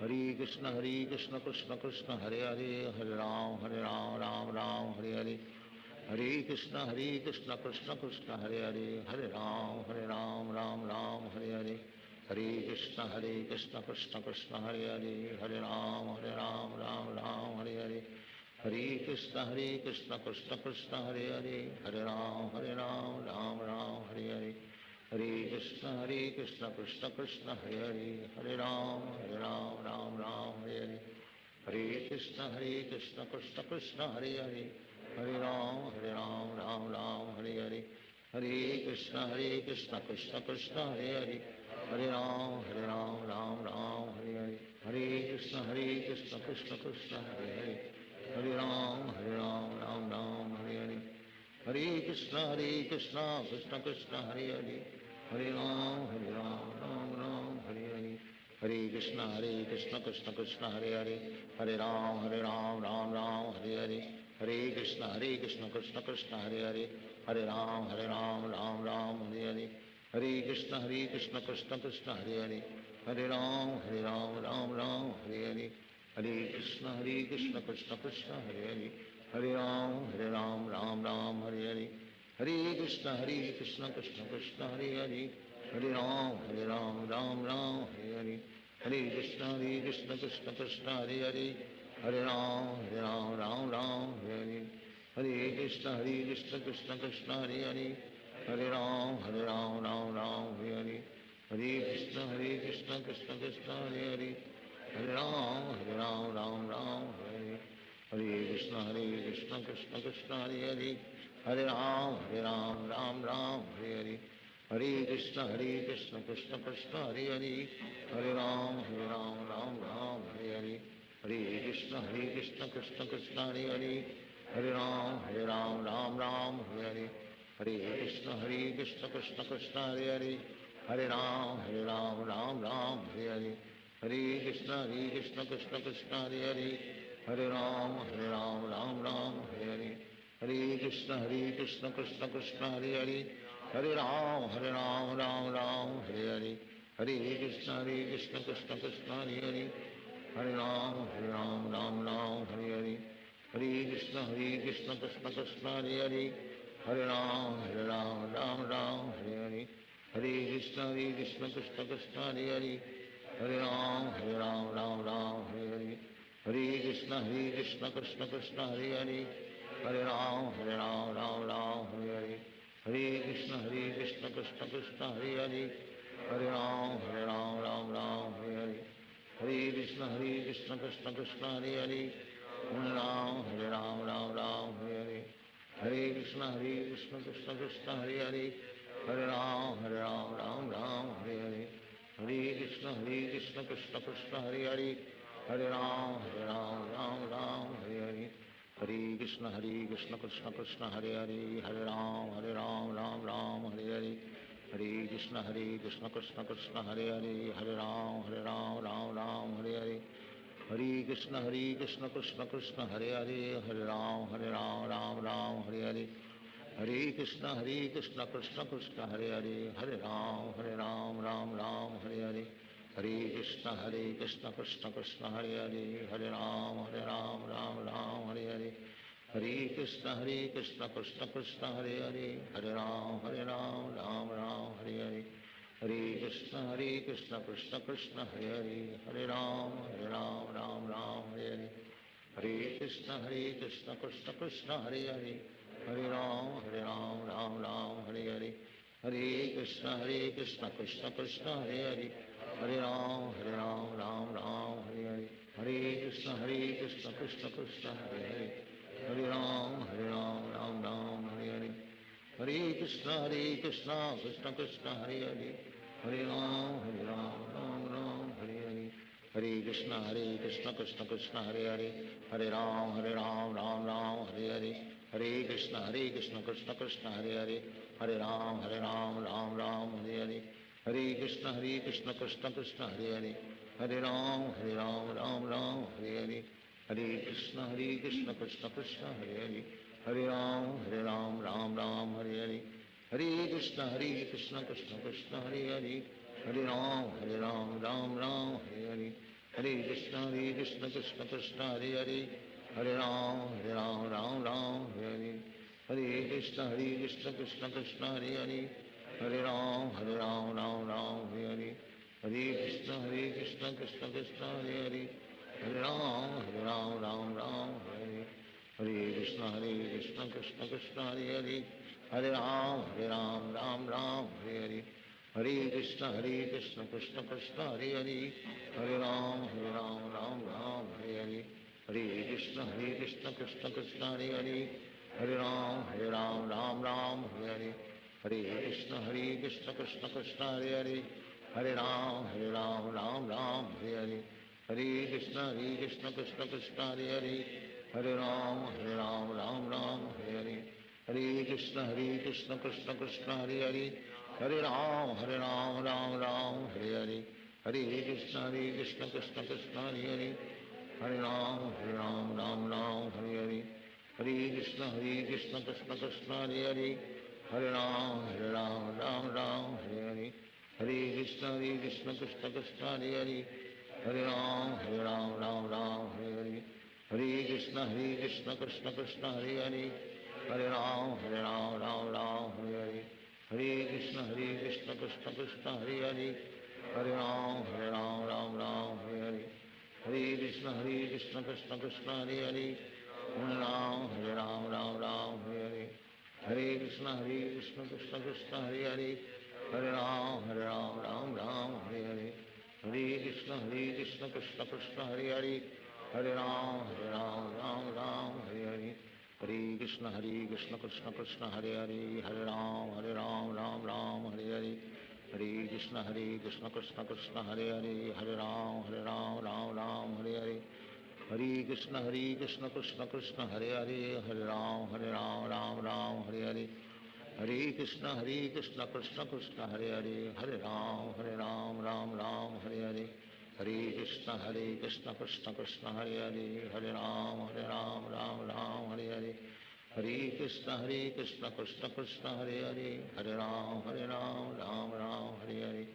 हरे कृष्ण कृष्ण कृष्ण हरे हरे, हरे राम राम हरे हरे, हरे कृष्ण कृष्ण कृष्ण हरे हरे, हरे राम राम हरे हरे, हरे कृष्ण कृष्ण कृष्ण हरे हरे, हरे राम राम हरे हरे, हरे कृष्ण कृष्ण कृष्ण हरे हरे, हरे राम राम हरे हरे, हरे कृष्ण कृष्ण कृष्ण हरे हरे, हरे राम राम हरे हरे, हरे कृष्ण कृष्ण कृष्ण हरे हरे, हरे राम राम हरे हरे, हरे कृष्ण कृष्ण कृष्ण हरे हरे, हरे राम राम हरे हरे, हरे कृष्ण कृष्ण कृष्ण हरे हरे, हरे राम राम हरे हरे, हरे कृष्ण कृष्ण कृष्ण हरे हरे, हरे राम राम हरे हरे, हरे कृष्ण कृष्ण कृष्ण हरे हरे, हरे राम राम हरे हरे, हरे कृष्ण कृष्ण कृष्ण हरे हरे, हरे राम राम हरे हरे, हरे कृष्ण कृष्ण कृष्ण हरे हरे, हरे राम राम हरे हरे, हरे कृष्ण कृष्ण कृष्ण हरे हरे, हरे राम राम हरे हरे, हरे कृष्ण कृष्ण कृष्ण हरे हरे, हरे राम राम राम हरे हरे, हरे कृष्ण कृष्ण कृष्ण हरे हरे, हरे राम राम राम हरे हरे, हरे कृष्ण कृष्ण कृष्ण हरे हरे, हरे राम राम हरे हरे, हरे कृष्ण कृष्ण कृष्ण हरे हरे, हरे राम राम हरे हरे, हरे कृष्ण कृष्ण कृष्ण हरे हरे, हरे राम राम हरे हरे, हरे कृष्ण कृष्ण कृष्ण हरे हरे, हरे राम राम हरे हरे, हरे कृष्ण कृष्ण कृष्ण हरे हरे, हरे राम राम हरे हरे, हरे कृष्ण कृष्ण कृष्ण हरे हरे, हरे राम राम हरे हरे, हरे कृष्ण कृष्ण कृष्ण हरे हरे, हरे राम राम हरे हरे, हरे कृष्ण कृष्ण कृष्ण हरे हरे, हरे राम राम हरे हरे, हरे कृष्ण कृष्ण कृष्ण हरे हरे, हरे राम राम हरे हरे, हरे कृष्ण कृष्ण कृष्ण हरे हरे, हरे राम राम हरे हरे, हरे कृष्ण कृष्ण कृष्ण हरे हरे, हरे राम राम हरे हरे, हरे कृष्ण कृष्ण कृष्ण हरे हरे, हरे राम हरे हरे, हरे कृष्ण कृष्ण कृष्ण हरे हरे, हरे राम हरे हरे, हरे कृष्ण कृष्ण कृष्ण हरे हरे, हरे राम राम हरे हरे, हरे कृष्ण कृष्ण कृष्ण हरे हरे, हरे राम राम हरे हरे, हरे कृष्ण कृष्ण कृष्ण हरे हरे, हरे राम राम हरे हरे, हरे कृष्ण कृष्ण कृष्ण हरे हरे, हरे राम राम हरे हरे, हरे कृष्ण कृष्ण कृष्ण हरे हरे, हरे राम राम हरे हरे, हरे कृष्ण कृष्ण कृष्ण हरे हरे, हरे राम राम हरे हरे, हरे कृष्ण कृष्ण कृष्ण हरे हरे, हरे राम राम हरे हरे, हरे कृष्ण कृष्ण कृष्ण हरे हरे, हरे राम राम हरे हरे, हरे कृष्ण कृष्ण कृष्ण हरे हरे, हरे राम राम हरे हरे, हरे कृष्ण कृष्ण कृष्ण हरे हरे, हरे राम राम हरे हरे, हरे कृष्ण कृष्ण कृष्ण हरे हरे, हरे राम राम हरे हरे, हरे कृष्ण कृष्ण कृष्ण हरे हरे, हरे राम राम हरे हरे, हरे कृष्ण कृष्ण कृष्ण हरे हरे, हरे राम राम हरे हरे, हरे कृष्ण कृष्ण कृष्ण हरे हरे, हरे राम राम हरे हरे, हरे कृष्ण कृष्ण कृष्ण हरे हरे, हरे राम राम हरे हरे, हरे कृष्ण कृष्ण कृष्ण हरे हरे, हरे राम राम हरे हरे, हरे कृष्ण कृष्ण कृष्ण हरे हरे, हरे राम राम हरे हरे, हरे कृष्ण कृष्ण कृष्ण हरे हरे, हरे राम राम हरे हरे, हरे कृष्ण कृष्ण कृष्ण हरे हरे, हरे राम राम हरे हरे, हरे कृष्ण कृष्ण कृष्ण हरे हरे, हरे राम राम हरे हरे, हरे कृष्ण कृष्ण कृष्ण हरे हरे, हरे राम राम हरे हरे, हरे कृष्ण कृष्ण कृष्ण हरे हरे, हरे राम राम हरे हरे, हरे कृष्ण कृष्ण कृष्ण हरे हरे, हरे राम राम हरे हरे, हरे कृष्ण कृष्ण कृष्ण हरे हरे, हरे राम राम हरे हरे, हरे कृष्ण कृष्ण कृष्ण हरे हरे, हरे राम राम हरे हरे, हरे कृष्ण कृष्ण कृष्ण हरे हरे, हरे राम राम हरे हरे, हरे कृष्ण कृष्ण कृष्ण हरे हरे, हरे राम राम हरे हरे, हरे कृष्ण कृष्ण कृष्ण हरे हरे, हरे राम हरे हरे, हरे कृष्ण कृष्ण कृष्ण हरे हरे, हरे राम राम हरे हरे, हरे कृष्ण कृष्ण कृष्ण हरे हरे, हरे राम राम हरे हरे, हरे कृष्ण कृष्ण कृष्ण हरे हरे, हरे राम राम हरे हरे, हरे कृष्ण कृष्ण कृष्ण हरे हरे, हरे राम राम हरे हरे, हरे कृष्ण कृष्ण कृष्ण हरे हरे, Hare Ram Ram Hare Hare, Hare Krishna Krishna Krishna Hare Hare, Hare Ram Ram Hare Hare, Hare Krishna Krishna Krishna Hare Hare, Hare Ram Ram Hare Hare, Hare Krishna Krishna Krishna Hare Hare, Hare Ram Ram Hare Hare, Hare Krishna Krishna Krishna Hare Hare, Hare Ram Ram Hare Hare, Hare Krishna Krishna Krishna Hare Hare, Hare Ram Ram Hare Hare, Hare Krishna Krishna Krishna Hare Hare, Hare Ram Ram Hare Hare, Hare Krishna Krishna Krishna Hare Hare, Hare Ram Ram Hare Hare,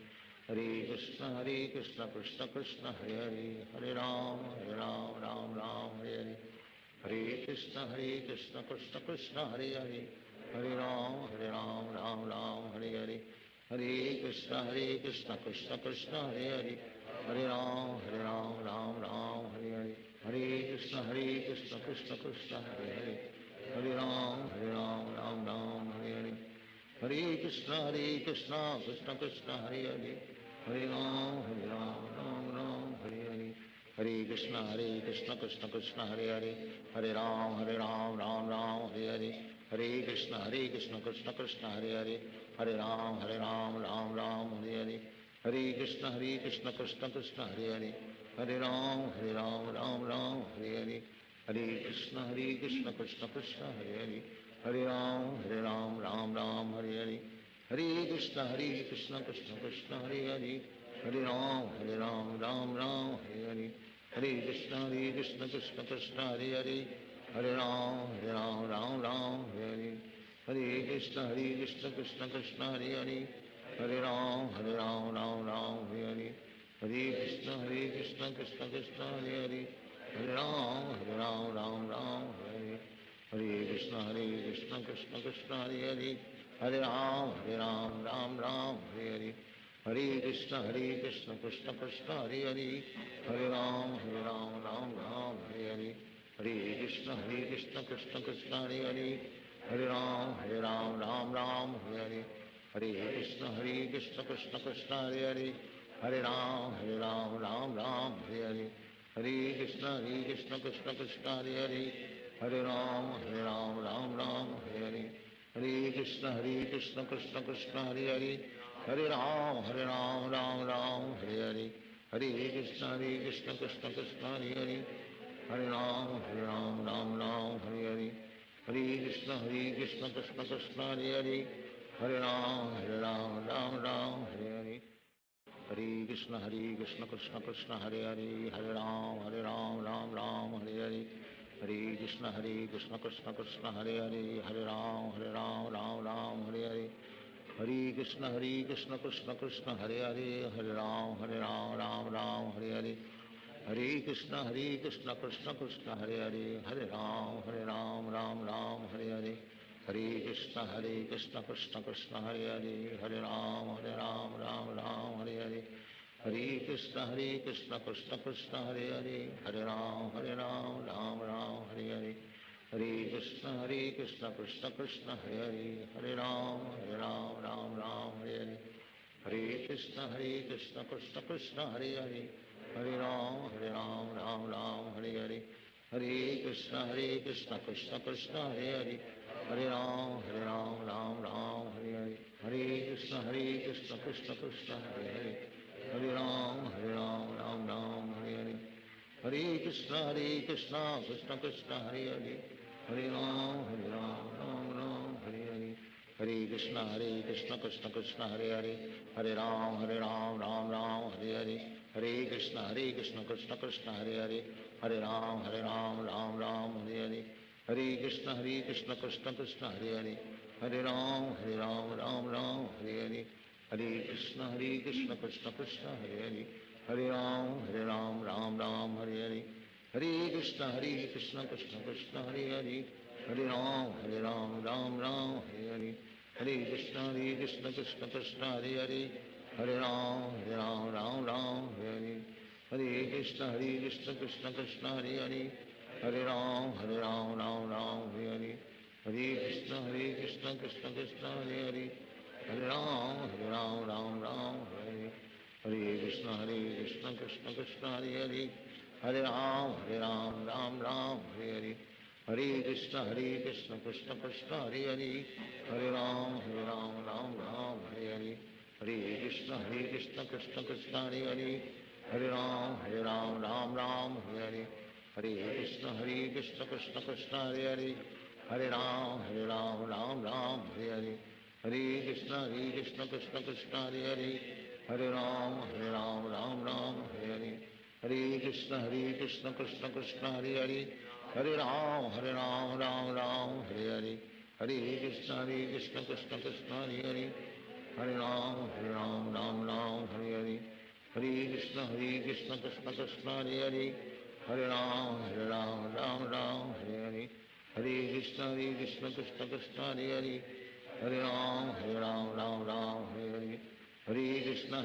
Hare Krishna Krishna Krishna Hare Hare, Hare Ram Ram Hare Hare, Hare Krishna Krishna Krishna Hare Hare, Hare Ram Ram Hare Hare, Hare Krishna Krishna Krishna Hare Hare, Hare Ram Ram Hare Hare, Hare Krishna Krishna Krishna Hare Hare, Hare Ram Ram Hare Hare, Hare Krishna Krishna Krishna Hare Hare, Hare Ram Ram Hare Hare, Hare Krishna Krishna Krishna Hare Hare, Hare Ram Ram Hare Hare, Hare Krishna Krishna Krishna Hare Hare, Hare Ram Ram Hare Hare, Hare Krishna Krishna Krishna Hare Hare, Hare Ram Ram Hare Hare, Hare Krishna Krishna Krishna Hare Hare, Hare Ram Ram Hare Hare, Hare Krishna Krishna Krishna Hare Hare, Hare Ram Ram Hare Hare, Hare Krishna Krishna Krishna Hare Hare, Hare Ram Ram Hare Hare, Hare Krishna Krishna Krishna Hare Hare, Hare Ram Ram Hare Hare, Hare Krishna Krishna Krishna Hare Hare, Hare Ram Ram Hare Hare, Hare Krishna Krishna Krishna Hare Hare, Hare Ram Ram Hare Hare, Hare Krishna Krishna Krishna Hare Hare, Hare Ram Ram Hare Hare, Hare Krishna Krishna Krishna Hare Hare, Hare Ram Ram Hare Hare, Hare Krishna Krishna Krishna Hare Hare, Hare Ram Ram Hare Hare, Hare Krishna Krishna Krishna Hare Hare, Hare Ram Ram Hare Hare, Hare Krishna Krishna Krishna Hare Hare, Hare Ram Ram Hare Hare, Hare Krishna Krishna Krishna Hare Hare, Hare Ram Ram Hare Hare, Hare Krishna Krishna Krishna Hare Hare, Hare Ram Ram Hare Hare, Hare Krishna Krishna Krishna Hare Hare, Hare Ram Ram Hare Hare, Hare Krishna Krishna Krishna Hare Hare, Hare Ram Ram Hare Hare, Hare Krishna Krishna Krishna Hare Hare, Hare Ram Ram Hare Hare, Hare Krishna Krishna Krishna Hare Hare, Hare Ram Ram Hare Hare, Hare Krishna Krishna Krishna Hare Hare, Hare Ram Ram Hare Hare, Hare Krishna Krishna Krishna Hare Hare, Hare Ram Ram Hare Hare, Hare Krishna Krishna Krishna Hare Hare, Hare Ram Ram Hare Hare, Hare Krishna Krishna Krishna Hare Hare, Hare Ram Ram Hare Hare, Hare Krishna Krishna Krishna Hare Hare, Hare Ram Ram Hare Hare, Hare Krishna Krishna Krishna Hare Hare, Hare Ram Ram Hare Hare, Hare Krishna Krishna Krishna Hare Hare, Hare Ram Ram Hare Hare, Hare Krishna Krishna Krishna Hare Hare, Hare Ram Ram Hare Hare, Hare Krishna Krishna Krishna Hare Hare, Hare Ram Ram Hare Hare, Hare Krishna Krishna Krishna Hare Hare, Hare Ram Ram Hare Hare, Hare Krishna Krishna Krishna Hare Hare, Hare Ram Ram Hare Hare, Hare Krishna Krishna Krishna Hare Hare, Hare Ram Ram Hare Hare, Hare Krishna Krishna Krishna Hare Hare, Hare Ram Ram Hare Hare, Hare Krishna Krishna Krishna Hare Hare, Hare Ram Ram Hare Hare, Hare Krishna Krishna Krishna Hare Hare, Hare Ram, Ram Ram, Hare Hare Krishna, Krishna Krishna, Hare Hare, Hare Ram, Ram Ram, Hare Hare, Hare Krishna, Krishna Krishna, Hare Hare, Hare Ram, Ram Ram, Hare Hare, Hare Krishna, Krishna Krishna, Hare Hare, Hare Ram, Ram Ram, Hare Hare, Hare Krishna, Krishna Krishna, Hare Hare, Hare Ram, Ram Ram, Hare Hare, Hare Krishna, Krishna Krishna, Hare Hare, Hare Ram, Ram Ram, Hare Hare, Hare Krishna, Krishna Krishna, Hare Hare, Hare Ram, Ram Ram, Hare Hare, Hare Krishna, Krishna Krishna, Hare Hare, Hare Ram, Ram Ram, Hare Hare, Hare Krishna, Krishna Krishna, Hare Hare, Hare Ram, Ram Ram, Hare Hare, Hare Krishna, Krishna Krishna, Hare Hare, Hare Ram, Ram Ram, Hare Hare, Hare Krishna,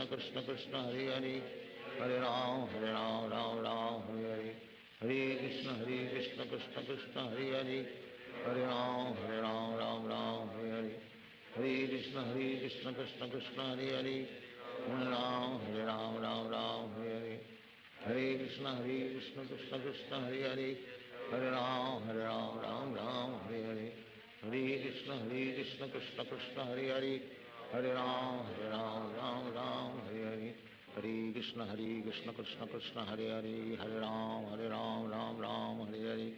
Krishna Krishna, Hare Hare, Hare Ram, Ram Ram, Hare Hare, Hare Krishna, Krishna Krishna, Hare Hare, Hare Ram, Ram Ram, Hare Hare, Hare Krishna, Krishna Krishna, Hare Hare, Hare Ram, Ram Ram, Hare Hare, Hare Krishna, Krishna Krishna, Hare Hare, Hare Ram, Ram Ram, Hare Hare, Hare Krishna, Krishna Krishna, Hare Hare, Hare Ram, Ram Ram, Hare Hare, Hare Krishna, Krishna Krishna, Hare Hare, Hare Ram, Ram Ram, Hare Hare, Hare Krishna, Krishna Krishna, Hare Hare, Hare Ram, Ram Ram, Hare Hare, Hare Krishna, Krishna Krishna, Hare Hare, Hare Ram, Ram Ram, Hare Hare,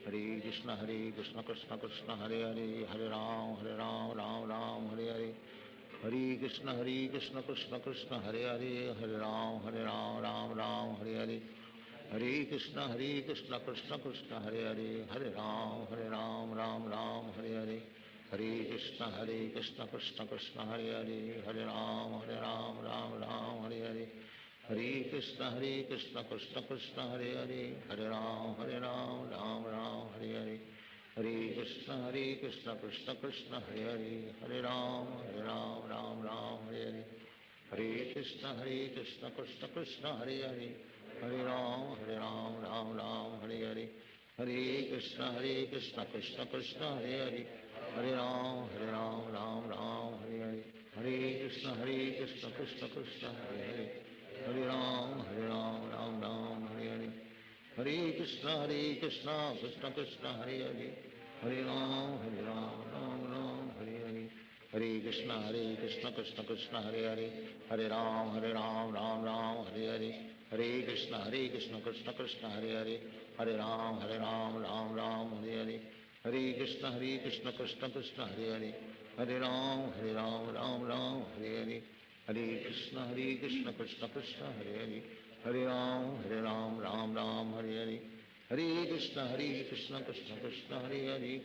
Hare Krishna, Krishna Krishna, Hare Hare, Hare Ram, Ram Ram, Hare Hare, Hare Krishna, Krishna Krishna, Hare Hare, Hare Ram, Ram Ram, Hare Hare, Hare Krishna, Krishna Krishna, Hare Hare, Hare Ram, Ram Ram, Hare Hare, Hare Krishna, Krishna Krishna, Hare Hare, Hare Ram, Ram Ram, Hare Hare, Hare Krishna, Krishna Krishna, Hare Hare, Hare Ram, Ram Ram, Hare Hare, Hare Krishna, Krishna Krishna, Hare Hare, Hare Ram, Ram Ram, Hare Hare, Hare Krishna, Krishna Krishna, Hare Hare, Hare Ram, Ram Ram, Hare Hare, Hare Krishna, Krishna Krishna, Hare Hare, Hare Ram, Ram Ram, Hare Hare, Hare Krishna, Krishna Krishna, Hare Hare, Hare Ram, Ram Ram, Hare Hare, Hare Krishna, Krishna Krishna, Hare Hare, Hare Ram, Ram Ram, Hare Hare, Hare Krishna, Krishna Krishna, Hare Hare, Hare Ram, Ram Ram, Hare Hare, Hare Krishna, Krishna Krishna, Hare Hare, Hare Ram, Ram Ram, Hare Hare, Hare Krishna, Krishna Krishna, Hare Hare, Hare Ram, Ram Ram, Hare Hare, Hare Krishna, Krishna Krishna, Hare Hare, Hare Ram, Ram Ram, Hare Hare, Hare Krishna, Krishna Krishna, Hare Hare,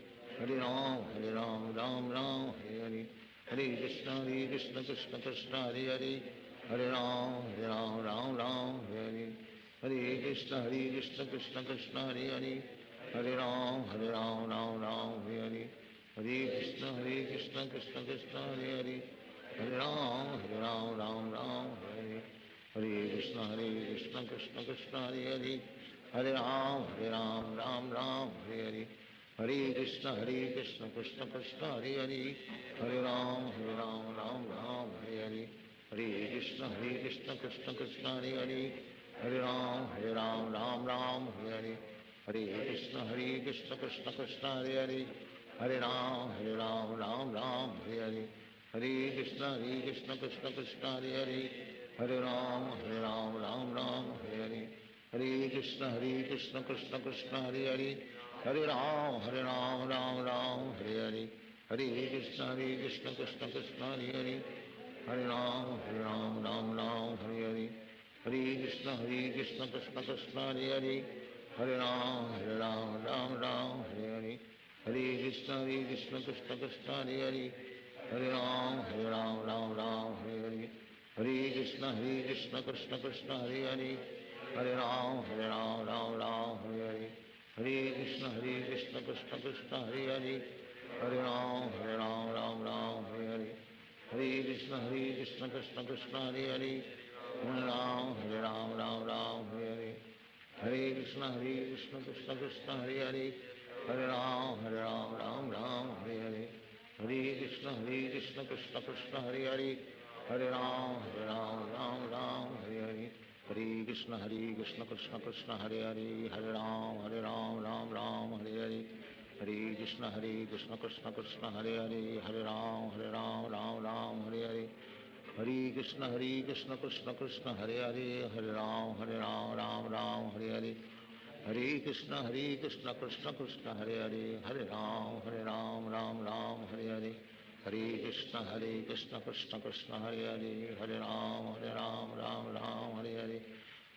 Hare Ram, Ram Ram, Hare Hare, Hare Krishna, Krishna Krishna, Hare Hare, Hare Ram, Ram Ram, Hare Hare, Hare Krishna, Krishna Krishna, Hare Hare, Hare Ram, Ram Ram, Hare Hare, Hare Krishna, Krishna Krishna, Hare Hare, Hare Ram, Ram Ram, Hare Hare, Hare Krishna, Krishna Krishna, Hare Hare, Hare Ram, Ram Ram, Hare Hare, Hare Krishna, Krishna Krishna, Hare Hare, Hare Ram, Ram Ram, Hare Hare, Hare Krishna, Krishna Krishna, Hare Hare, Hare Ram, Ram Ram, Hare Hare, Hare Krishna, Krishna Krishna, Hare Hare, Hare Ram, Ram Ram, Hare Hare, Hare Krishna, Krishna Krishna, Hare Hare, Hare Ram, Ram Ram, Hare Hare, Hare Krishna, Krishna Krishna, Hare Hare, Hare Ram, Ram Ram, Hare Hare, Hare Krishna, Krishna Krishna, Hare Hare, Hare Ram, Ram Ram, Hare Hare, Hare Krishna, Krishna Krishna, Hare Hare, Hare Ram, Ram Ram, Hare Hare, Hare Krishna, Krishna Krishna, Hare Hare, Hare Ram, Ram Ram, Hare Hare, Hare Krishna, Krishna Krishna, Hare Hare, Hare Ram, Ram Hare Hare, Hare Krishna, Krishna Krishna, Hare Hare, Hare Ram, Ram Ram, Hare Hare, Hare Krishna, Krishna Krishna Krishna Hare Hare Hare Ram Ram Ram Hare Hare Hare Krishna Krishna Krishna Hare Hare Hare Ram Ram Ram Hare Hare Hare Krishna Krishna Krishna Hare Hare Hare Ram Ram Ram Hare Hare Hare Krishna Krishna Krishna Hare Hare Hare Ram Ram Ram Hare Hare Hare Krishna Krishna Krishna Hare Hare Hare Ram Ram Hare Hare Hare Krishna Krishna Krishna Hare Hare Hare Ram Ram Hare Hare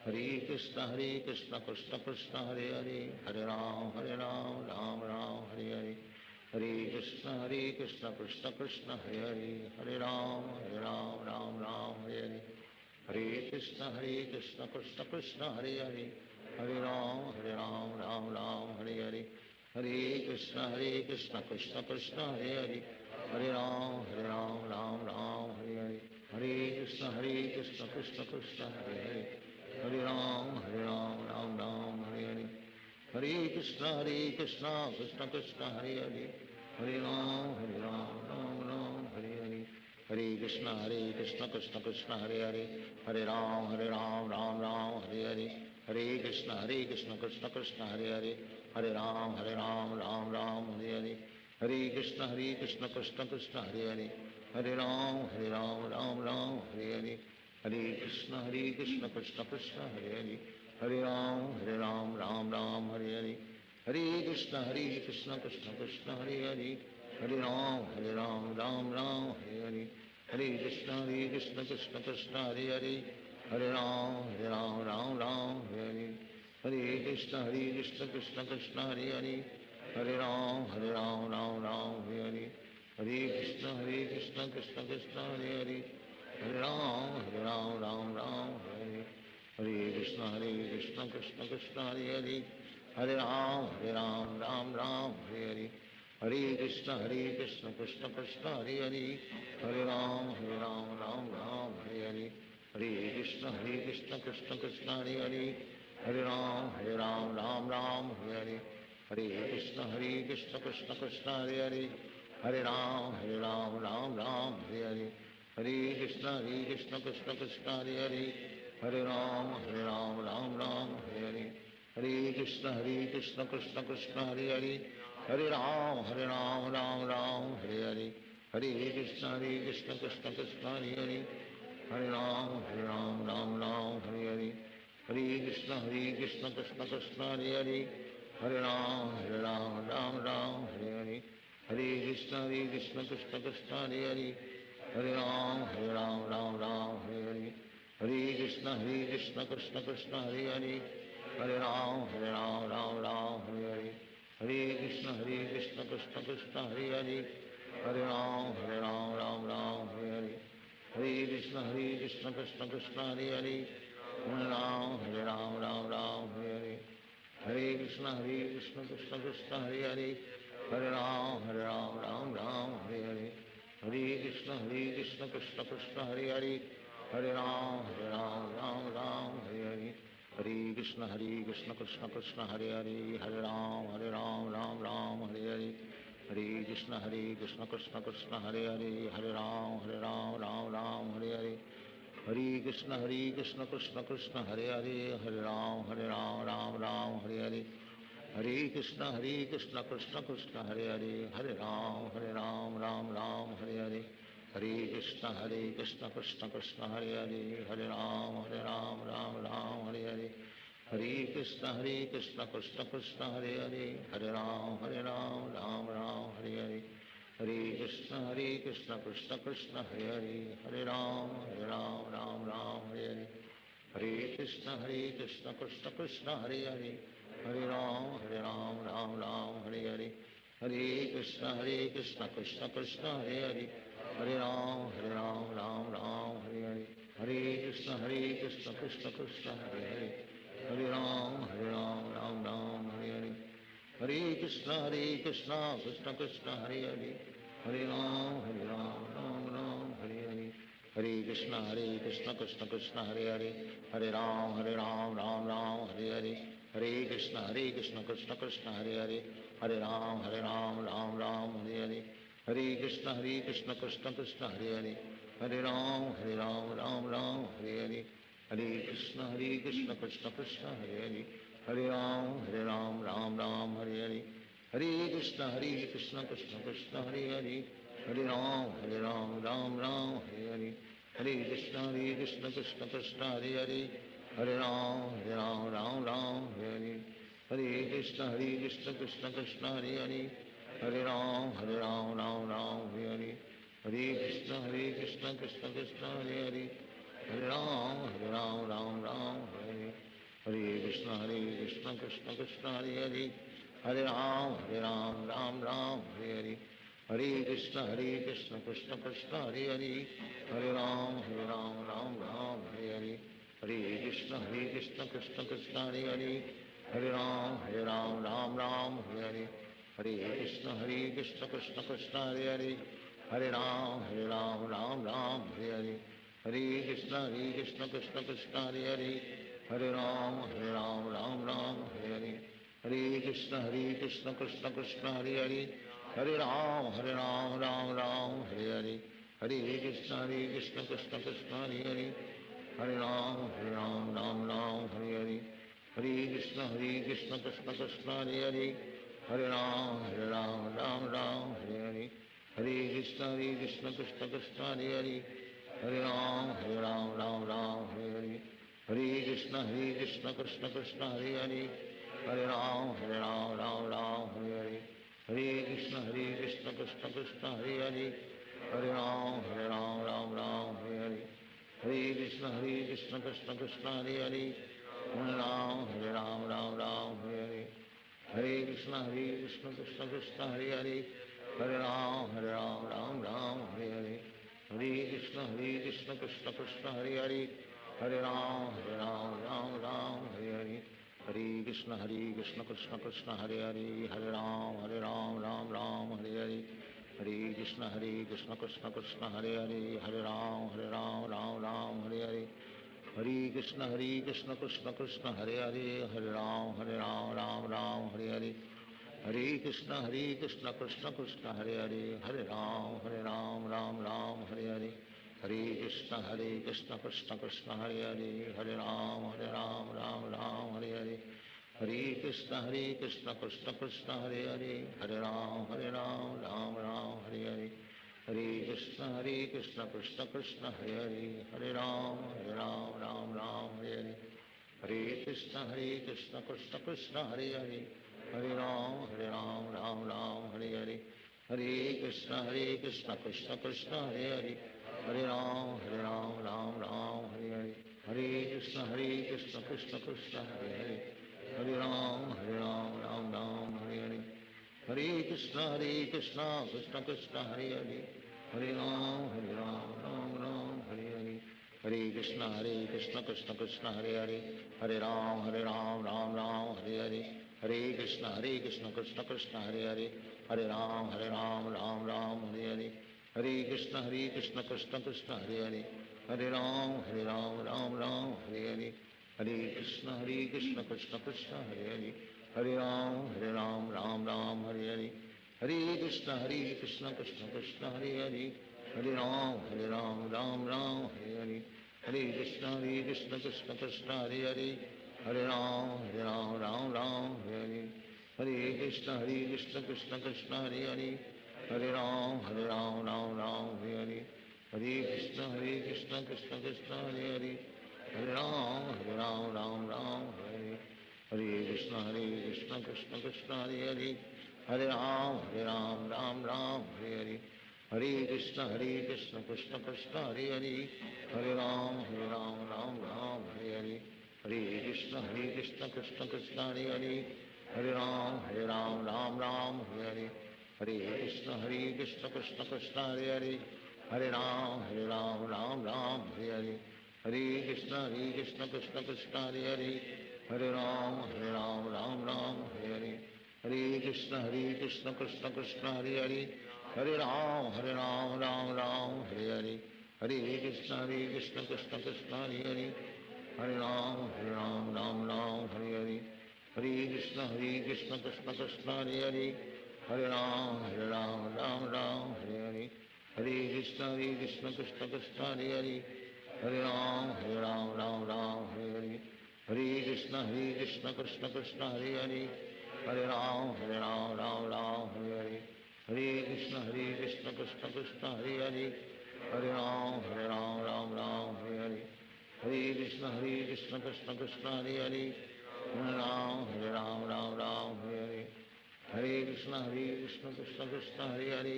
Hare Krishna Krishna Krishna Hare Hare Hare Ram Ram Hare Hare Hare Krishna Krishna Krishna Hare Hare Hare Ram Ram Hare Hare Hare Krishna Krishna Krishna Hare Hare Hare Ram Ram Hare Hare Hare Krishna Krishna Krishna Hare Hare Hare Ram Ram Hare Hare Hare Krishna Krishna Krishna Hare Hare Hare Ram Ram Hare Hare Hare Krishna Krishna Krishna Hare Hare Hare Ram Hare Hare Hare Krishna Krishna Krishna Hare Hare Hare Ram Ram Hare Hare Hare Krishna Krishna Krishna Hare Hare Hare Ram Ram Hare Hare Hare Krishna Krishna Krishna Hare Hare Hare Ram Ram Hare Hare Hare Krishna Krishna Krishna Hare Hare Hare Ram Ram Hare Hare Hare Krishna Krishna Krishna Hare Hare Hare Ram Ram Hare Hare Hare Krishna Krishna Krishna Hare Hare Hare Ram Ram Hare Hare Hare Krishna Krishna Krishna Hare Hare Hare Ram Ram Hare Hare Hare Krishna Krishna Krishna Hare Hare Hare Ram Ram Hare Hare Hare Krishna Krishna Krishna Hare Hare Hare Ram Ram Hare Hare Hare Krishna Krishna Krishna Hare Hare Hare Ram Ram Hare Hare Hare Krishna Krishna Krishna Hare Hare Hare Ram Ram Hare Hare Hare Krishna Krishna Krishna Hare Hare Hare Ram Ram Hare Hare Hare Krishna Krishna Krishna Hare Hare Hare Ram Ram Hare Hare Hare Krishna Krishna Krishna Hare Hare Hare Ram Ram Hare Hare Hare Krishna Krishna Krishna Hare Hare Hare Ram Ram Hare Hare Hare Krishna Krishna Krishna Hare Hare Hare Ram Ram Hare Hare Hare Krishna Krishna Krishna Hare Hare Hare Ram Ram Hare Hare Hare Krishna Krishna Krishna Hare Hare Hare Ram Ram Hare Hare Hare Krishna Krishna Krishna Hare Hare Hare Ram Ram Hare Hare Hare Krishna Krishna Krishna Hare Hare Hare Ram Hare Hare Hare Krishna Krishna Krishna Hare Hare Hare Ram Ram Hare Hare Hare Krishna Krishna Krishna Hare Hare Hare Ram Ram Hare Hare Hare Krishna Krishna Krishna Hare Hare Hare Ram Ram Hare Hare Hare Krishna Krishna Krishna Hare Hare Hare Ram Ram Hare Hare Hare Krishna Krishna Krishna Hare Hare Hare Ram Ram Hare Hare Hare Krishna Krishna Krishna Hare Hare Hare Ram Ram Hare Hare Hare Krishna Krishna Krishna Hare Hare Hare Ram Ram Hare Hare Hare Krishna Krishna Krishna Hare Hare Hare Ram Ram Hare Hare Hare Krishna Krishna Krishna Hare Hare Hare Ram Ram Hare Hare Hare Krishna Krishna Krishna Hare Hare Hare Ram Ram Hare Hare Hare Krishna Krishna Krishna Hare Hare Hare Ram Ram Hare Hare Hare Krishna Krishna Krishna Hare Hare Hare Ram Ram Hare Hare Hare Krishna Krishna Krishna Hare Hare Hare Ram Hare Hare Hare Krishna Krishna Krishna Hare Hare Hare Ram Ram Hare Hare Hare Krishna Krishna Krishna Hare Hare Hare Ram Ram Ram Hare हरे Hare Krishna Krishna Krishna Hare Hare, Hare Ram Ram Ram Hare Hare, Hare Krishna Krishna Krishna Hare Hare, Hare Ram Ram Ram Hare Hare, Hare Krishna Krishna Krishna Hare Hare, Hare Ram Ram Ram Hare Hare, Hare Krishna Krishna Krishna Hare Hare, Hare Ram Ram Ram Hare Hare, Hare Krishna Krishna Krishna Hare Hare, Hare Ram Ram Ram Hare Hare, Hare Krishna Krishna Krishna Hare Hare, Hare Ram Ram Ram Hare Hare, Hare Krishna Krishna Krishna Hare Hare, Hare Ram Ram Ram Hare Hare, Hare Krishna Krishna Krishna Hare Hare, Hare Ram Ram Ram Hare Hare, Hare Krishna Krishna Krishna Hare Hare, Hare Ram Ram Hare Hare, Hare Krishna Krishna Krishna Hare Hare, Hare Ram Ram Hare Hare, Hare Krishna Krishna Krishna Hare Hare, Hare Ram Ram Hare Hare, Hare Krishna Krishna Krishna Hare Hare, Hare Ram Ram Hare Hare, Hare Krishna Krishna Krishna Hare Hare, Hare Ram Ram Hare Hare, Hare Krishna Krishna Krishna Hare Hare, Hare Ram Ram Hare Hare, Hare Krishna Krishna Krishna Hare Hare, Hare Ram Ram Hare Hare, Hare Krishna Krishna Krishna Hare Hare, Hare Ram Ram Hare Hare, Hare Krishna Krishna Krishna Hare Hare, Hare Ram Ram Hare Hare, Hare Krishna Krishna Krishna Hare Hare, Hare Ram Ram Hare Hare, Hare Krishna Krishna Krishna Hare Hare, Hare Ram Ram Hare Hare, Hare Krishna Krishna Krishna Hare Hare, Hare Ram Ram Hare Hare, Hare Krishna Krishna Krishna Hare Hare, Hare Ram Ram Hare Hare, Hare Krishna Krishna Krishna Hare Hare, Hare Ram Ram Hare Hare, Hare Krishna Krishna Krishna Hare Hare, Hare Ram Ram Hare Hare, Hare Krishna Krishna Krishna Hare Hare, Hare Ram Ram Hare Hare, Hare Krishna Krishna Krishna Hare Hare, Hare Ram Ram Hare Hare, Hare Krishna Krishna Krishna Hare Hare, Hare Ram Ram Hare Hare, Hare Krishna Krishna Krishna Hare Hare, Hare Ram Ram Hare Hare, Hare Krishna Krishna Krishna Hare Hare, Hare Ram Ram Hare Hare, Hare Krishna Krishna Krishna Hare Hare, Hare Ram Ram Hare Hare, Hare Krishna Krishna Krishna Hare Hare, Hare Ram Ram Hare Hare, Hare Krishna Krishna Krishna Hare Hare, Hare Ram Ram Hare Hare, Hare Krishna Krishna Krishna Hare Hare, Hare Ram Ram Hare Hare, Hare Krishna Krishna Krishna Hare Hare, Hare Ram Ram Hare Hare, Hare Krishna Krishna Krishna Hare Hare, Hare Ram Ram Hare Hare, Hare Krishna Krishna Krishna Hare Hare, Hare Ram Ram Hare Hare, Hare Krishna Krishna Krishna Hare Hare, Hare Ram Ram Hare Hare, Hare Krishna Krishna Krishna Hare Hare, Hare Ram Ram Hare Hare, Hare Krishna Krishna Krishna Hare Hare, Hare Ram Ram Hare Hare, Hare Krishna Krishna Krishna Hare Hare, Hare Ram Ram Hare Hare, Hare Krishna Krishna Krishna Hare Hare, Hare Ram Ram Hare Hare, Hare Krishna Krishna Krishna Hare Hare, Hare Ram Ram Hare Hare, Hare Krishna Krishna Krishna Hare Hare, Hare Ram Ram Hare Hare, Hare Krishna Krishna Krishna Hare Hare, Hare Ram Ram Hare Hare, Hare Krishna Krishna Krishna Hare Hare, Hare Ram Ram Hare Hare, Hare Krishna Krishna Krishna Hare Hare, Hare Ram Ram Hare Hare, Hare Krishna Krishna Krishna Hare Hare, Hare Ram Ram Hare Hare, Hare Krishna Krishna Krishna Hare Hare, Hare Ram, Ram Ram, Hare Hare. Hare Krishna, Krishna Krishna, Hare Hare. Hare Ram, Ram Ram, Hare Hare. Hare Krishna, Krishna Krishna, Hare Hare. Hare Ram, Ram Ram, Hare Hare. Hare Krishna, Krishna Krishna, Hare Hare. Hare Ram, Ram Ram, Hare Hare. Hare Krishna, Krishna Krishna, Hare Hare. Hare Ram, Ram Ram, Hare Hare. Hare Krishna, Krishna Krishna, Hare Hare.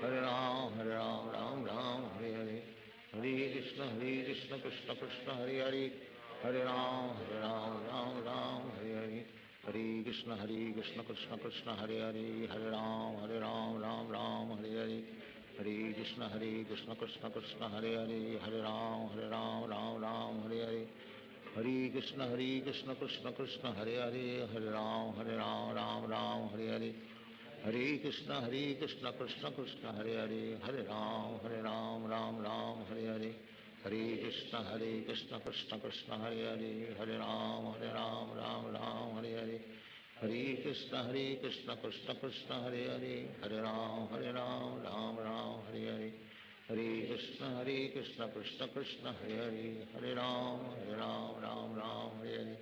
Hare Ram, Ram Ram, Hare Hare. Hare Krishna, Krishna Krishna, Hare Hare. Hare Ram, Ram Hare Hare. Hare Krishna, Krishna Krishna, Hare Hare. Hare Ram, Ram Hare Hare. Hare Krishna, Krishna Krishna, Hare Hare. Hare Ram, Ram Hare Hare. Hare Krishna, Krishna Krishna, Hare Hare. Hare Ram, Ram Hare Hare. Hare Krishna, Krishna Krishna, Hare Hare. Hare Ram, Ram Hare Hare. Hare Krishna, Krishna Krishna, Hare Hare. Hare Ram, Ram Hare Hare. Hare Krishna, Krishna Krishna, Hare Hare. Hare Ram, Ram Hare Hare. Hare Krishna, Krishna Krishna, Hare Hare. Hare Ram, Ram Hare Hare. Hare Krishna, Krishna Krishna, Hare Hare. Hare Ram, Ram Hare Hare.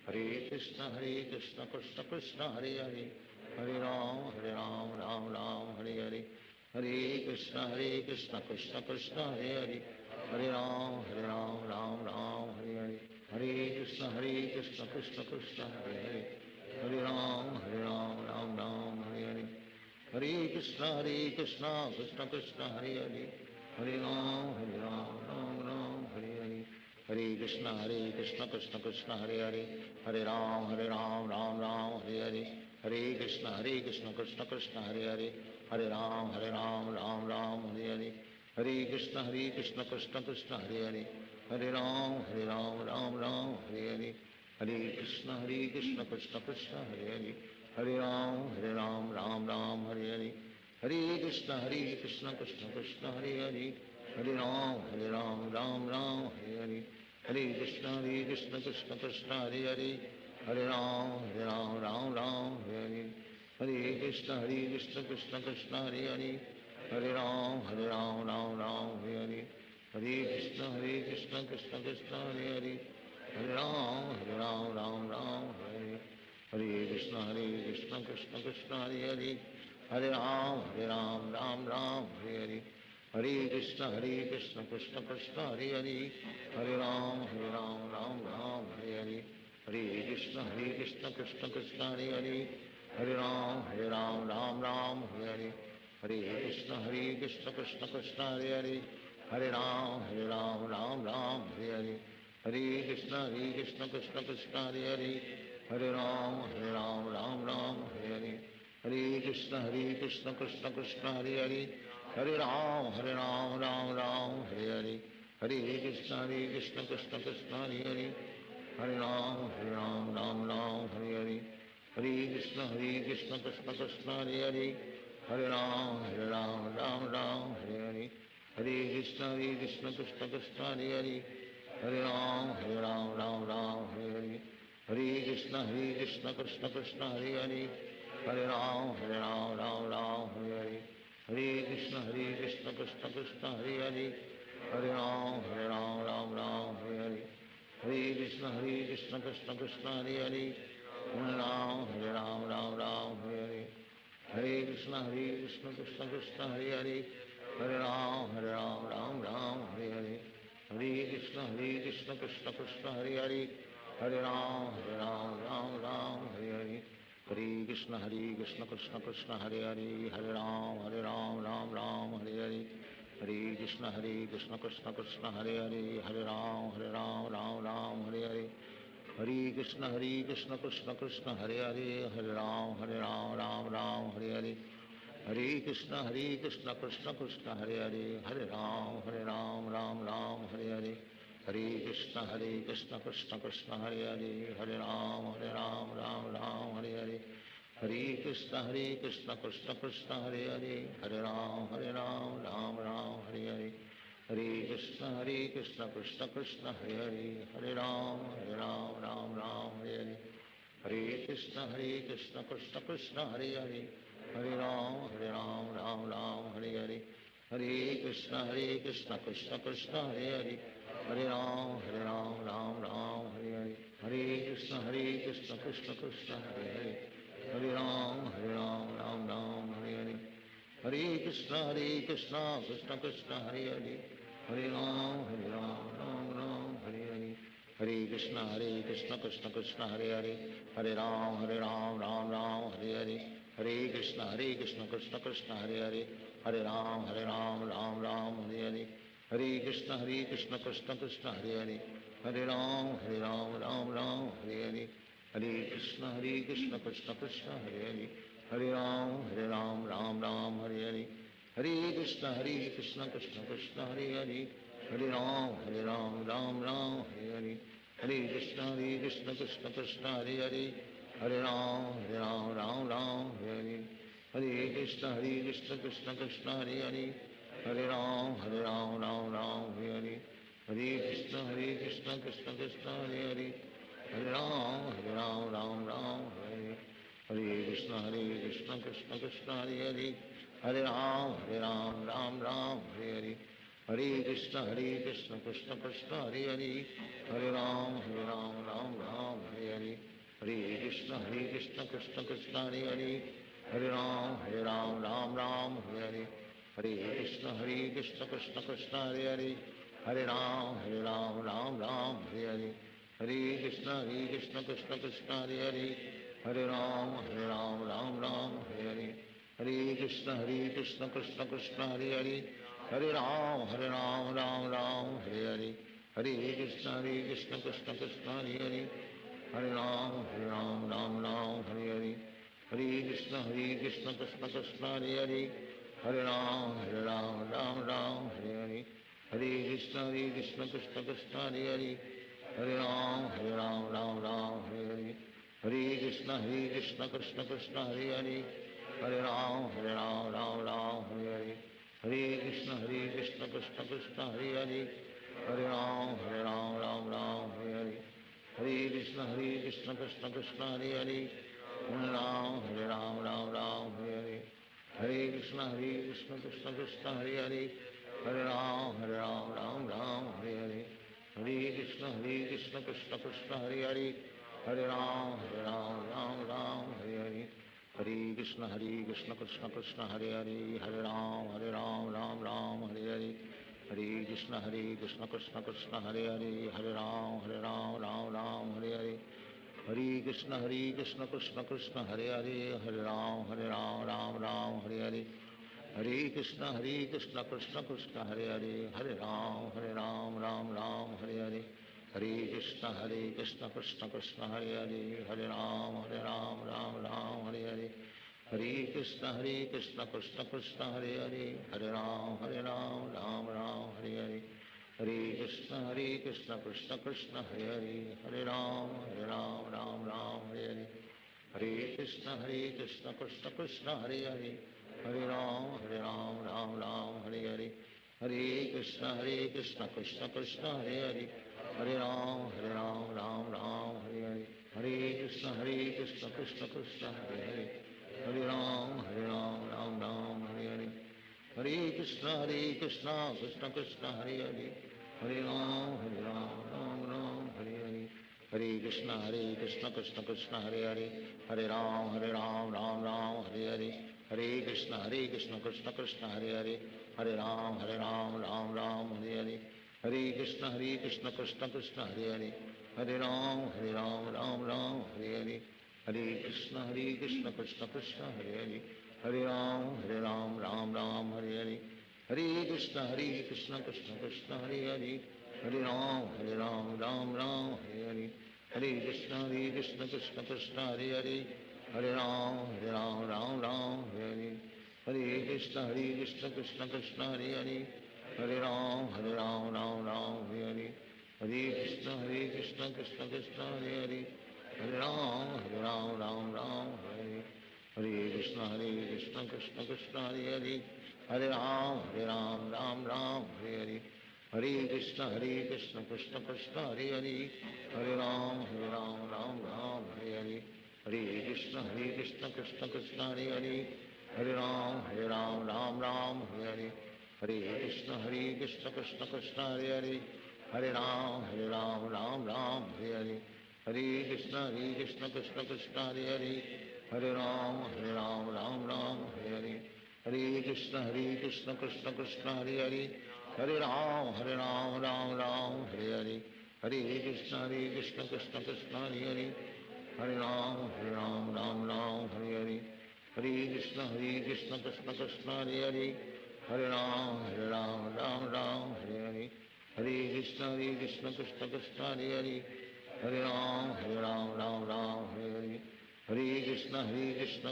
Hare Krishna, Krishna Krishna, Hare Hare. Hare Ram, Ram Hare Hare. Hare Krishna, Krishna Krishna, Hare Hare. Hare Ram, Ram Hare Hare. Hare Krishna, Krishna Krishna, Hare Hare. Hare Ram, Ram Hare Hare. Hare Krishna, Krishna Krishna, Hare Hare. Hare Ram, Ram Hare Hare. Hare Krishna, Krishna Krishna, Hare Hare. Hare Ram, Ram Hare Hare. Hare Krishna, Krishna Krishna, Hare Hare. Hare Ram, Ram Hare Hare. Hare Krishna, Krishna Krishna, Hare Hare. Hare Ram, Ram Hare Hare. Hare Krishna, Krishna Krishna, Hare Hare. Hare Ram, Ram Hare Hare. Hare Krishna, Krishna Krishna, Hare Hare. Hare Ram, Ram Hare Hare. Hare Krishna, Krishna Krishna, Hare Hare. Hare Ram, Ram Hare Hare. Hare Krishna, Krishna Krishna, Hare Hare. Hare Ram, Ram Hare Hare. Hare Krishna, Krishna Krishna, Hare Hare. Hare Ram, Ram Hare Hare. Hare Krishna, Krishna Krishna, Hare Hare. Hare Ram, Ram Hare Hare. Hare Krishna, Krishna Krishna, Hare Hare. Hare Ram, Ram Hare Hare. Hare Krishna, Krishna Krishna, Hare Hare. Hare Ram, Ram Hare Hare. Hare Krishna, Krishna Krishna, Hare Hare. Hare Ram, Ram Hare Hare. Hare Krishna, Krishna Krishna, Hare Hare. Hare Ram, Ram Hare Hare. Hare Krishna, Krishna Krishna, Hare Hare. Hare Ram, Ram Hare Hare. Hare Krishna, Krishna Krishna, Hare Hare. Hare Ram, Ram Hare Hare. Hare Krishna, Krishna Krishna, Hare Hare. Hare Ram, Ram Hare Hare. Hare Krishna, Krishna Krishna, Hare Hare. Hare Ram, Ram Hare Hare. Hare Krishna, Krishna Krishna, Hare Hare. Hare Ram, Ram Hare Hare. Hare Krishna, Krishna Krishna, Hare Hare. Hare Ram, Ram Hare Hare. Hare Krishna, Krishna Krishna, Hare Hare. Hare Ram, Ram Hare Hare. Hare Krishna, Krishna Krishna, Hare Hare. Hare Ram, Ram Hare Hare. Hare Krishna, Krishna Krishna, Hare Hare. Hare Ram, Ram Hare Hare. Hare Krishna, Krishna Krishna, Hare Hare. Hare Ram, Ram Hare Hare. Hare Krishna, Krishna Krishna, Hare Hare. Hare Ram, Ram Hare Hare. Hare Krishna, Krishna Krishna, Hare Hare. Hare Ram, Ram Hare Hare. Hare Krishna, Krishna Krishna, Hare Hare. Hare Ram, Ram Hare Hare. Hare Krishna, Krishna Krishna, Hare Hare. Hare Ram, Ram Hare Hare. Hare Krishna, Krishna Krishna, Hare Hare. Hare Ram, Ram Hare Hare. Hare Krishna, Krishna Krishna, Hare Hare. Hare Ram, Ram Ram, Hare Hare. Hare Krishna, Krishna Krishna, Hare Hare. Hare Ram, Ram Ram, Hare Hare. Hare Krishna, Krishna Krishna, Hare Hare. Hare Ram, Ram Ram, Hare Hare. Hare Krishna, Krishna Krishna, Hare Hare. Hare Ram, Ram Ram, Hare Hare. Hare Krishna, Krishna Krishna, Hare Hare. Hare Ram, Ram Ram, Hare Hare. Hare Krishna, Krishna Krishna, Hare Hare. Hare Ram, Ram Ram, Hare Hare. Hare Krishna, Krishna Krishna, Hare Hare. Hare Ram, Ram Ram, Hare Hare. Hare Krishna, Krishna Krishna, Hare Hare. Hare Ram, Ram Ram, Hare Hare. Hare Krishna, Krishna Krishna, Hare Hare. Hare Ram, Ram Ram, Hare Hare. Hare Krishna, Krishna Krishna, Hare Hare. Hare Ram, Ram Ram, Hare Hare. Hare Krishna, Krishna Krishna, Hare Hare. Hare Ram, Ram Ram, Hare Hare. Hare Krishna, Krishna Krishna, Hare Hare. Hare Ram, Ram Ram, Hare Hare. Hare Krishna, Krishna Krishna, Hare Hare. Hare Ram, Ram Ram, Hare Hare. Hare Krishna, Krishna Krishna, Hare Hare. Hare Ram, Ram Ram, Hare Hare. Hare Krishna, Krishna Krishna, Hare Hare. Hare Ram, Ram Ram, Hare Hare. Hare Krishna, Krishna Krishna, Hare Hare. Hare Ram, Ram Ram, Hare Hare. Hare Krishna, Krishna Krishna, Hare Hare. Hare Ram, Ram Ram, Hare Hare. Hare Krishna, Krishna Krishna, Hare Hare. Hare Ram, Ram Ram, Hare Hare. Hare Krishna, Krishna Krishna, Hare Hare. Hare Ram, Ram Ram, Hare Hare. Hare Krishna, Krishna Krishna, Hare Hare. Hare Ram, Ram Ram, Hare Hare. Hare Krishna, Krishna Krishna, Hare Hare. Hare Ram, Ram Ram, Hare Hare. Hare Krishna, Krishna Krishna, Hare Hare. Hare Ram, Ram Ram, Hare Hare. Hare Krishna, Krishna Krishna, Hare Hare. Hare Ram Ram, Hare Hare. Hare Krishna, Krishna Krishna, Hare Hare. Hare Ram, Ram Hare Hare. Hare Krishna, Krishna Krishna, Hare Hare. Hare Ram, Ram Hare Hare. Hare Krishna, Krishna Krishna, Hare Hare. Hare Ram, Ram Hare Hare. Hare Krishna, Krishna Krishna, Hare Hare. Hare Ram, Ram Hare Hare. Hare Krishna, Krishna Krishna, Hare Hare. Hare Ram, Ram Hare Hare. Hare Krishna, Krishna Krishna, Hare Hare. Hare Ram, Ram Hare Hare. Hare Krishna, Krishna Krishna, Hare Hare. Hare Ram, Ram Hare Hare. Hare Krishna, Krishna Krishna, Hare Hare. Hare Ram, Ram Hare Hare. Hare Krishna, Krishna Krishna, Hare Hare. Hare Ram, Ram Hare Hare. Hare Krishna, Krishna Krishna, Hare Hare. Hare Ram, Ram Hare Hare. Hare Krishna, Krishna Krishna, Hare Hare. Hare Ram, Ram Hare Hare. Hare Krishna, Krishna Krishna, Hare Hare. Hare Ram, Ram Hare Hare. Hare Krishna, Krishna Krishna, Hare Hare. Hare Ram, Ram Hare Hare. Hare Krishna, Krishna Krishna, Hare Hare. Hare Ram, Hare Hare. Hare Krishna, Krishna Krishna, Hare Hare. Hare Ram, Ram Hare Hare. Hare Krishna, Krishna Krishna, Hare Hare. Hare Ram, Ram Hare Hare. Hare Krishna, Krishna Krishna, Hare Hare. Hare Ram, Ram Hare Hare. Hare Krishna, Krishna Krishna, Hare Hare. Hare Ram, Ram Hare Hare. Hare Krishna, Krishna Krishna, Hare Hare. Hare Ram, Ram Hare Hare. Hare Krishna, Krishna Krishna, Hare Hare. Hare Ram, Ram Hare Hare. Hare Krishna, Krishna Krishna, Hare Hare. Hare Ram, Ram Hare Hare. Hare Krishna, Krishna Krishna, Hare Hare. Hare Ram, Ram Hare. Hare Krishna, Krishna Krishna, Hare Hare. Hare Ram, Ram Hare Hare. Hare Krishna, Krishna Krishna, Hare Hare. Hare Ram, Ram Hare Hare. Hare Krishna, Krishna Krishna, Hare Hare. हरे राम राम राम हरे हरे कृष्ण कृष्ण कृष्ण हरे हरे हरे राम राम राम हरे कृष्ण कृष्ण कृष्ण हरे हरे राम राम राम हरे हरे कृष्ण कृष्ण कृष्ण हरे हरे राम राम राम हरे हरे कृष्ण कृष्ण कृष्ण हरे हरे राम राम राम हरे हरे कृष्ण कृष्ण कृष्ण हरे हरे राम राम राम हरे हरे कृष्ण कृष्ण कृष्ण हरे हरे राम राम राम हरे हरे कृष्ण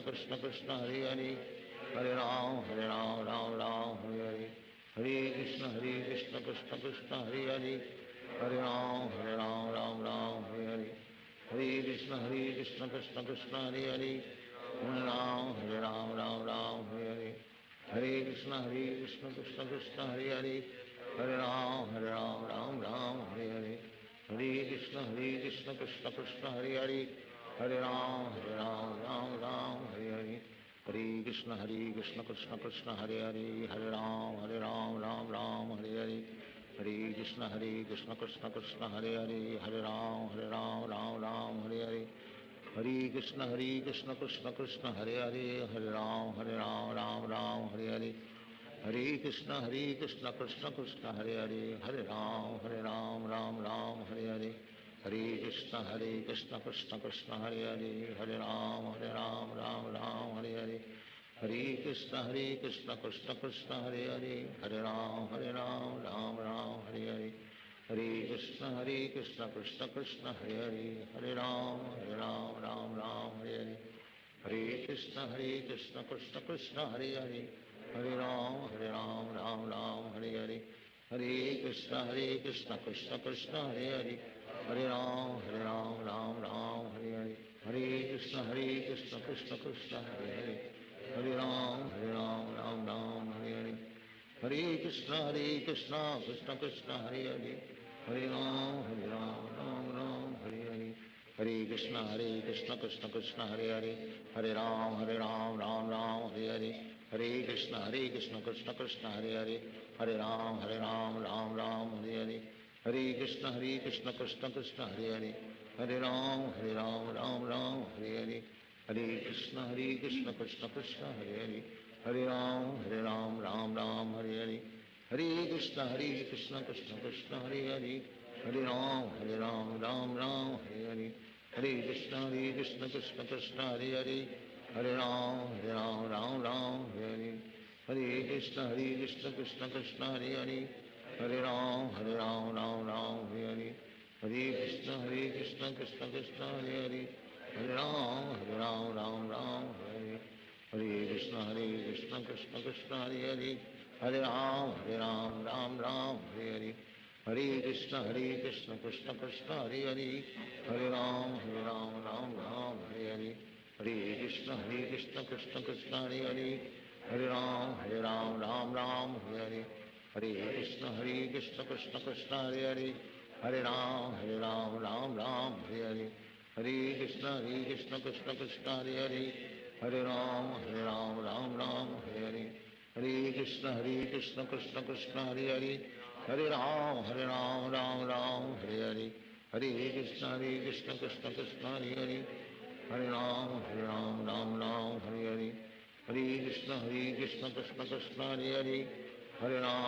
कृष्ण कृष्ण हरे हरे राम राम राम हरे हरे कृष्ण कृष्ण कृष्ण हरे हरे राम राम राम हरे हरे कृष्ण कृष्ण कृष्ण हरे हरे राम राम हरे हरे कृष्ण कृष्ण कृष्ण हरे हरे राम राम हरे हरे कृष्ण कृष्ण कृष्ण हरे हरे राम राम हरे हरे कृष्ण कृष्ण कृष्ण हरे हरे राम राम राम हरे हरे कृष्ण कृष्ण कृष्ण हरे हरे राम राम राम हरे हरे कृष्ण कृष्ण कृष्ण हरे हरे राम राम राम हरे हरे कृष्ण कृष्ण कृष्ण हरे हरे राम राम राम हरे हरे कृष्ण कृष्ण कृष्ण हरे हरे राम राम राम हरे हरे कृष्ण कृष्ण कृष्ण हरे हरे राम राम राम हरे हरे कृष्ण कृष्ण कृष्ण हरे हरे राम राम राम हरे हरे कृष्ण कृष्ण कृष्ण हरे हरे राम राम राम हरे हरे कृष्ण कृष्ण कृष्ण हरे हरे राम राम राम हरे हरे कृष्ण कृष्ण कृष्ण हरे हरे राम राम राम हरे हरे कृष्ण कृष्ण कृष्ण हरे हरे राम राम राम हरे हरे कृष्ण कृष्ण कृष्ण हरे हरे राम राम राम हरे हरे कृष्ण कृष्ण कृष्ण हरे हरे राम राम राम हरे हरे कृष्ण कृष्ण कृष्ण हरे हरे राम राम राम हरे हरे कृष्ण कृष्ण कृष्ण हरे हरे राम राम हरे हरे कृष्ण कृष्ण कृष्ण हरे हरे राम राम राम हरे हरे कृष्ण कृष्ण कृष्ण हरे हरे राम राम राम हरे हरे कृष्ण कृष्ण कृष्ण हरे हरे राम राम राम हरे हरे कृष्ण कृष्ण कृष्ण हरे हरे राम राम हरे हरे कृष्ण कृष्ण कृष्ण हरे हरे राम राम हरे हरे कृष्ण कृष्ण कृष्ण हरे हरे राम राम राम हरे हरे कृष्ण कृष्ण कृष्ण हरे हरे राम राम हरे हरे कृष्ण कृष्ण कृष्ण हरे हरे राम राम हरे हरे कृष्ण कृष्ण कृष्ण हरे हरे राम राम हरे हरे कृष्ण कृष्ण कृष्ण हरे हरे राम राम हरे हरे कृष्ण कृष्ण कृष्ण हरे हरे राम राम हरे हरे कृष्ण कृष्ण कृष्ण हरे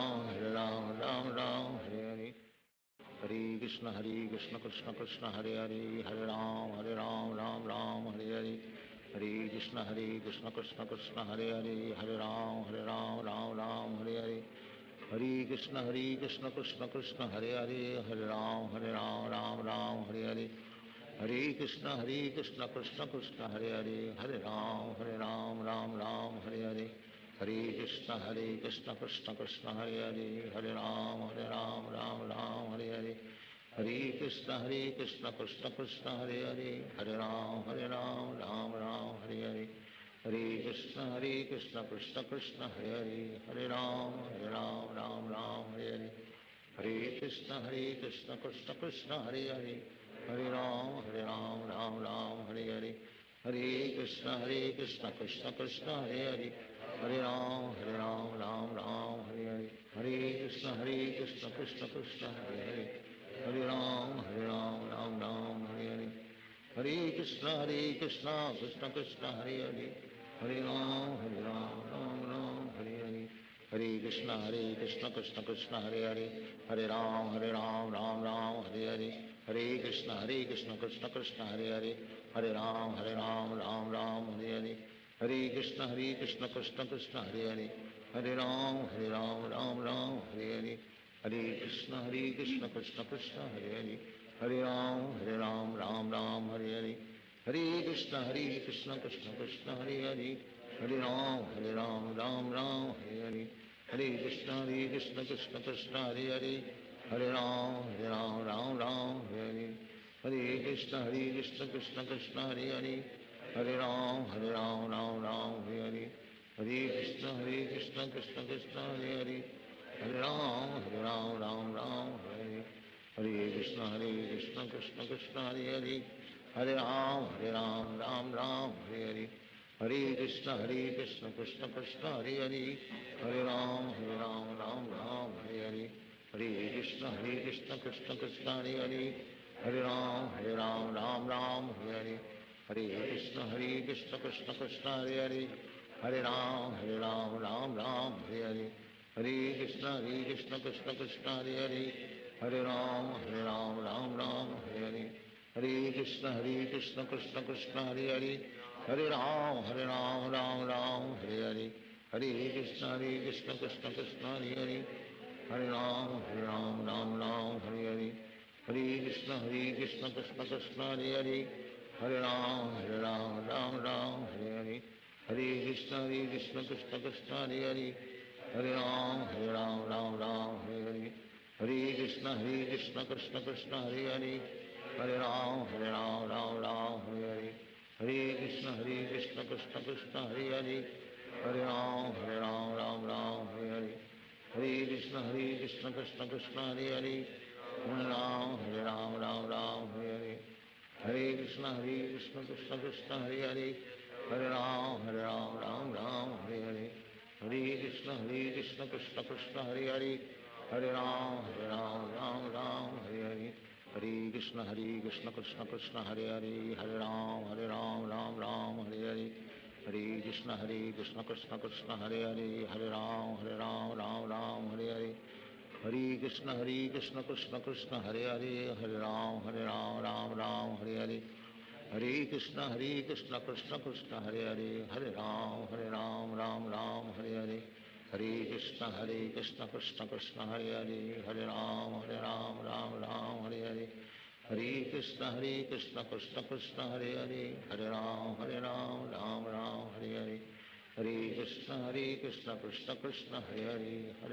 हरे राम राम हरे हरे कृष्ण कृष्ण कृष्ण हरे हरे राम राम हरे हरे कृष्ण कृष्ण कृष्ण हरे हरे राम राम हरे हरे कृष्ण कृष्ण कृष्ण हरे हरे राम राम हरे हरे कृष्ण कृष्ण कृष्ण हरे हरे राम राम हरे हरे कृष्ण कृष्ण कृष्ण हरे हरे राम राम राम हरे हरे कृष्ण कृष्ण कृष्ण हरे हरे राम राम राम हरे हरे कृष्ण कृष्ण कृष्ण हरे हरे राम राम राम हरे हरे कृष्ण कृष्ण कृष्ण कृष्ण हरे हरे राम राम राम हरे हरे Hare Krishna Krishna Krishna Hare Hare, Hare Ram Ram Ram Hare Hare, Hare Krishna Krishna Krishna Hare Hare, Hare Ram Ram Ram Hare Hare, Hare Krishna Krishna Krishna Hare Hare, Hare Ram Ram Hare Hare, Hare Krishna Krishna Krishna Hare Hare, Hare Ram Ram Hare Hare, Hare Krishna Krishna Krishna Hare Hare, Hare Ram Ram Hare Hare, Hare Krishna Krishna Krishna Hare Hare, Hare Ram Ram Hare Hare, Hare Krishna Krishna Krishna Hare Hare, Hare Ram Ram Hare Hare, Hare Krishna Krishna Krishna Hare Hare, Hare Ram Ram Hare Hare, Hare Krishna Krishna Krishna Hare Hare, Hare Ram Ram Hare Hare, Hare Krishna Krishna Krishna Hare Hare, Hare Ram Ram Hare Hare, Hare Krishna Krishna Krishna Hare Hare, Hare Ram Ram Hare Hare, Hare Krishna Krishna Krishna Hare Hare, Hare Ram Ram Hare Hare, Hare Krishna Krishna Krishna Hare Hare, Hare Ram Ram Hare Hare, Hare Krishna Krishna Krishna Hare Hare, Hare Ram Ram Hare Hare, Hare Krishna Krishna Krishna Hare Hare, Hare Ram Ram Hare Hare, Hare Krishna Krishna Krishna Hare Hare, Hare Ram Ram Hare Hare, Hare Krishna Krishna Krishna Hare Hare, Hare Ram Ram Hare Hare, Hare Krishna Krishna Krishna Hare Hare, Hare Ram Ram Hare Hare, Hare Krishna Krishna Krishna Hare Hare, Hare Ram Ram Hare Hare, Hare Krishna Krishna Krishna Hare Hare, Hare Ram Ram Hare Hare, Hare Krishna Krishna Krishna Hare Hare, Hare Ram Ram Hare Hare, Hare Krishna Krishna Krishna Hare Hare, Hare Ram Ram Hare Hare, Hare Krishna Krishna Krishna Hare Hare, Hare Ram Ram Hare Hare, Hare Krishna Krishna Krishna Hare Hare, Hare Ram Ram Hare Hare, Hare Krishna Krishna Krishna Hare Hare, Hare Ram Ram Hare Hare, Hare Krishna Krishna Krishna Hare Hare, Hare Ram Ram Hare Hare, Hare Krishna Krishna Krishna Hare Hare, Hare Ram Ram Hare Hare, Hare Krishna Krishna Krishna Hare Hare, Hare Ram Ram Hare Hare, Hare Krishna Krishna Krishna Hare Hare, Hare Ram Ram Hare Hare, Hare Krishna Krishna Krishna Hare Hare, Hare Ram Ram Hare Hare, Hare Krishna Krishna Krishna Hare Hare, Hare Ram Ram Hare Hare, Hare Krishna Krishna Krishna Hare Hare, Hare Ram Ram Hare Hare, Hare Krishna Krishna Krishna Hare Hare, Hare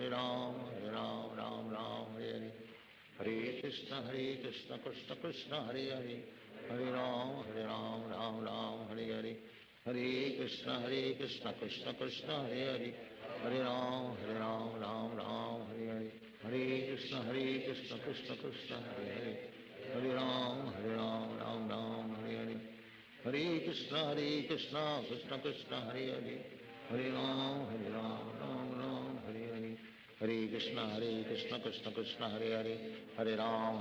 Ram Ram Hare Hare, Hare Krishna Krishna Krishna Hare Hare, Hare Ram Ram Hare Hare, Hare Krishna Krishna Krishna Hare Hare, Hare Ram Ram Hare Hare, Hare Krishna Krishna Krishna Hare Hare, Hare Ram Ram Hare Hare, Hare Krishna Krishna Krishna Hare Hare, Hare Ram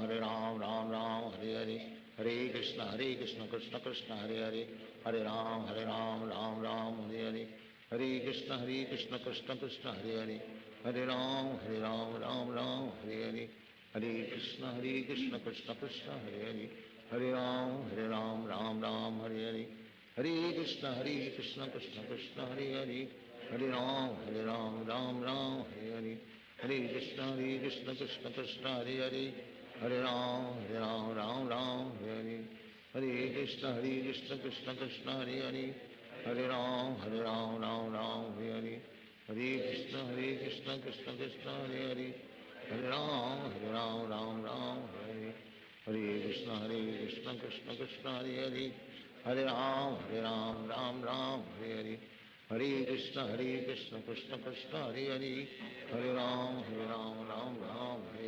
Ram Hare Hare, Hare Krishna Krishna Krishna Hare Hare, Hare Ram Ram Hare Hare, Hare Krishna Krishna Krishna Hare Hare, Hare Ram Ram Hare Hare, Hare Krishna Krishna Krishna Hare Hare, Hare Ram Ram Hare Hare, Hare Krishna Krishna Krishna Hare Hare, Hare Ram Ram Hare Hare, Hare Krishna Krishna Krishna Hare Hare, Hare Ram Ram Hare Hare, Hare Krishna Krishna Krishna Hare Hare, Hare Ram Ram Hare Hare, Hare Krishna Krishna Krishna Hare Hare, Hare Ram Ram Hare Hare, Hare Krishna Krishna Krishna Hare Hare, Hare Ram Ram Hare Hare, Hare Krishna Krishna Krishna Hare Hare, Hare Ram Hare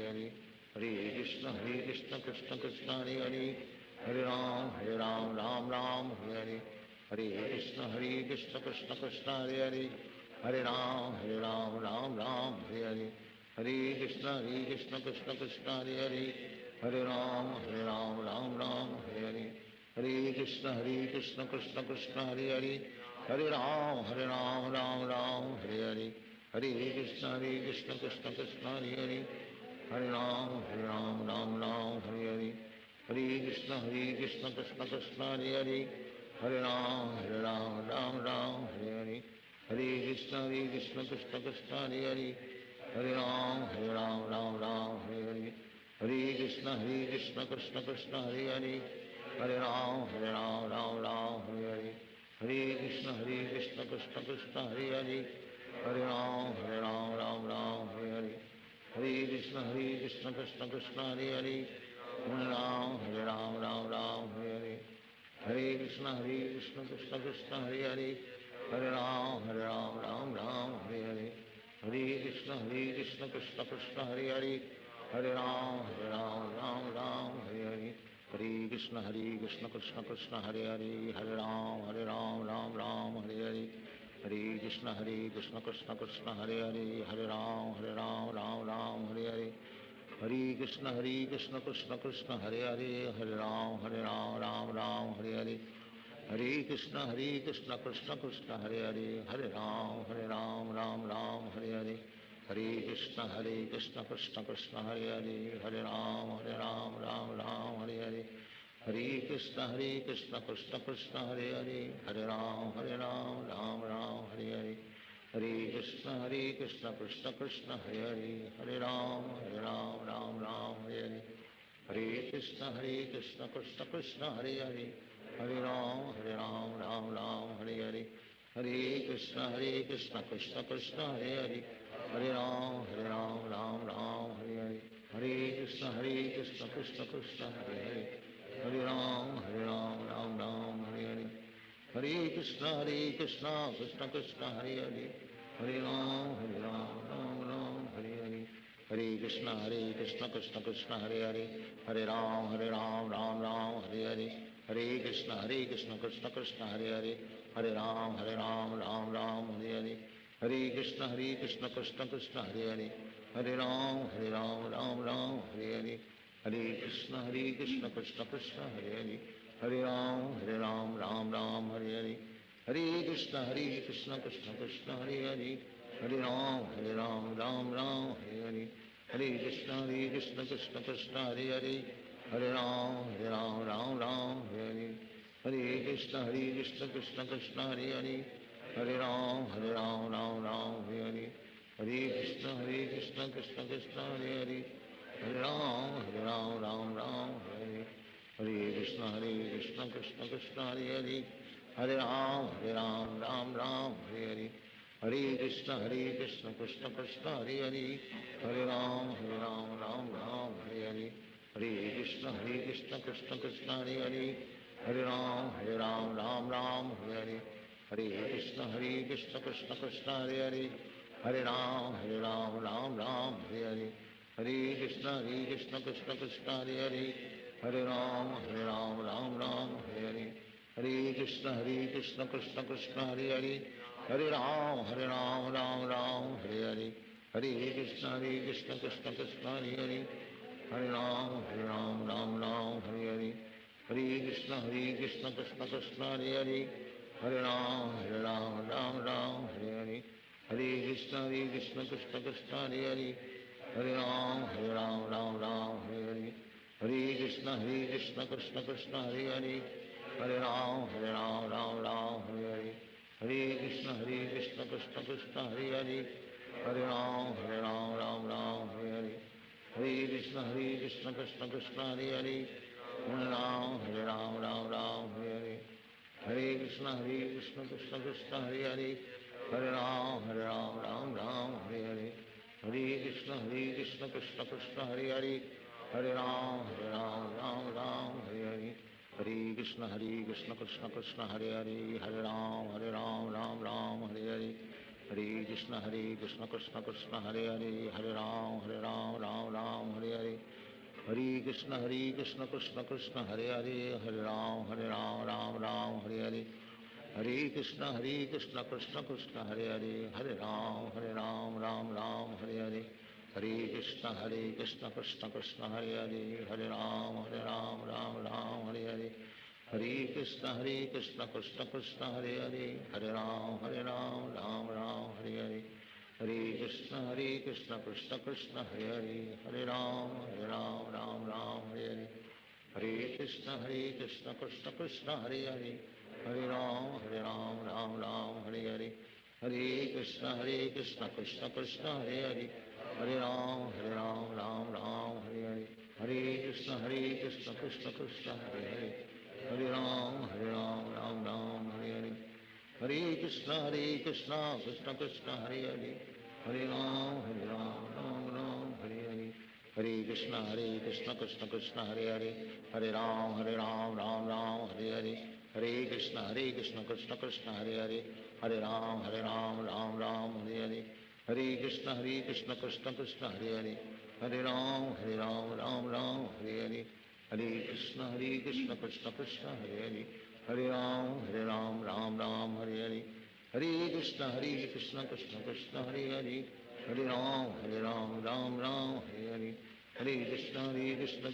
Hare, Hare Krishna Krishna Krishna Hare Hare, Hare Ram Ram Hare Hare, Hare Krishna Krishna Krishna Hare Hare, Hare Ram Ram Ram Hare Hare, Hare Krishna Krishna Krishna Hare Hare, Hare Ram Ram Ram Hare Hare, Hare Krishna Krishna Krishna Hare Hare, Hare Ram Ram Ram Hare Hare, Hare Krishna Krishna Krishna Hare Hare, Hare Ram Ram Ram Hare Hare, Hare Krishna Krishna Krishna Hare Hare, Hare Ram Ram Hare Hare, Hare Krishna Krishna Krishna Hare Hare, Hare Ram Ram Hare Hare, Hare Krishna Krishna Krishna Hare Hare, Hare Ram Ram Hare Hare, Hare Krishna Krishna Krishna Hare Hare, Hare Ram Ram Hare Hare, Hare Krishna Krishna Krishna Hare Hare, Hare Ram Ram Hare Hare, Hare Krishna Krishna Krishna Hare Hare, Hare Ram Ram Hare Hare, Hare Krishna Krishna Krishna Hare Hare, Hare Ram Ram Hare Hare, Hare Krishna Krishna Krishna Hare Hare, Hare Ram Ram Hare Hare, Hare Krishna Krishna Krishna Hare Hare, Hare Ram Ram Hare Hare, Hare Krishna Krishna Krishna Hare Hare, Hare Ram Ram Hare Hare, Hare Krishna Krishna Krishna Hare Hare, Hare Ram Ram Hare Hare, Hare Krishna Krishna Krishna Hare Hare, Hare Ram Ram Hare Hare, Hare Krishna Krishna Krishna Hare Hare, Hare Ram Ram Hare Hare, Hare Krishna Krishna Krishna Hare Hare, Hare Ram Ram Hare Hare, Hare Krishna Krishna Krishna Hare Hare, Hare Ram Ram Hare Hare, Hare Krishna Krishna Krishna Hare Hare, Hare Ram Ram Hare Hare, Hare Krishna Krishna Krishna Hare Hare, Hare Ram Ram Hare Hare, Hare Krishna Krishna Krishna Hare Hare, Hare Ram Ram Hare Hare, Hare Krishna Krishna Krishna Hare Hare, Hare Ram Ram Hare Hare, Hare Krishna Krishna Krishna Hare Hare, Hare Ram Ram Hare Hare, Hare Krishna Krishna Krishna Hare Hare, Hare Ram Ram Hare Hare, Hare Krishna Krishna Krishna Hare Hare, Hare Ram Ram Hare Hare, Hare Krishna Krishna Krishna Hare Hare, Hare Ram Ram Hare Hare, Hare Krishna Krishna Krishna Hare Hare, Hare Ram Ram Hare Hare, Hare Krishna Krishna Krishna Hare Hare, Hare Ram Ram Hare Hare, Hare Krishna Krishna Krishna Hare Hare, Hare Ram Ram Hare Hare, Hare Krishna Krishna Krishna Hare Hare, Hare Ram Ram Hare Hare, Hare Krishna Krishna Krishna Hare Hare, Hare Ram Ram Hare Hare, Hare Krishna Krishna Krishna Hare Hare, Hare Ram Ram Hare Hare, Hare Krishna Krishna Krishna Hare Hare, Hare Ram Ram Hare Hare, Hare Krishna Krishna Krishna Hare Hare, Hare Ram Ram Hare Hare, Hare Krishna Krishna Krishna Hare Hare, Hare Ram Ram Hare Hare, Hare Krishna Krishna Krishna Hare Hare, Hare Ram Ram Hare Hare, Hare Krishna Krishna Krishna Hare Hare, Hare Ram Ram Hare Hare, Hare Krishna Krishna Krishna Hare Hare, Hare Ram Ram Hare Hare, Hare Krishna Krishna Krishna Hare Hare, Hare Ram Ram Hare Hare, Hare Krishna Krishna Krishna Hare Hare, Hare Ram Ram Hare Hare, Hare Krishna Krishna Krishna Hare Hare, Hare Ram Ram Hare Hare, Hare Krishna Krishna Krishna Hare Hare, Hare Ram Ram Hare Hare, Hare Krishna Krishna Krishna Hare Hare, Hare Ram Ram Hare Hare, Hare Krishna Krishna Krishna Hare Hare, Hare Ram Ram Hare Hare, Hare Krishna Krishna Krishna Hare Hare, Hare Ram Ram Hare Hare, Hare Krishna Krishna Krishna Hare Hare, Hare Ram Ram Hare Hare, हरे कृष्ण कृष्ण कृष्ण हरे हरे, हरे राम राम राम हरे हरे, हरे कृष्ण कृष्ण कृष्ण हरे हरे, हरे राम राम राम हरे हरे, हरे कृष्ण कृष्ण कृष्ण हरे हरे, हरे राम राम राम हरे हरे, हरे कृष्ण कृष्ण हरे हरे, हरे राम राम राम हरे हरे, हरे कृष्ण कृष्ण कृष्ण हरे हरे, हरे राम राम राम हरे हरे, हरे कृष्ण कृष्ण कृष्ण हरे हरे, हरे राम राम राम हरे हरे, हरे कृष्ण कृष्ण कृष्ण हरे हरे, हरे राम राम राम हरे हरे, हरे कृष्ण कृष्ण कृष्ण हरे हरे, हरे राम राम राम हरे हरे, हरे कृष्ण कृष्ण कृष्ण हरे हरे, हरे राम राम राम हरे हरे, हरे कृष्ण कृष्ण कृष्ण हरे हरे, हरे राम राम राम हरे हरे, हरे कृष्ण कृष्ण कृष्ण हरे हरे, हरे राम राम राम हरे हरे, हरे कृष्ण कृष्ण कृष्ण हरे हरे, हरे राम राम हरे हरे, हरे कृष्ण कृष्ण कृष्ण हरे हरे, हरे राम राम राम हरे हरे, हरे कृष्ण कृष्ण कृष्ण हरे हरे, हरे राम राम हरे हरे, हरे कृष्ण कृष्ण कृष्ण हरे हरे, हरे राम राम हरे हरे, हरे कृष्ण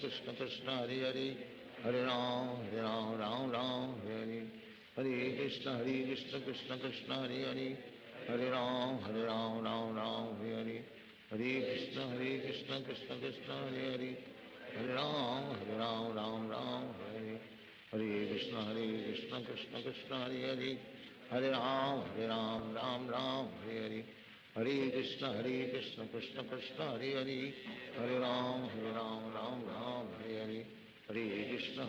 कृष्ण कृष्ण हरे हरे, हरे राम राम हरे हरे, हरे कृष्ण कृष्ण कृष्ण हरे हरे, हरे राम राम हरे हरे, हरे कृष्ण कृष्ण कृष्ण हरे हरे, हरे राम राम राम हरे हरे, हरे कृष्ण कृष्ण कृष्ण हरे हरे, हरे राम राम हरे हरे, हरे कृष्ण कृष्ण कृष्ण हरे हरे, हरे राम राम हरे हरे, हरे कृष्ण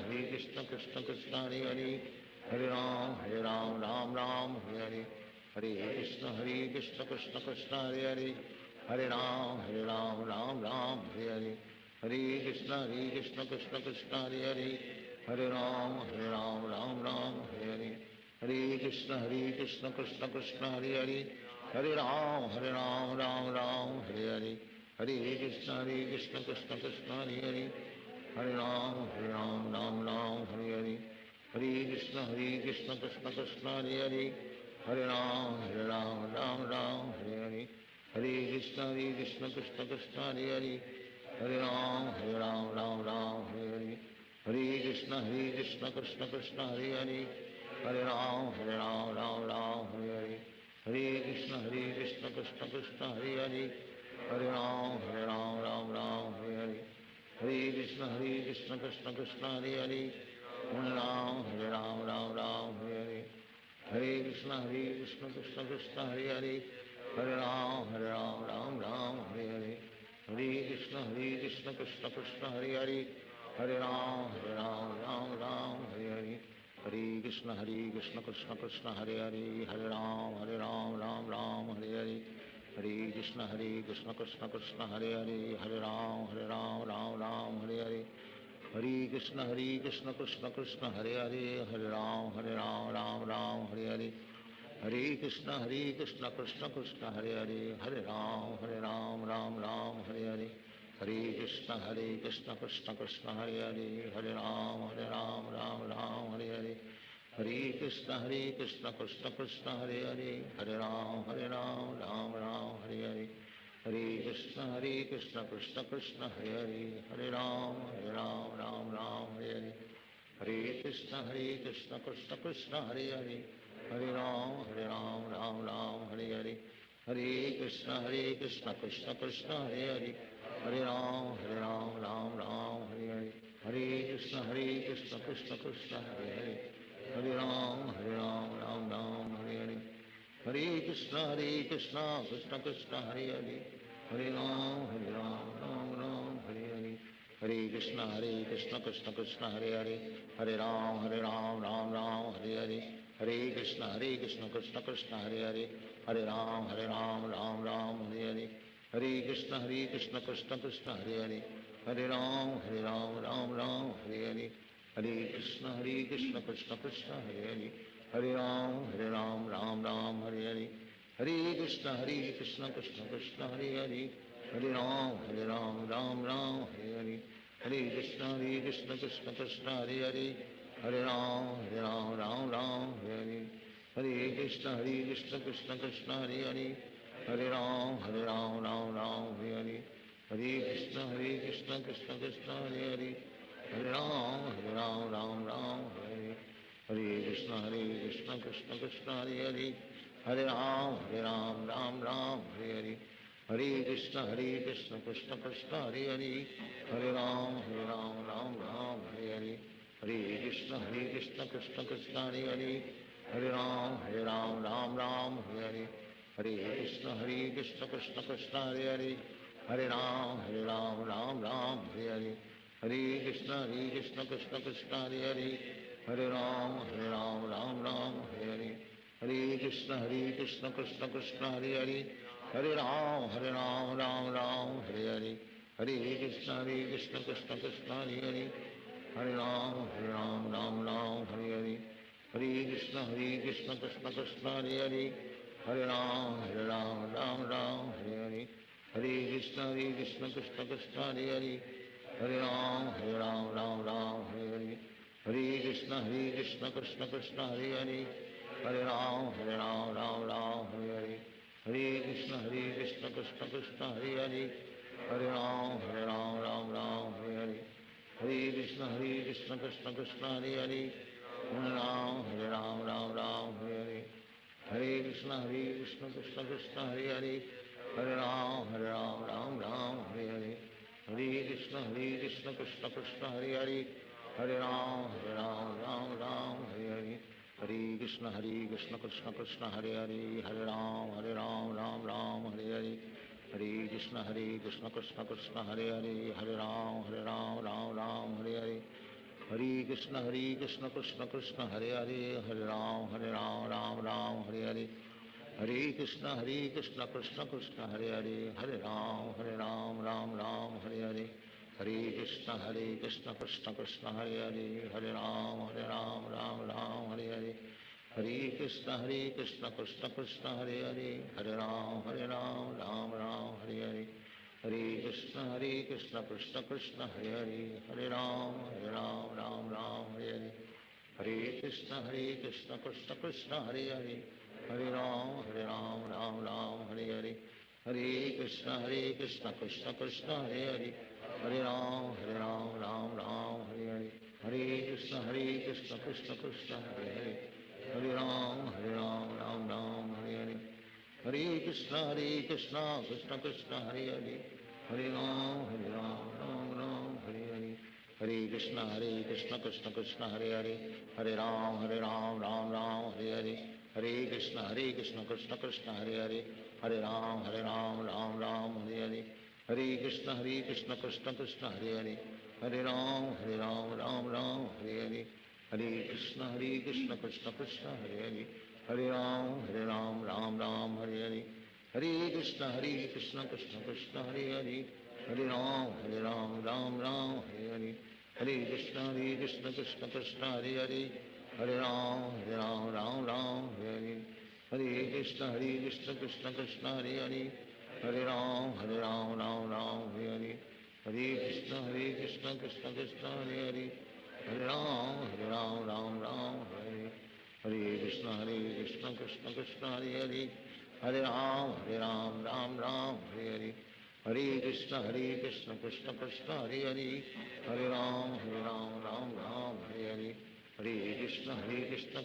कृष्ण कृष्ण हरे हरे, हरे राम राम हरे हरे, हरे कृष्ण कृष्ण कृष्ण हरे हरे, हरे राम राम हरे हरे, हरे कृष्ण कृष्ण कृष्ण हरे हरे, हरे राम राम हरे हरे, हरे कृष्ण कृष्ण कृष्ण हरे हरे, हरे राम राम हरे हरे, हरे कृष्ण कृष्ण कृष्ण हरे हरे, हरे राम राम हरे हरे, हरे कृष्ण कृष्ण कृष्ण हरे हरे, हरे राम राम हरे हरे, हरे कृष्ण कृष्ण कृष्ण हरे हरे, हरे राम राम हरे हरे, हरे कृष्ण कृष्ण कृष्ण हरे हरे, हरे राम राम हरे हरे, हरे कृष्ण कृष्ण कृष्ण हरे हरे, हरे राम राम हरे हरे, हरे कृष्ण कृष्ण कृष्ण हरे हरे, हरे राम राम हरे हरे, हरे कृष्ण कृष्ण कृष्ण हरे हरे, हरे राम राम हरे हरे, हरे कृष्ण कृष्ण कृष्ण हरे हरे, हरे राम राम हरे हरे, हरे कृष्ण कृष्ण कृष्ण हरे हरे, हरे राम राम हरे हरे, हरे कृष्ण कृष्ण कृष्ण हरे हरे, हरे राम राम हरे हरे, हरे कृष्ण कृष्ण कृष्ण हरे हरे, हरे राम राम हरे हरे, हरे कृष्ण कृष्ण कृष्ण हरे हरे, हरे राम राम हरे हरे, हरे कृष्ण कृष्ण कृष्ण हरे हरे, हरे राम राम हरे हरे, हरे कृष्ण कृष्ण कृष्ण हरे हरे, हरे राम राम हरे हरे, हरे कृष्ण कृष्ण कृष्ण हरे हरे, हरे राम राम हरे हरे, हरे कृष्ण कृष्ण कृष्ण हरे हरे, हरे राम राम हरे हरे, हरे कृष्ण कृष्ण कृष्ण हरे हरे, हरे राम राम हरे हरे, हरे कृष्ण कृष्ण कृष्ण हरे हरे, हरे राम राम हरे हरे, हरे कृष्ण कृष्ण कृष्ण हरे हरे, हरे राम राम हरे हरे, हरे कृष्ण कृष्ण कृष्ण हरे हरे, हरे राम राम हरे हरे, हरे कृष्ण कृष्ण कृष्ण हरे हरे, हरे राम राम हरे हरे, हरे कृष्ण कृष्ण कृष्ण हरे हरे, हरे राम राम हरे हरे, हरे कृष्ण कृष्ण कृष्ण हरे हरे, हरे राम राम हरे हरे, हरे कृष्ण कृष्ण कृष्ण हरे हरे हरे राम राम राम हरे हरे हरे कृष्ण कृष्ण कृष्ण हरे हरे हरे राम राम राम हरे हरे कृष्ण कृष्ण कृष्ण हरे हरे हरे राम राम राम हरे हरे हरे कृष्ण कृष्ण कृष्ण हरे हरे हरे राम राम राम हरे हरे हरे कृष्ण कृष्ण कृष्ण हरे हरे हरे राम राम हरे हरे हरे कृष्ण कृष्ण कृष्ण हरे हरे हरे राम राम हरे हरे हरे कृष्ण कृष्ण कृष्ण हरे हरे हरे राम राम हरे हरे हरे कृष्ण कृष्ण कृष्ण हरे हरे हरे राम राम हरे हरे हरे कृष्ण कृष्ण कृष्ण हरे हरे हरे राम राम हरे हरे हरे कृष्ण कृष्ण कृष्ण हरे हरे हरे राम राम हरे हरे हरे कृष्ण कृष्ण कृष्ण हरे हरे हरे राम राम हरे हरे हरे कृष्ण कृष्ण कृष्ण हरे हरे हरे राम राम हरे हरे हरे कृष्ण कृष्ण कृष्ण हरे हरे हरे राम राम हरे हरे हरे कृष्ण कृष्ण कृष्ण हरे हरे हरे राम राम हरे हरे हरे कृष्ण कृष्ण कृष्ण हरे हरे हरे राम राम हरे हरे हरे कृष्ण कृष्ण कृष्ण हरे हरे हरे राम राम हरे हरे हरे कृष्ण कृष्ण कृष्ण हरे हरे हरे राम राम हरे हरे हरे कृष्ण कृष्ण कृष्ण हरे हरे हरे राम राम हरे हरे हरे कृष्ण कृष्ण कृष्ण हरे हरे हरे राम राम हरे हरे हरे कृष्ण कृष्ण कृष्ण हरे हरे हरे राम राम हरे हरे हरे कृष्ण कृष्ण कृष्ण हरे हरे हरे राम राम हरे हरे हरे कृष्ण कृष्ण कृष्ण हरे हरे हरे राम राम हरे हरे हरे कृष्ण कृष्ण कृष्ण हरे हरे हरे राम राम हरे हरे हरे कृष्ण कृष्ण कृष्ण हरे हरे हरे राम राम हरे हरे हरे कृष्ण कृष्ण कृष्ण हरे हरे हरे राम राम हरे हरे हरे कृष्ण कृष्ण कृष्ण हरे हरे हरे राम राम हरे हरे हरे कृष्ण कृष्ण कृष्ण हरे हरे हरे राम राम हरे हरे हरे कृष्ण कृष्ण कृष्ण हरे हरे हरे राम राम हरे हरे हरे कृष्ण कृष्ण कृष्ण हरे हरे हरे राम राम हरे हरे हरे कृष्ण कृष्ण कृष्ण हरे हरे हरे राम राम हरे हरे हरे कृष्ण कृष्ण कृष्ण हरे हरे हरे राम राम हरे हरे हरे कृष्ण कृष्ण कृष्ण हरे हरे हरे राम राम हरे हरे हरे कृष्ण कृष्ण कृष्ण हरे हरे हरे राम राम हरे हरे हरे कृष्ण कृष्ण कृष्ण हरे हरे हरे राम राम हरे हरे हरे कृष्ण कृष्ण कृष्ण हरे हरे हरे राम राम हरे हरे हरे कृष्ण कृष्ण कृष्ण हरे हरे हरे राम राम हरे हरे हरे कृष्ण कृष्ण कृष्ण हरे हरे हरे राम राम हरे हरे हरे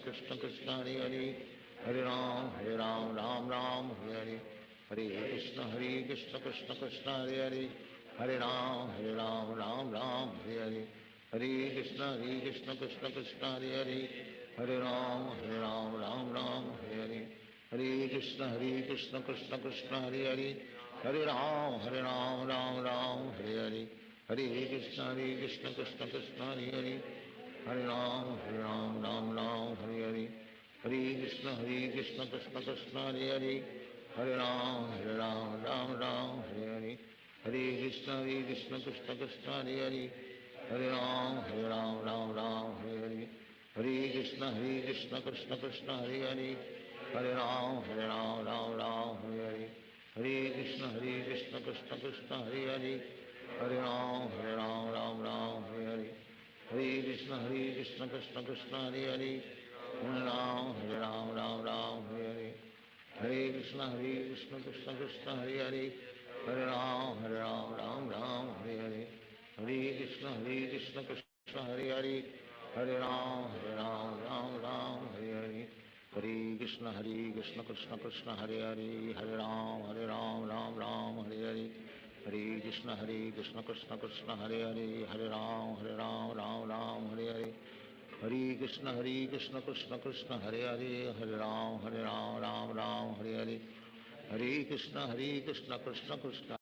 कृष्ण कृष्ण कृष्ण हरे हरे हरे राम राम हरे हरे हरे कृष्ण कृष्ण कृष्ण हरे हरे हरे राम राम हरे हरे हरे कृष्ण कृष्ण कृष्ण हरे हरे हरे राम राम हरे हरे हरे कृष्ण कृष्ण कृष्ण हरे हरे हरे राम राम हरे हरे हरे कृष्ण कृष्ण कृष्ण हरे हरे हरे राम राम हरे हरे हरे कृष्ण कृष्ण कृष्ण हरे हरे हरे राम राम हरे हरे हरे कृष्ण कृष्ण कृष्ण हरे हरे हरे राम राम हरे हरे हरे कृष्ण कृष्ण कृष्ण हरे हरे हरे राम राम हरे हरे हरे कृष्ण कृष्ण कृष्ण हरे हरे हरे राम राम हरे हरे हरे कृष्ण कृष्ण कृष्ण हरे हरे Hare Ram, Ram Ram, Hare Hare. Hare Krishna, Krishna Krishna, Hare Hare. Hare Ram, Ram Ram, Hare Hare. Hare Krishna, Krishna Hare Hare. Hare Ram, Ram Ram, Hare Hare. Hare Krishna, Krishna Krishna, Hare Hare. Hare Ram, Ram Ram, Hare Hare. Hare Krishna, Krishna Krishna, Hare Hare. Hare Ram, Ram Ram, Hare Hare. Hare Krishna, Krishna Krishna, Hare Hare. Hare Ram, Ram Ram, Hare Hare. Hare Krishna, Krishna Krishna,